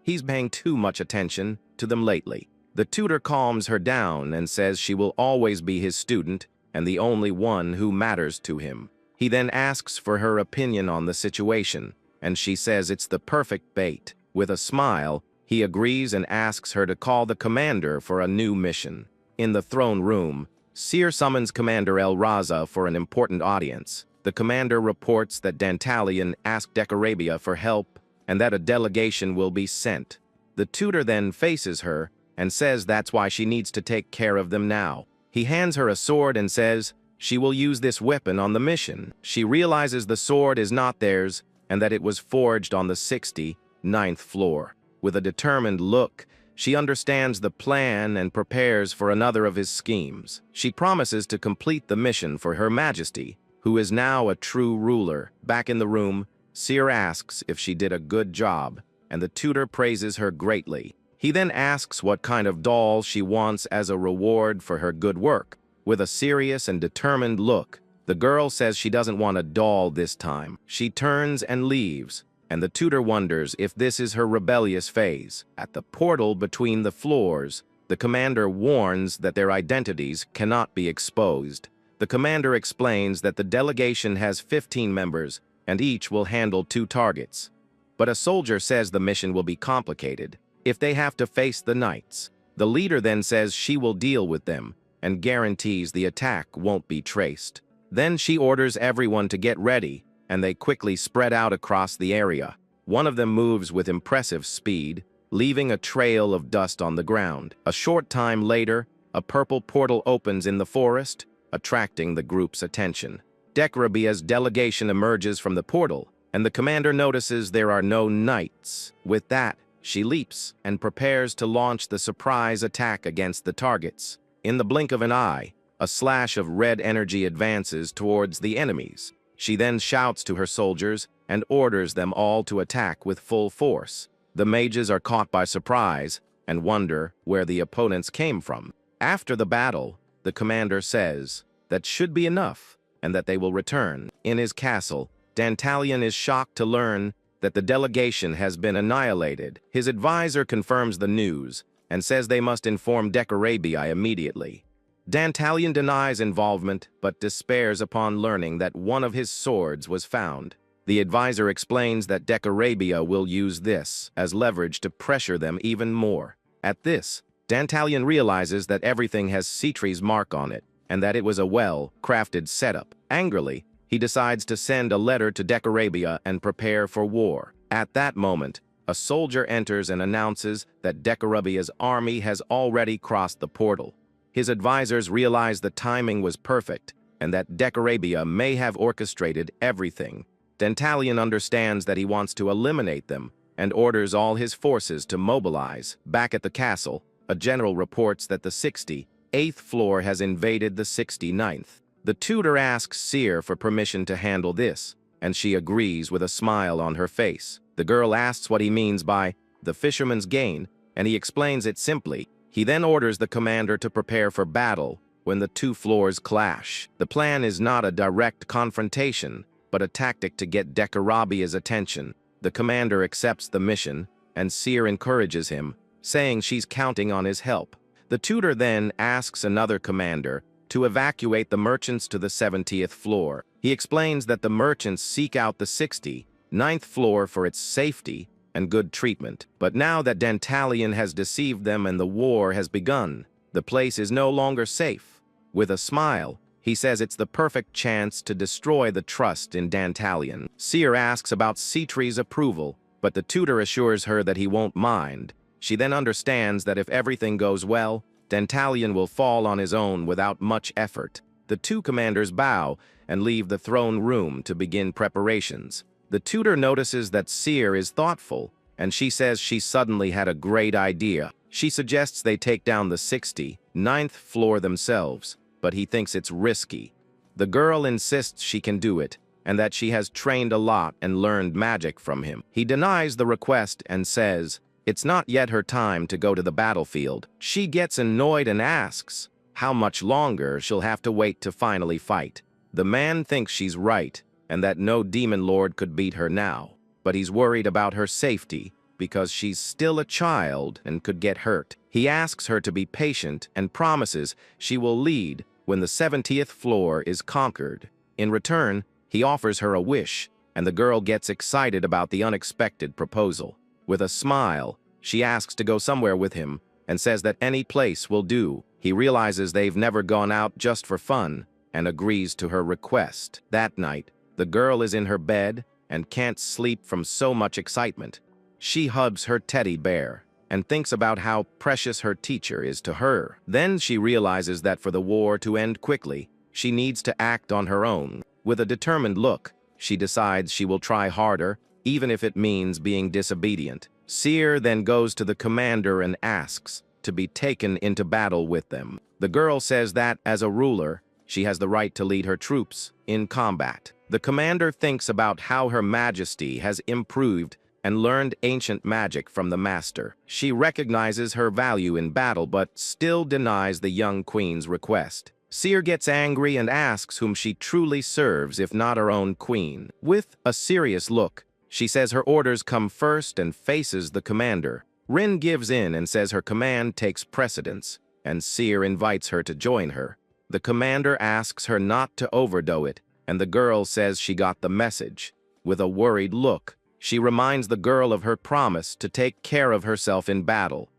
he's paying too much attention to them lately. The tutor calms her down and says she will always be his student and the only one who matters to him. He then asks for her opinion on the situation, and she says it's the perfect bait. With a smile, he agrees and asks her to call the commander for a new mission. In the throne room, Seer summons Commander El Raza for an important audience. The commander reports that Dantalion asked Decarabia for help and that a delegation will be sent. The tutor then faces her and says that's why she needs to take care of them now. He hands her a sword and says she will use this weapon on the mission. She realizes the sword is not theirs and that it was forged on the 69th floor. With a determined look, she understands the plan and prepares for another of his schemes. She promises to complete the mission for Her Majesty, who is now a true ruler. Back in the room, Seer asks if she did a good job, and the tutor praises her greatly. He then asks what kind of doll she wants as a reward for her good work. With a serious and determined look, the girl says she doesn't want a doll this time. She turns and leaves, and the tutor wonders if this is her rebellious phase. At the portal between the floors, the commander warns that their identities cannot be exposed. The commander explains that the delegation has 15 members, and each will handle 2 targets. But a soldier says the mission will be complicated if they have to face the knights. The leader then says she will deal with them and guarantees the attack won't be traced. Then she orders everyone to get ready, and they quickly spread out across the area. One of them moves with impressive speed, leaving a trail of dust on the ground. A short time later, a purple portal opens in the forest, attracting the group's attention. Decarabia's delegation emerges from the portal, and the commander notices there are no knights. With that, she leaps and prepares to launch the surprise attack against the targets. In the blink of an eye, a slash of red energy advances towards the enemies. She then shouts to her soldiers and orders them all to attack with full force. The mages are caught by surprise and wonder where the opponents came from. After the battle, the commander says that should be enough and that they will return. In his castle, Dantalion is shocked to learn that the delegation has been annihilated. His advisor confirms the news and says they must inform Decarabia immediately. Dantalion denies involvement, but despairs upon learning that one of his swords was found. The advisor explains that Decarabia will use this as leverage to pressure them even more. At this, Dantalion realizes that everything has Citri's mark on it, and that it was a well-crafted setup. Angrily, he decides to send a letter to Decarabia and prepare for war. At that moment, a soldier enters and announces that Decarabia's army has already crossed the portal. His advisors realize the timing was perfect and that Decarabia may have orchestrated everything. Dantalion understands that he wants to eliminate them and orders all his forces to mobilize. Back at the castle, a general reports that the 68th floor has invaded the 69th. The tutor asks Seer for permission to handle this, and she agrees with a smile on her face. The girl asks what he means by the fisherman's gain, and he explains it simply. He then orders the commander to prepare for battle when the 2 floors clash. The plan is not a direct confrontation, but a tactic to get Decarabia's attention. The commander accepts the mission, and Seer encourages him, saying she's counting on his help. The tutor then asks another commander to evacuate the merchants to the 70th floor. He explains that the merchants seek out the 69th floor for its safety and good treatment. But now that Dantalion has deceived them and the war has begun, the place is no longer safe. With a smile, he says it's the perfect chance to destroy the trust in Dantalion. Seer asks about Citri's approval, but the tutor assures her that he won't mind. She then understands that if everything goes well, Dantalion will fall on his own without much effort. The 2 commanders bow and leave the throne room to begin preparations. The tutor notices that Seer is thoughtful, and she says she suddenly had a great idea. She suggests they take down the 69th floor themselves, but he thinks it's risky. The girl insists she can do it, and that she has trained a lot and learned magic from him. He denies the request and says it's not yet her time to go to the battlefield. She gets annoyed and asks how much longer she'll have to wait to finally fight. The man thinks she's right, and that no demon lord could beat her now, but he's worried about her safety because she's still a child and could get hurt. He asks her to be patient and promises she will lead when the 70th floor is conquered. In return, he offers her a wish, and the girl gets excited about the unexpected proposal. With a smile, she asks to go somewhere with him and says that any place will do. He realizes they've never gone out just for fun and agrees to her request. That night, the girl is in her bed and can't sleep from so much excitement. She hugs her teddy bear and thinks about how precious her teacher is to her. Then she realizes that for the war to end quickly, she needs to act on her own. With a determined look, she decides she will try harder, even if it means being disobedient. Seer then goes to the commander and asks to be taken into battle with them. The girl says that, as a ruler, she has the right to lead her troops in combat. The commander thinks about how Her Majesty has improved and learned ancient magic from the master. She recognizes her value in battle but still denies the young queen's request. Seer gets angry and asks whom she truly serves if not her own queen. With a serious look, she says her orders come first and faces the commander. Rin gives in and says her command takes precedence, and Seer invites her to join her. The commander asks her not to overdo it, and the girl says she got the message. With a worried look, she reminds the girl of her promise to take care of herself in battle.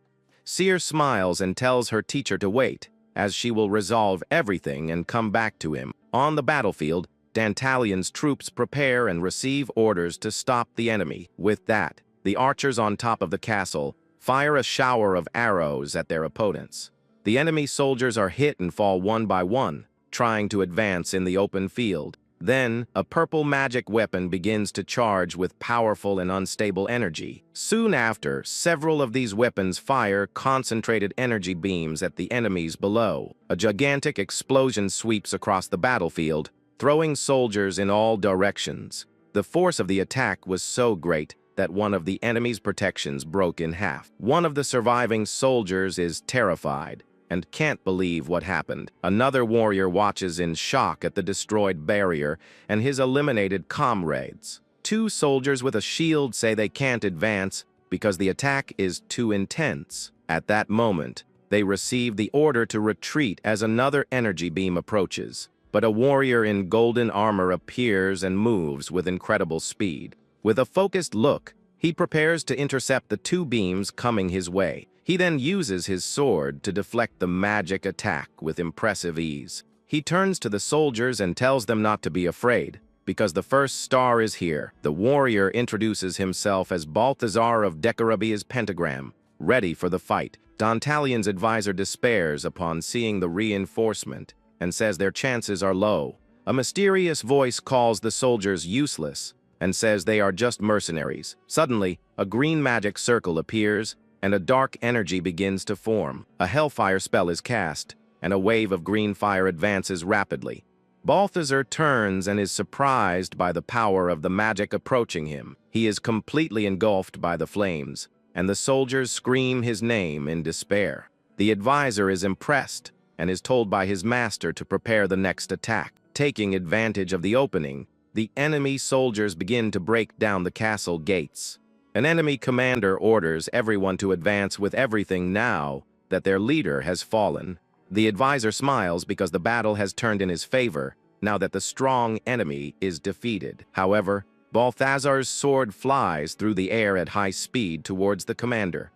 Seer smiles and tells her teacher to wait, as she will resolve everything and come back to him. On the battlefield, Dantalion's troops prepare and receive orders to stop the enemy. With that, the archers on top of the castle fire a shower of arrows at their opponents. The enemy soldiers are hit and fall one by one, trying to advance in the open field. Then, a purple magic weapon begins to charge with powerful and unstable energy. Soon after, several of these weapons fire concentrated energy beams at the enemies below. A gigantic explosion sweeps across the battlefield, throwing soldiers in all directions. The force of the attack was so great that one of the enemy's protections broke in half. One of the surviving soldiers is terrified and can't believe what happened. Another warrior watches in shock at the destroyed barrier and his eliminated comrades. Two soldiers with a shield say they can't advance because the attack is too intense. At that moment, they receive the order to retreat as another energy beam approaches. But a warrior in golden armor appears and moves with incredible speed. With a focused look, he prepares to intercept the two beams coming his way. He then uses his sword to deflect the magic attack with impressive ease. He turns to the soldiers and tells them not to be afraid, because the first star is here. The warrior introduces himself as Balthazar of Decarabia's pentagram, ready for the fight. Dantalion's advisor despairs upon seeing the reinforcement and says their chances are low. A mysterious voice calls the soldiers useless and says they are just mercenaries. Suddenly, a green magic circle appears and a dark energy begins to form. A hellfire spell is cast, and a wave of green fire advances rapidly. Balthazar turns and is surprised by the power of the magic approaching him. He is completely engulfed by the flames, and the soldiers scream his name in despair. The advisor is impressed and is told by his master to prepare the next attack. Taking advantage of the opening, the enemy soldiers begin to break down the castle gates. An enemy commander orders everyone to advance with everything now that their leader has fallen. The advisor smiles because the battle has turned in his favor now that the strong enemy is defeated. However, Balthazar's sword flies through the air at high speed towards the commander.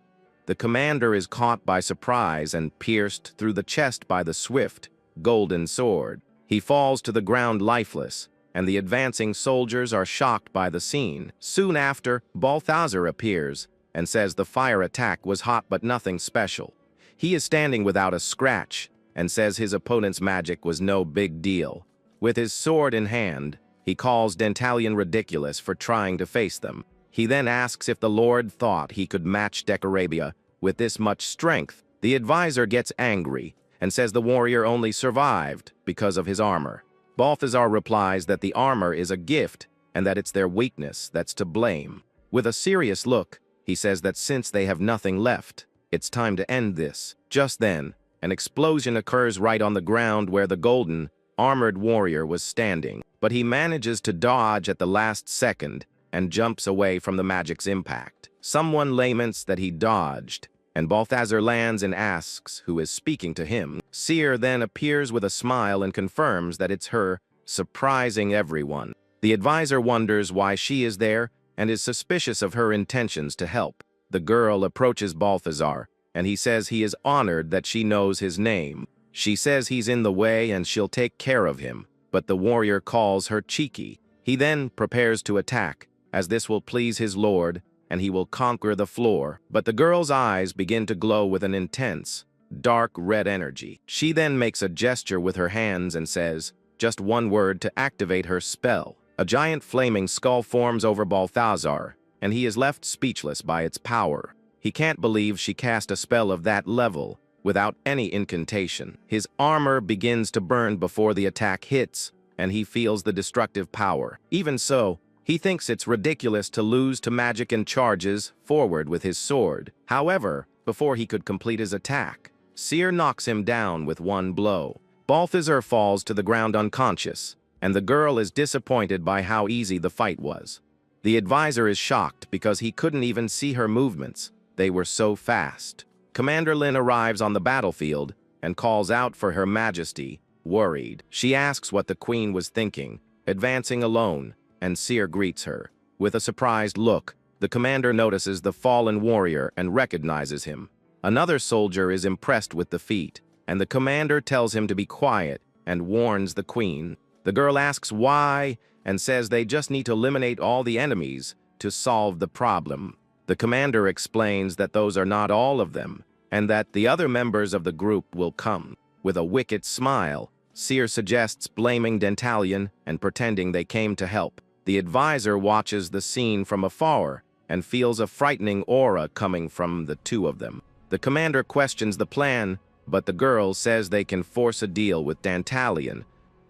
The commander is caught by surprise and pierced through the chest by the swift, golden sword. He falls to the ground lifeless, and the advancing soldiers are shocked by the scene. Soon after, Balthazar appears and says the fire attack was hot but nothing special. He is standing without a scratch and says his opponent's magic was no big deal. With his sword in hand, he calls Dantalion ridiculous for trying to face them. He then asks if the Lord thought he could match Decarabia with this much strength. The advisor gets angry and says the warrior only survived because of his armor. Balthazar replies that the armor is a gift and that it's their weakness that's to blame. With a serious look, he says that since they have nothing left, it's time to end this. Just then, an explosion occurs right on the ground where the golden, armored warrior was standing, but he manages to dodge at the last second and jumps away from the magic's impact. Someone laments that he dodged, and Balthazar lands and asks who is speaking to him. Seer then appears with a smile and confirms that it's her, surprising everyone. The advisor wonders why she is there and is suspicious of her intentions to help. The girl approaches Balthazar, and he says he is honored that she knows his name. She says he's in the way and she'll take care of him, but the warrior calls her cheeky. He then prepares to attack, as this will please his lord, and he will conquer the floor. But the girl's eyes begin to glow with an intense, dark red energy. She then makes a gesture with her hands and says just one word to activate her spell. A giant flaming skull forms over Balthazar, and he is left speechless by its power. He can't believe she cast a spell of that level without any incantation. His armor begins to burn before the attack hits, and he feels the destructive power. Even so, he thinks it's ridiculous to lose to magic and charges forward with his sword. However, before he could complete his attack, Seer knocks him down with one blow. Balthazar falls to the ground unconscious, and the girl is disappointed by how easy the fight was. The advisor is shocked because he couldn't even see her movements. They were so fast. Commander Lin arrives on the battlefield and calls out for Her Majesty, worried. She asks what the queen was thinking, advancing alone, and Seer greets her. With a surprised look, the commander notices the fallen warrior and recognizes him. Another soldier is impressed with the feat, and the commander tells him to be quiet and warns the queen. The girl asks why and says they just need to eliminate all the enemies to solve the problem. The commander explains that those are not all of them, and that the other members of the group will come. With a wicked smile, Seer suggests blaming Dantalion and pretending they came to help. The advisor watches the scene from afar and feels a frightening aura coming from the two of them. The commander questions the plan, but the girl says they can force a deal with Dantalion.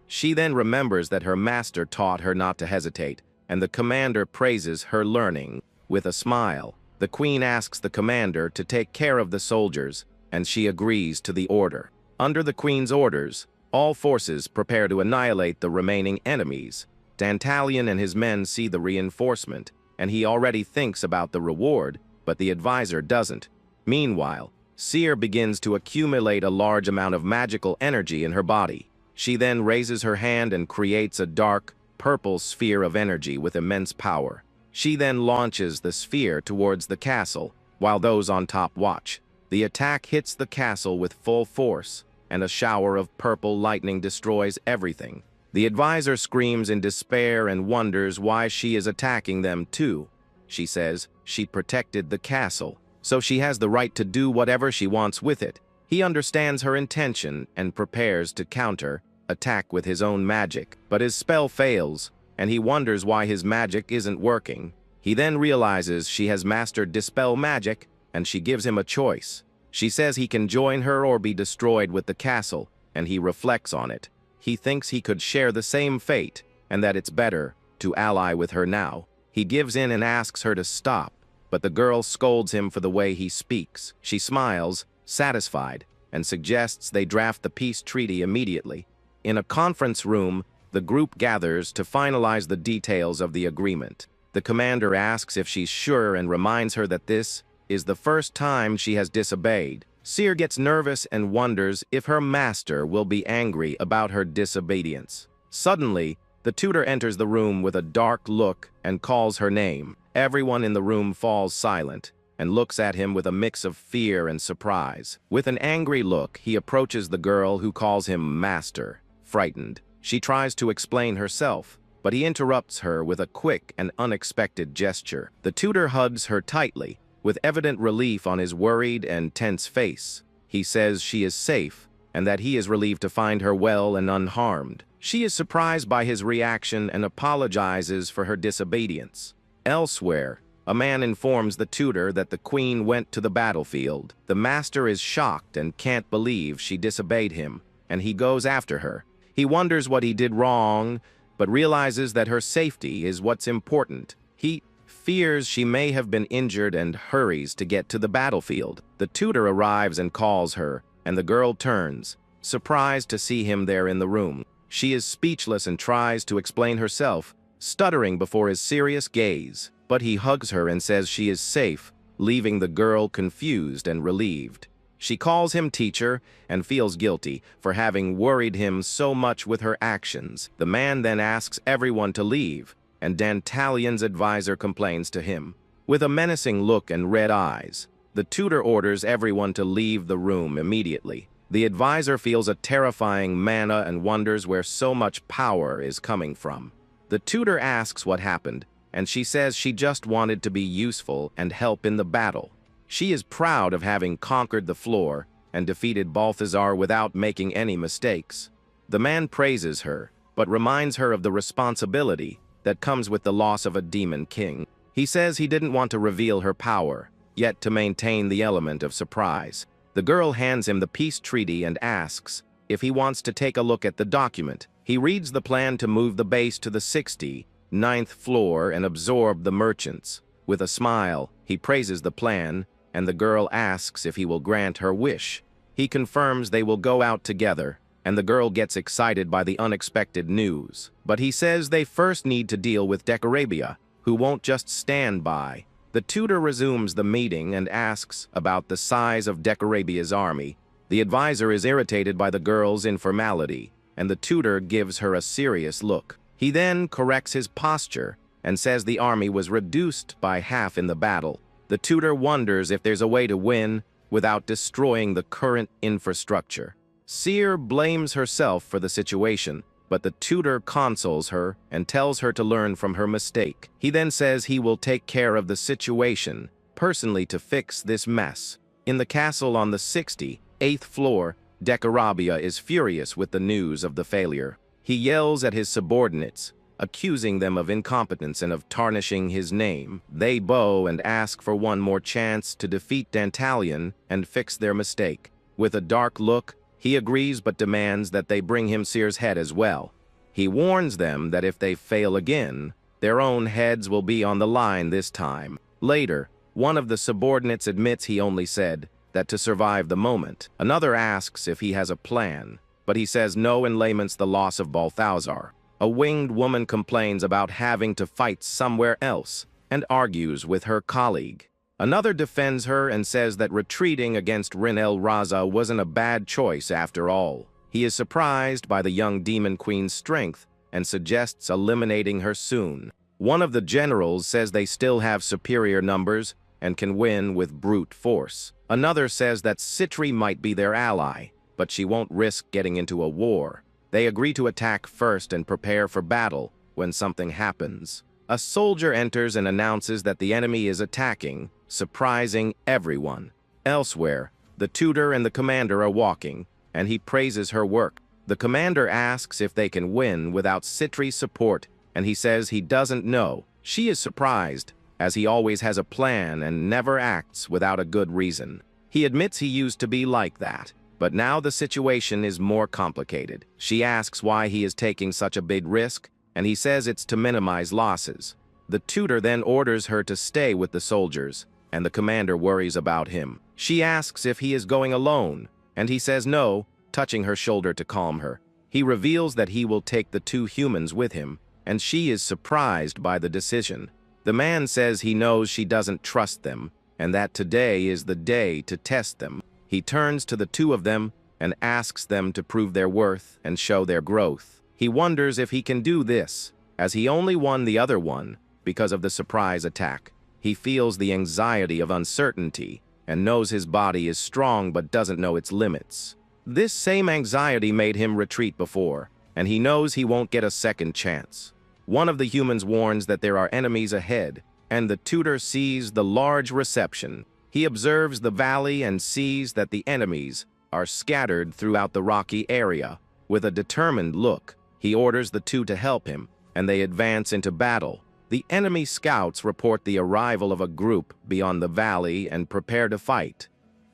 She then remembers that her master taught her not to hesitate, and the commander praises her learning. With a smile, the queen asks the commander to take care of the soldiers, and she agrees to the order. Under the queen's orders, all forces prepare to annihilate the remaining enemies. Dantalion and his men see the reinforcement, and he already thinks about the reward, but the advisor doesn't. Meanwhile, Seer begins to accumulate a large amount of magical energy in her body. She then raises her hand and creates a dark, purple sphere of energy with immense power. She then launches the sphere towards the castle, while those on top watch. The attack hits the castle with full force, and a shower of purple lightning destroys everything. The advisor screams in despair and wonders why she is attacking them too. She says she protected the castle, so she has the right to do whatever she wants with it. He understands her intention and prepares to attack with his own magic, but his spell fails, and he wonders why his magic isn't working. He then realizes she has mastered Dispel Magic, and she gives him a choice. She says he can join her or be destroyed with the castle, and he reflects on it. He thinks he could share the same fate, and that it's better to ally with her now. He gives in and asks her to stop, but the girl scolds him for the way he speaks. She smiles, satisfied, and suggests they draft the peace treaty immediately. In a conference room, the group gathers to finalize the details of the agreement. The commander asks if she's sure and reminds her that this is the first time she has disobeyed. Seer gets nervous and wonders if her master will be angry about her disobedience. Suddenly, the tutor enters the room with a dark look and calls her name. Everyone in the room falls silent and looks at him with a mix of fear and surprise. With an angry look, he approaches the girl who calls him master. Frightened, she tries to explain herself, but he interrupts her with a quick and unexpected gesture. The tutor hugs her tightly, with evident relief on his worried and tense face. He says she is safe, and that he is relieved to find her well and unharmed. She is surprised by his reaction and apologizes for her disobedience. Elsewhere, a man informs the tutor that the queen went to the battlefield. The master is shocked and can't believe she disobeyed him, and he goes after her. He wonders what he did wrong, but realizes that her safety is what's important. He fears she may have been injured and hurries to get to the battlefield. The tutor arrives and calls her, and the girl turns, surprised to see him there in the room. She is speechless and tries to explain herself, stuttering before his serious gaze, but he hugs her and says she is safe, leaving the girl confused and relieved. She calls him teacher and feels guilty for having worried him so much with her actions. The man then asks everyone to leave, and Dantalion's advisor complains to him. With a menacing look and red eyes, the tutor orders everyone to leave the room immediately. The advisor feels a terrifying mana and wonders where so much power is coming from. The tutor asks what happened, and she says she just wanted to be useful and help in the battle. She is proud of having conquered the floor and defeated Balthazar without making any mistakes. The man praises her, but reminds her of the responsibility that comes with the loss of a demon king. He says he didn't want to reveal her power, yet to maintain the element of surprise. The girl hands him the peace treaty and asks if he wants to take a look at the document. He reads the plan to move the base to the 69th floor and absorb the merchants. With a smile, he praises the plan, and the girl asks if he will grant her wish. He confirms they will go out together, and the girl gets excited by the unexpected news. But he says they first need to deal with Decorabia, who won't just stand by. The tutor resumes the meeting and asks about the size of Decorabia's army. The advisor is irritated by the girl's informality, and the tutor gives her a serious look. He then corrects his posture and says the army was reduced by half in the battle. The tutor wonders if there's a way to win without destroying the current infrastructure. Seer blames herself for the situation, but the tutor consoles her and tells her to learn from her mistake. He then says he will take care of the situation personally to fix this mess. In the castle on the 68th floor, Decorabia is furious with the news of the failure. He yells at his subordinates, accusing them of incompetence and of tarnishing his name. They bow and ask for one more chance to defeat Dantalion and fix their mistake. With a dark look, he agrees but demands that they bring him Seer's head as well. He warns them that if they fail again, their own heads will be on the line this time. Later, one of the subordinates admits he only said that to survive the moment. Another asks if he has a plan, but he says no and laments the loss of Balthazar. A winged woman complains about having to fight somewhere else and argues with her colleague. Another defends her and says that retreating against Rin El Raza wasn't a bad choice after all. He is surprised by the young demon queen's strength and suggests eliminating her soon. One of the generals says they still have superior numbers and can win with brute force. Another says that Citri might be their ally, but she won't risk getting into a war. They agree to attack first and prepare for battle when something happens. A soldier enters and announces that the enemy is attacking, surprising everyone. Elsewhere, the tutor and the commander are walking, and he praises her work. The commander asks if they can win without Citri's support, and he says he doesn't know. She is surprised, as he always has a plan and never acts without a good reason. He admits he used to be like that, but now the situation is more complicated. She asks why he is taking such a big risk, and he says it's to minimize losses. The tutor then orders her to stay with the soldiers, and the commander worries about him. She asks if he is going alone, and he says no, touching her shoulder to calm her. He reveals that he will take the two humans with him, and she is surprised by the decision. The man says he knows she doesn't trust them, and that today is the day to test them. He turns to the two of them and asks them to prove their worth and show their growth. He wonders if he can do this, as he only won the other one because of the surprise attack. He feels the anxiety of uncertainty and knows his body is strong but doesn't know its limits. This same anxiety made him retreat before, and he knows he won't get a second chance. One of the humans warns that there are enemies ahead, and the tutor sees the large reception. He observes the valley and sees that the enemies are scattered throughout the rocky area. With a determined look, he orders the two to help him, and they advance into battle. The enemy scouts report the arrival of a group beyond the valley and prepare to fight.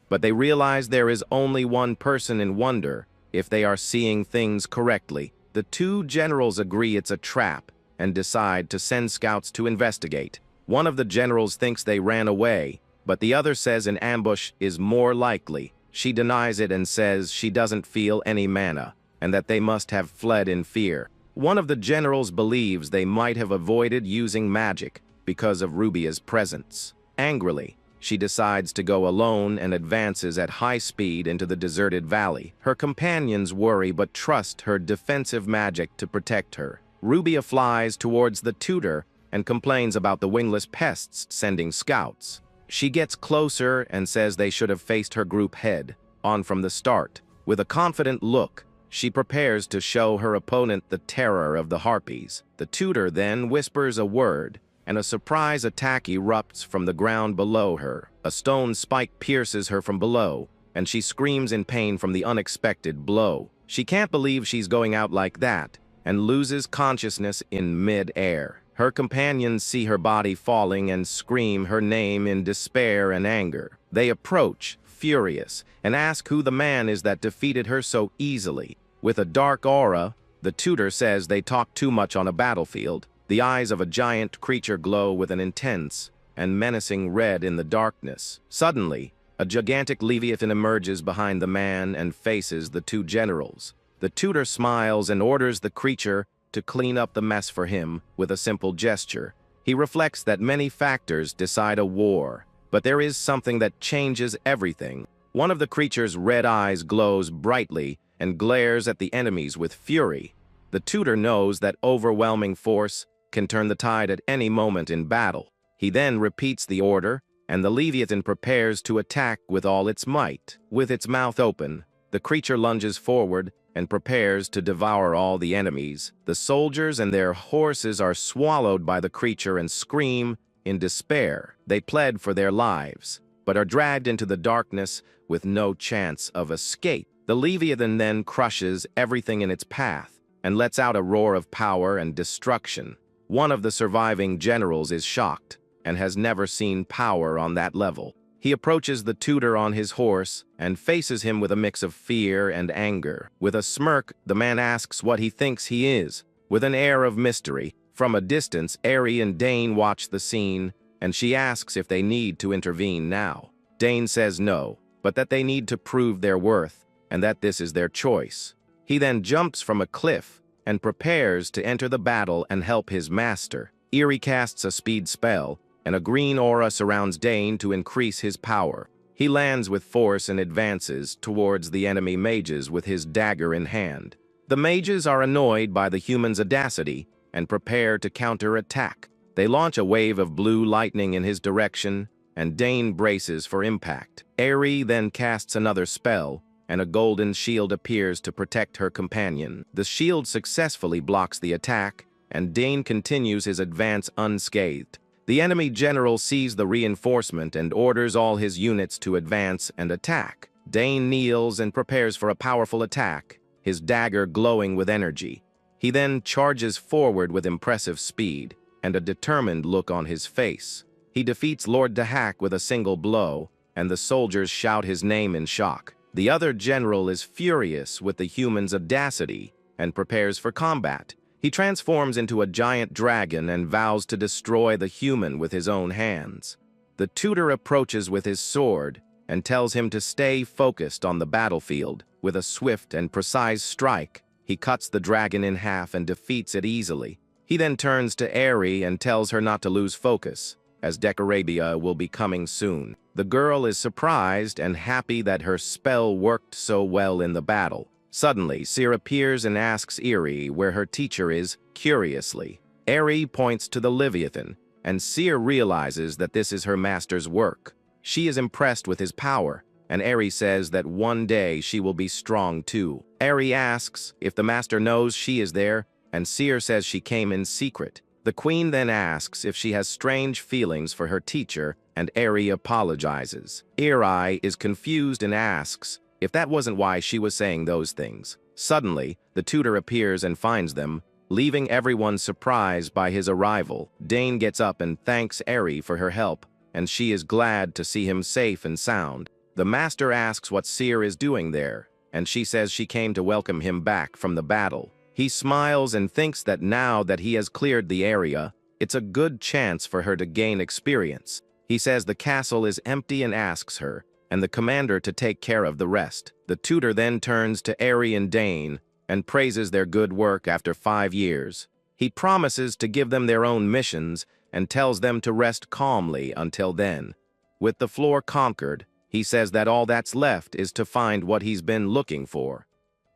But they realize there is only one person and wonder if they are seeing things correctly. The two generals agree it's a trap and decide to send scouts to investigate. One of the generals thinks they ran away, but the other says an ambush is more likely. She denies it and says she doesn't feel any mana, and that they must have fled in fear. One of the generals believes they might have avoided using magic because of Rubia's presence. Angrily, she decides to go alone and advances at high speed into the deserted valley. Her companions worry but trust her defensive magic to protect her. Rubia flies towards the tutor and complains about the wingless pests sending scouts. She gets closer and says they should have faced her group head on from the start. With a confident look, she prepares to show her opponent the terror of the harpies. The tutor then whispers a word, and a surprise attack erupts from the ground below her. A stone spike pierces her from below, and she screams in pain from the unexpected blow. She can't believe she's going out like that, and loses consciousness in mid-air. Her companions see her body falling and scream her name in despair and anger. They approach, furious, and ask who the man is that defeated her so easily. With a dark aura, the tutor says they talk too much on a battlefield. The eyes of a giant creature glow with an intense and menacing red in the darkness. Suddenly, a gigantic leviathan emerges behind the man and faces the two generals. The tutor smiles and orders the creature to clean up the mess for him with a simple gesture. He reflects that many factors decide a war, but there is something that changes everything. One of the creature's red eyes glows brightly and glares at the enemies with fury. The tutor knows that overwhelming force can turn the tide at any moment in battle. He then repeats the order, and the Leviathan prepares to attack with all its might. With its mouth open, the creature lunges forward and prepares to devour all the enemies. The soldiers and their horses are swallowed by the creature and scream in despair. They plead for their lives, but are dragged into the darkness with no chance of escape. The Leviathan then crushes everything in its path and lets out a roar of power and destruction. One of the surviving generals is shocked and has never seen power on that level. He approaches the tutor on his horse and faces him with a mix of fear and anger. With a smirk, the man asks what he thinks he is. With an air of mystery, from a distance, Eri and Dane watch the scene, and she asks if they need to intervene now. Dane says no, but that they need to prove their worth, and that this is their choice. He then jumps from a cliff and prepares to enter the battle and help his master. Eri casts a speed spell, and a green aura surrounds Dane to increase his power. He lands with force and advances towards the enemy mages with his dagger in hand. The mages are annoyed by the humans' audacity and prepare to counter-attack. They launch a wave of blue lightning in his direction, and Dane braces for impact. Eri then casts another spell, and a golden shield appears to protect her companion. The shield successfully blocks the attack, and Dane continues his advance unscathed. The enemy general sees the reinforcement and orders all his units to advance and attack. Dane kneels and prepares for a powerful attack, his dagger glowing with energy. He then charges forward with impressive speed and a determined look on his face. He defeats Lord Dahak with a single blow, and the soldiers shout his name in shock. The other general is furious with the human's audacity and prepares for combat. He transforms into a giant dragon and vows to destroy the human with his own hands. The tutor approaches with his sword and tells him to stay focused on the battlefield. With a swift and precise strike, he cuts the dragon in half and defeats it easily. He then turns to Eri and tells her not to lose focus, as Decorabia will be coming soon. The girl is surprised and happy that her spell worked so well in the battle. Suddenly, Seer appears and asks Eri where her teacher is, curiously. Eri points to the Leviathan, and Seer realizes that this is her master's work. She is impressed with his power, and Eri says that one day she will be strong too. Eri asks if the master knows she is there, and Seer says she came in secret. The queen then asks if she has strange feelings for her teacher, and Eri apologizes. Eri is confused and asks if that wasn't why she was saying those things. Suddenly, the tutor appears and finds them, leaving everyone surprised by his arrival. Dane gets up and thanks Eri for her help, and she is glad to see him safe and sound. The master asks what Seer is doing there, and she says she came to welcome him back from the battle. He smiles and thinks that now that he has cleared the area, it's a good chance for her to gain experience. He says the castle is empty and asks her, and the commander to take care of the rest. The tutor then turns to Eri and Dane and praises their good work after 5 years. He promises to give them their own missions and tells them to rest calmly until then. With the floor conquered, he says that all that's left is to find what he's been looking for.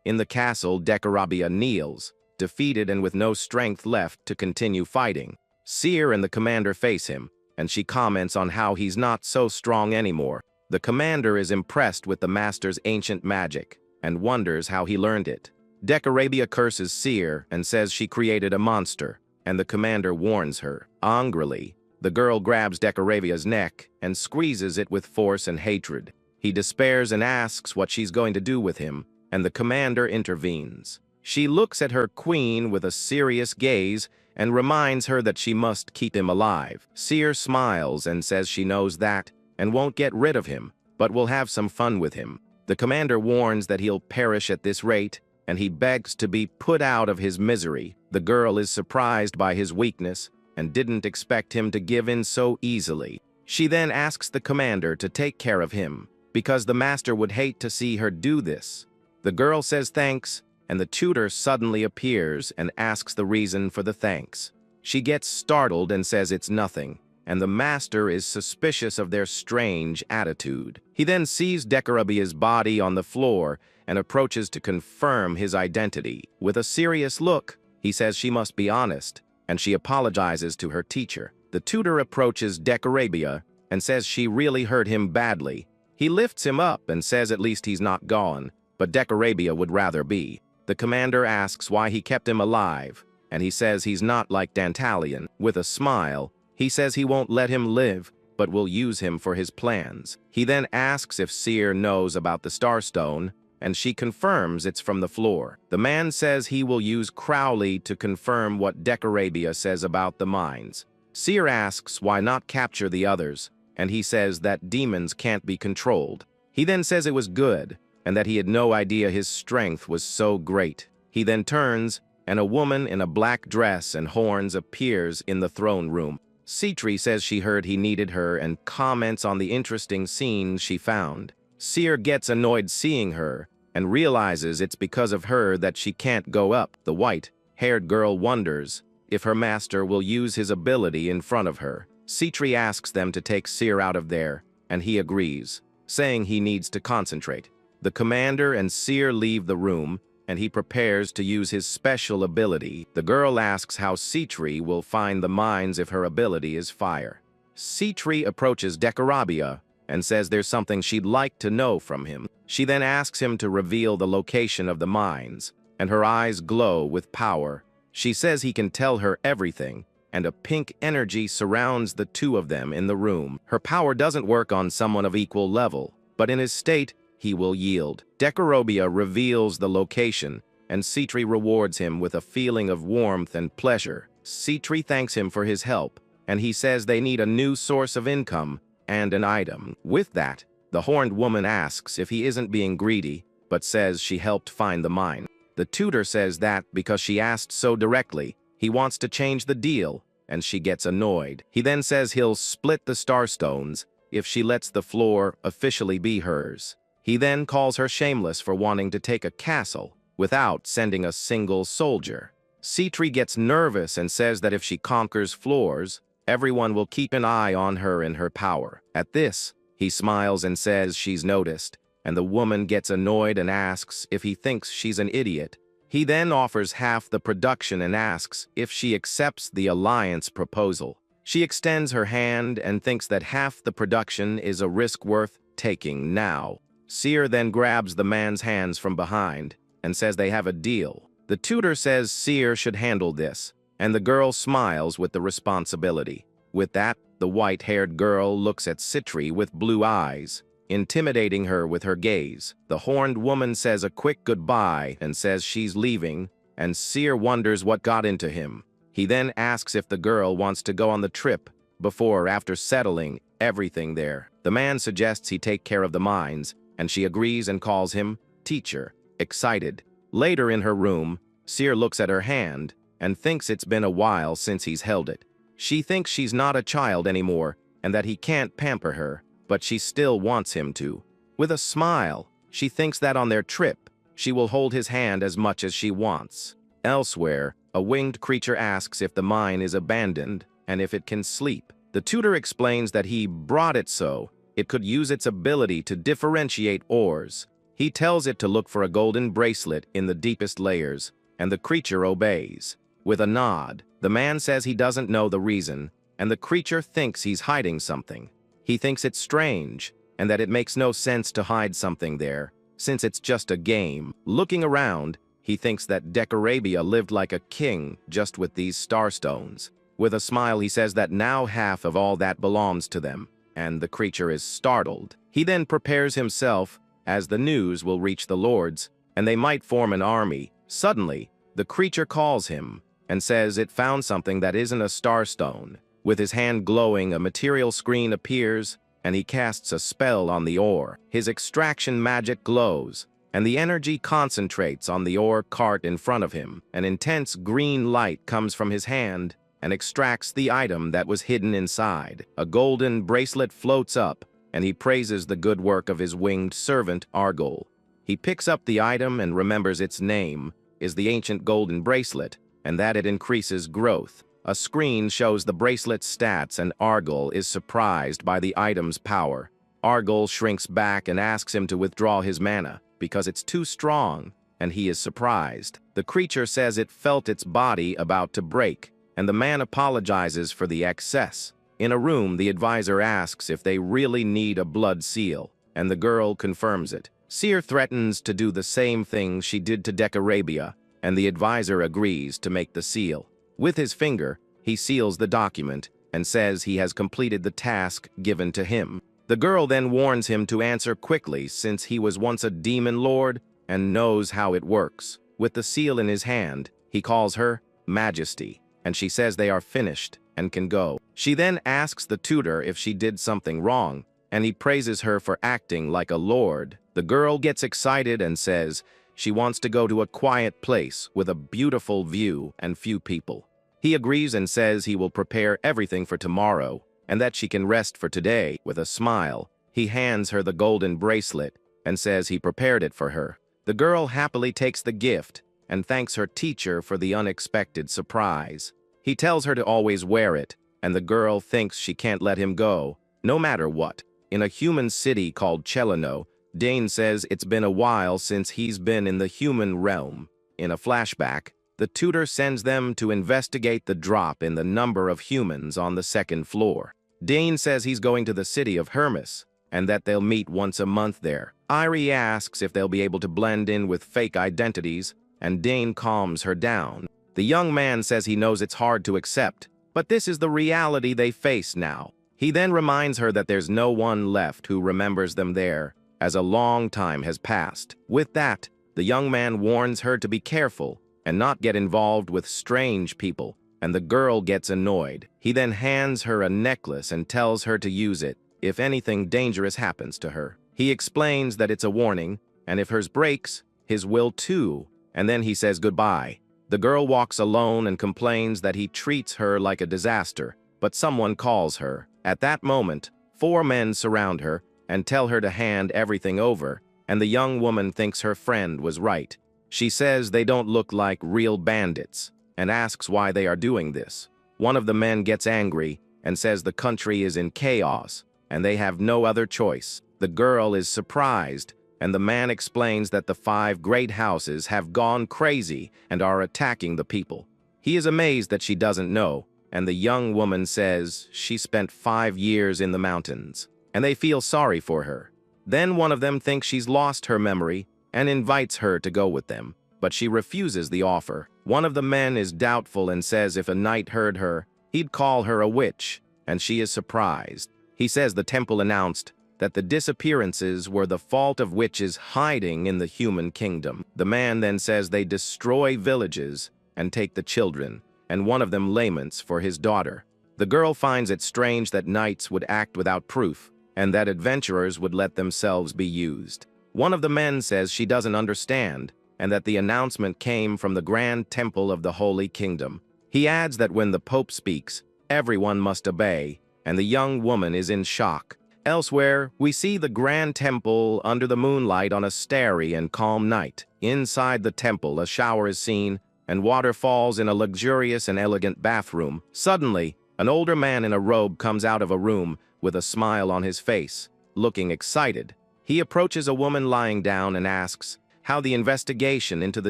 In the castle, Decarabia kneels, defeated and with no strength left to continue fighting. Seer and the commander face him, and she comments on how he's not so strong anymore. The commander is impressed with the master's ancient magic, and wonders how he learned it. Decarabia curses Seer and says she created a monster, and the commander warns her. Angrily, the girl grabs Decarabia's neck and squeezes it with force and hatred. He despairs and asks what she's going to do with him, and the commander intervenes. She looks at her queen with a serious gaze and reminds her that she must keep him alive. Seer smiles and says she knows that and won't get rid of him, but will have some fun with him. The commander warns that he'll perish at this rate, and he begs to be put out of his misery. The girl is surprised by his weakness and didn't expect him to give in so easily. She then asks the commander to take care of him, because the master would hate to see her do this. The girl says thanks, and the tutor suddenly appears and asks the reason for the thanks. She gets startled and says it's nothing, and the master is suspicious of their strange attitude. He then sees Decarabia's body on the floor and approaches to confirm his identity. With a serious look, he says she must be honest, and she apologizes to her teacher. The tutor approaches Decarabia and says she really hurt him badly. He lifts him up and says at least he's not gone, but Decarabia would rather be. The commander asks why he kept him alive, and he says he's not like Dantalion. With a smile, he says he won't let him live, but will use him for his plans. He then asks if Seer knows about the Starstone, and she confirms it's from the floor. The man says he will use Crowley to confirm what Decarabia says about the mines. Seer asks why not capture the others, and he says that demons can't be controlled. He then says it was good, and that he had no idea his strength was so great. He then turns, and a woman in a black dress and horns appears in the throne room. Citri says she heard he needed her and comments on the interesting scenes she found. Seer gets annoyed seeing her and realizes it's because of her that she can't go up. The white-haired girl wonders if her master will use his ability in front of her. Citri asks them to take Seer out of there, and he agrees, saying he needs to concentrate. The commander and Seer leave the room, and he prepares to use his special ability. The girl asks how Citri will find the mines if her ability is fire. Citri approaches Decarabia and says there's something she'd like to know from him. She then asks him to reveal the location of the mines, and her eyes glow with power. She says he can tell her everything, and a pink energy surrounds the two of them in the room. Her power doesn't work on someone of equal level, but in his state, he will yield. Decarabia reveals the location, and Citri rewards him with a feeling of warmth and pleasure. Citri thanks him for his help, and he says they need a new source of income and an item. With that, the horned woman asks if he isn't being greedy, but says she helped find the mine. The tutor says that because she asked so directly, he wants to change the deal, and she gets annoyed. He then says he'll split the Starstones if she lets the floor officially be hers. He then calls her shameless for wanting to take a castle without sending a single soldier. Citri gets nervous and says that if she conquers floors, everyone will keep an eye on her and her power. At this, he smiles and says she's noticed, and the woman gets annoyed and asks if he thinks she's an idiot. He then offers half the production and asks if she accepts the alliance proposal. She extends her hand and thinks that half the production is a risk worth taking now. Seer then grabs the man's hands from behind and says they have a deal. The tutor says Seer should handle this, and the girl smiles with the responsibility. With that, the white-haired girl looks at Citri with blue eyes, intimidating her with her gaze. The horned woman says a quick goodbye and says she's leaving, and Seer wonders what got into him. He then asks if the girl wants to go on the trip before or after settling everything there. The man suggests he take care of the mines, and she agrees and calls him teacher, excited. Later in her room, Seer looks at her hand and thinks it's been a while since he's held it. She thinks she's not a child anymore and that he can't pamper her, but she still wants him to. With a smile, she thinks that on their trip, she will hold his hand as much as she wants. Elsewhere, a winged creature asks if the mine is abandoned and if it can sleep. The tutor explains that he brought it so it could use its ability to differentiate ores. He tells it to look for a golden bracelet in the deepest layers, and the creature obeys. With a nod, the man says he doesn't know the reason, and the creature thinks he's hiding something. He thinks it's strange, and that it makes no sense to hide something there, since it's just a game. Looking around, he thinks that Decorabia lived like a king just with these starstones. With a smile, he says that now half of all that belongs to them, and the creature is startled. He then prepares himself, as the news will reach the lords, and they might form an army. Suddenly, the creature calls him and says it found something that isn't a starstone. With his hand glowing, a material screen appears, and he casts a spell on the ore. His extraction magic glows, and the energy concentrates on the ore cart in front of him. An intense green light comes from his hand and extracts the item that was hidden inside. A golden bracelet floats up, and he praises the good work of his winged servant, Argol. He picks up the item and remembers its name is the ancient golden bracelet, and that it increases growth. A screen shows the bracelet's stats, and Argol is surprised by the item's power. Argol shrinks back and asks him to withdraw his mana, because it's too strong, and he is surprised. The creature says it felt its body about to break, and the man apologizes for the excess. In a room, the advisor asks if they really need a blood seal, and the girl confirms it. Seer threatens to do the same thing she did to Decorabia, and the advisor agrees to make the seal. With his finger, he seals the document and says he has completed the task given to him. The girl then warns him to answer quickly since he was once a demon lord and knows how it works. With the seal in his hand, he calls her Majesty, and she says they are finished and can go. She then asks the tutor if she did something wrong, and he praises her for acting like a lord. The girl gets excited and says she wants to go to a quiet place with a beautiful view and few people. He agrees and says he will prepare everything for tomorrow and that she can rest for today. With a smile, he hands her the golden bracelet and says he prepared it for her. The girl happily takes the gift and thanks her teacher for the unexpected surprise. He tells her to always wear it, and the girl thinks she can't let him go, no matter what. In a human city called Chelano, Dane says it's been a while since he's been in the human realm. In a flashback, the tutor sends them to investigate the drop in the number of humans on the second floor. Dane says he's going to the city of Hermes, and that they'll meet once a month there. Irie asks if they'll be able to blend in with fake identities, and Dane calms her down. The young man says he knows it's hard to accept, but this is the reality they face now. He then reminds her that there's no one left who remembers them there, as a long time has passed. With that, the young man warns her to be careful and not get involved with strange people, and the girl gets annoyed. He then hands her a necklace and tells her to use it if anything dangerous happens to her. He explains that it's a warning, and if hers breaks, his will too, and then he says goodbye. The girl walks alone and complains that he treats her like a disaster, but someone calls her. At that moment, 4 men surround her and tell her to hand everything over, and the young woman thinks her friend was right. She says they don't look like real bandits, and asks why they are doing this. One of the men gets angry and says the country is in chaos, and they have no other choice. The girl is surprised, and the man explains that the 5 great houses have gone crazy and are attacking the people. He is amazed that she doesn't know, and the young woman says she spent 5 years in the mountains, and they feel sorry for her. Then one of them thinks she's lost her memory and invites her to go with them, but she refuses the offer. One of the men is doubtful and says if a knight heard her, he'd call her a witch, and she is surprised. He says the temple announced that the disappearances were the fault of witches hiding in the human kingdom. The man then says they destroy villages and take the children, and one of them laments for his daughter. The girl finds it strange that knights would act without proof, and that adventurers would let themselves be used. One of the men says she doesn't understand, and that the announcement came from the Grand Temple of the Holy Kingdom. He adds that when the Pope speaks, everyone must obey, and the young woman is in shock. Elsewhere, we see the Grand Temple under the moonlight on a starry and calm night. Inside the temple, a shower is seen, and water falls in a luxurious and elegant bathroom. Suddenly, An older man in a robe comes out of a room with a smile on his face, looking excited. He approaches a woman lying down and asks how the investigation into the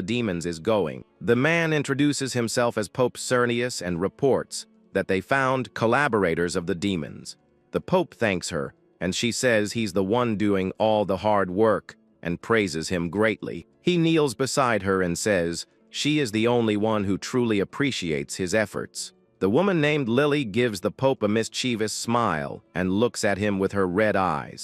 demons is going. The man introduces himself as Pope Cernius and reports that they found collaborators of the demons. The Pope thanks her, and she says he's the one doing all the hard work and praises him greatly. He kneels beside her and says she is the only one who truly appreciates his efforts. The woman named Lily gives the Pope a mischievous smile and looks at him with her red eyes.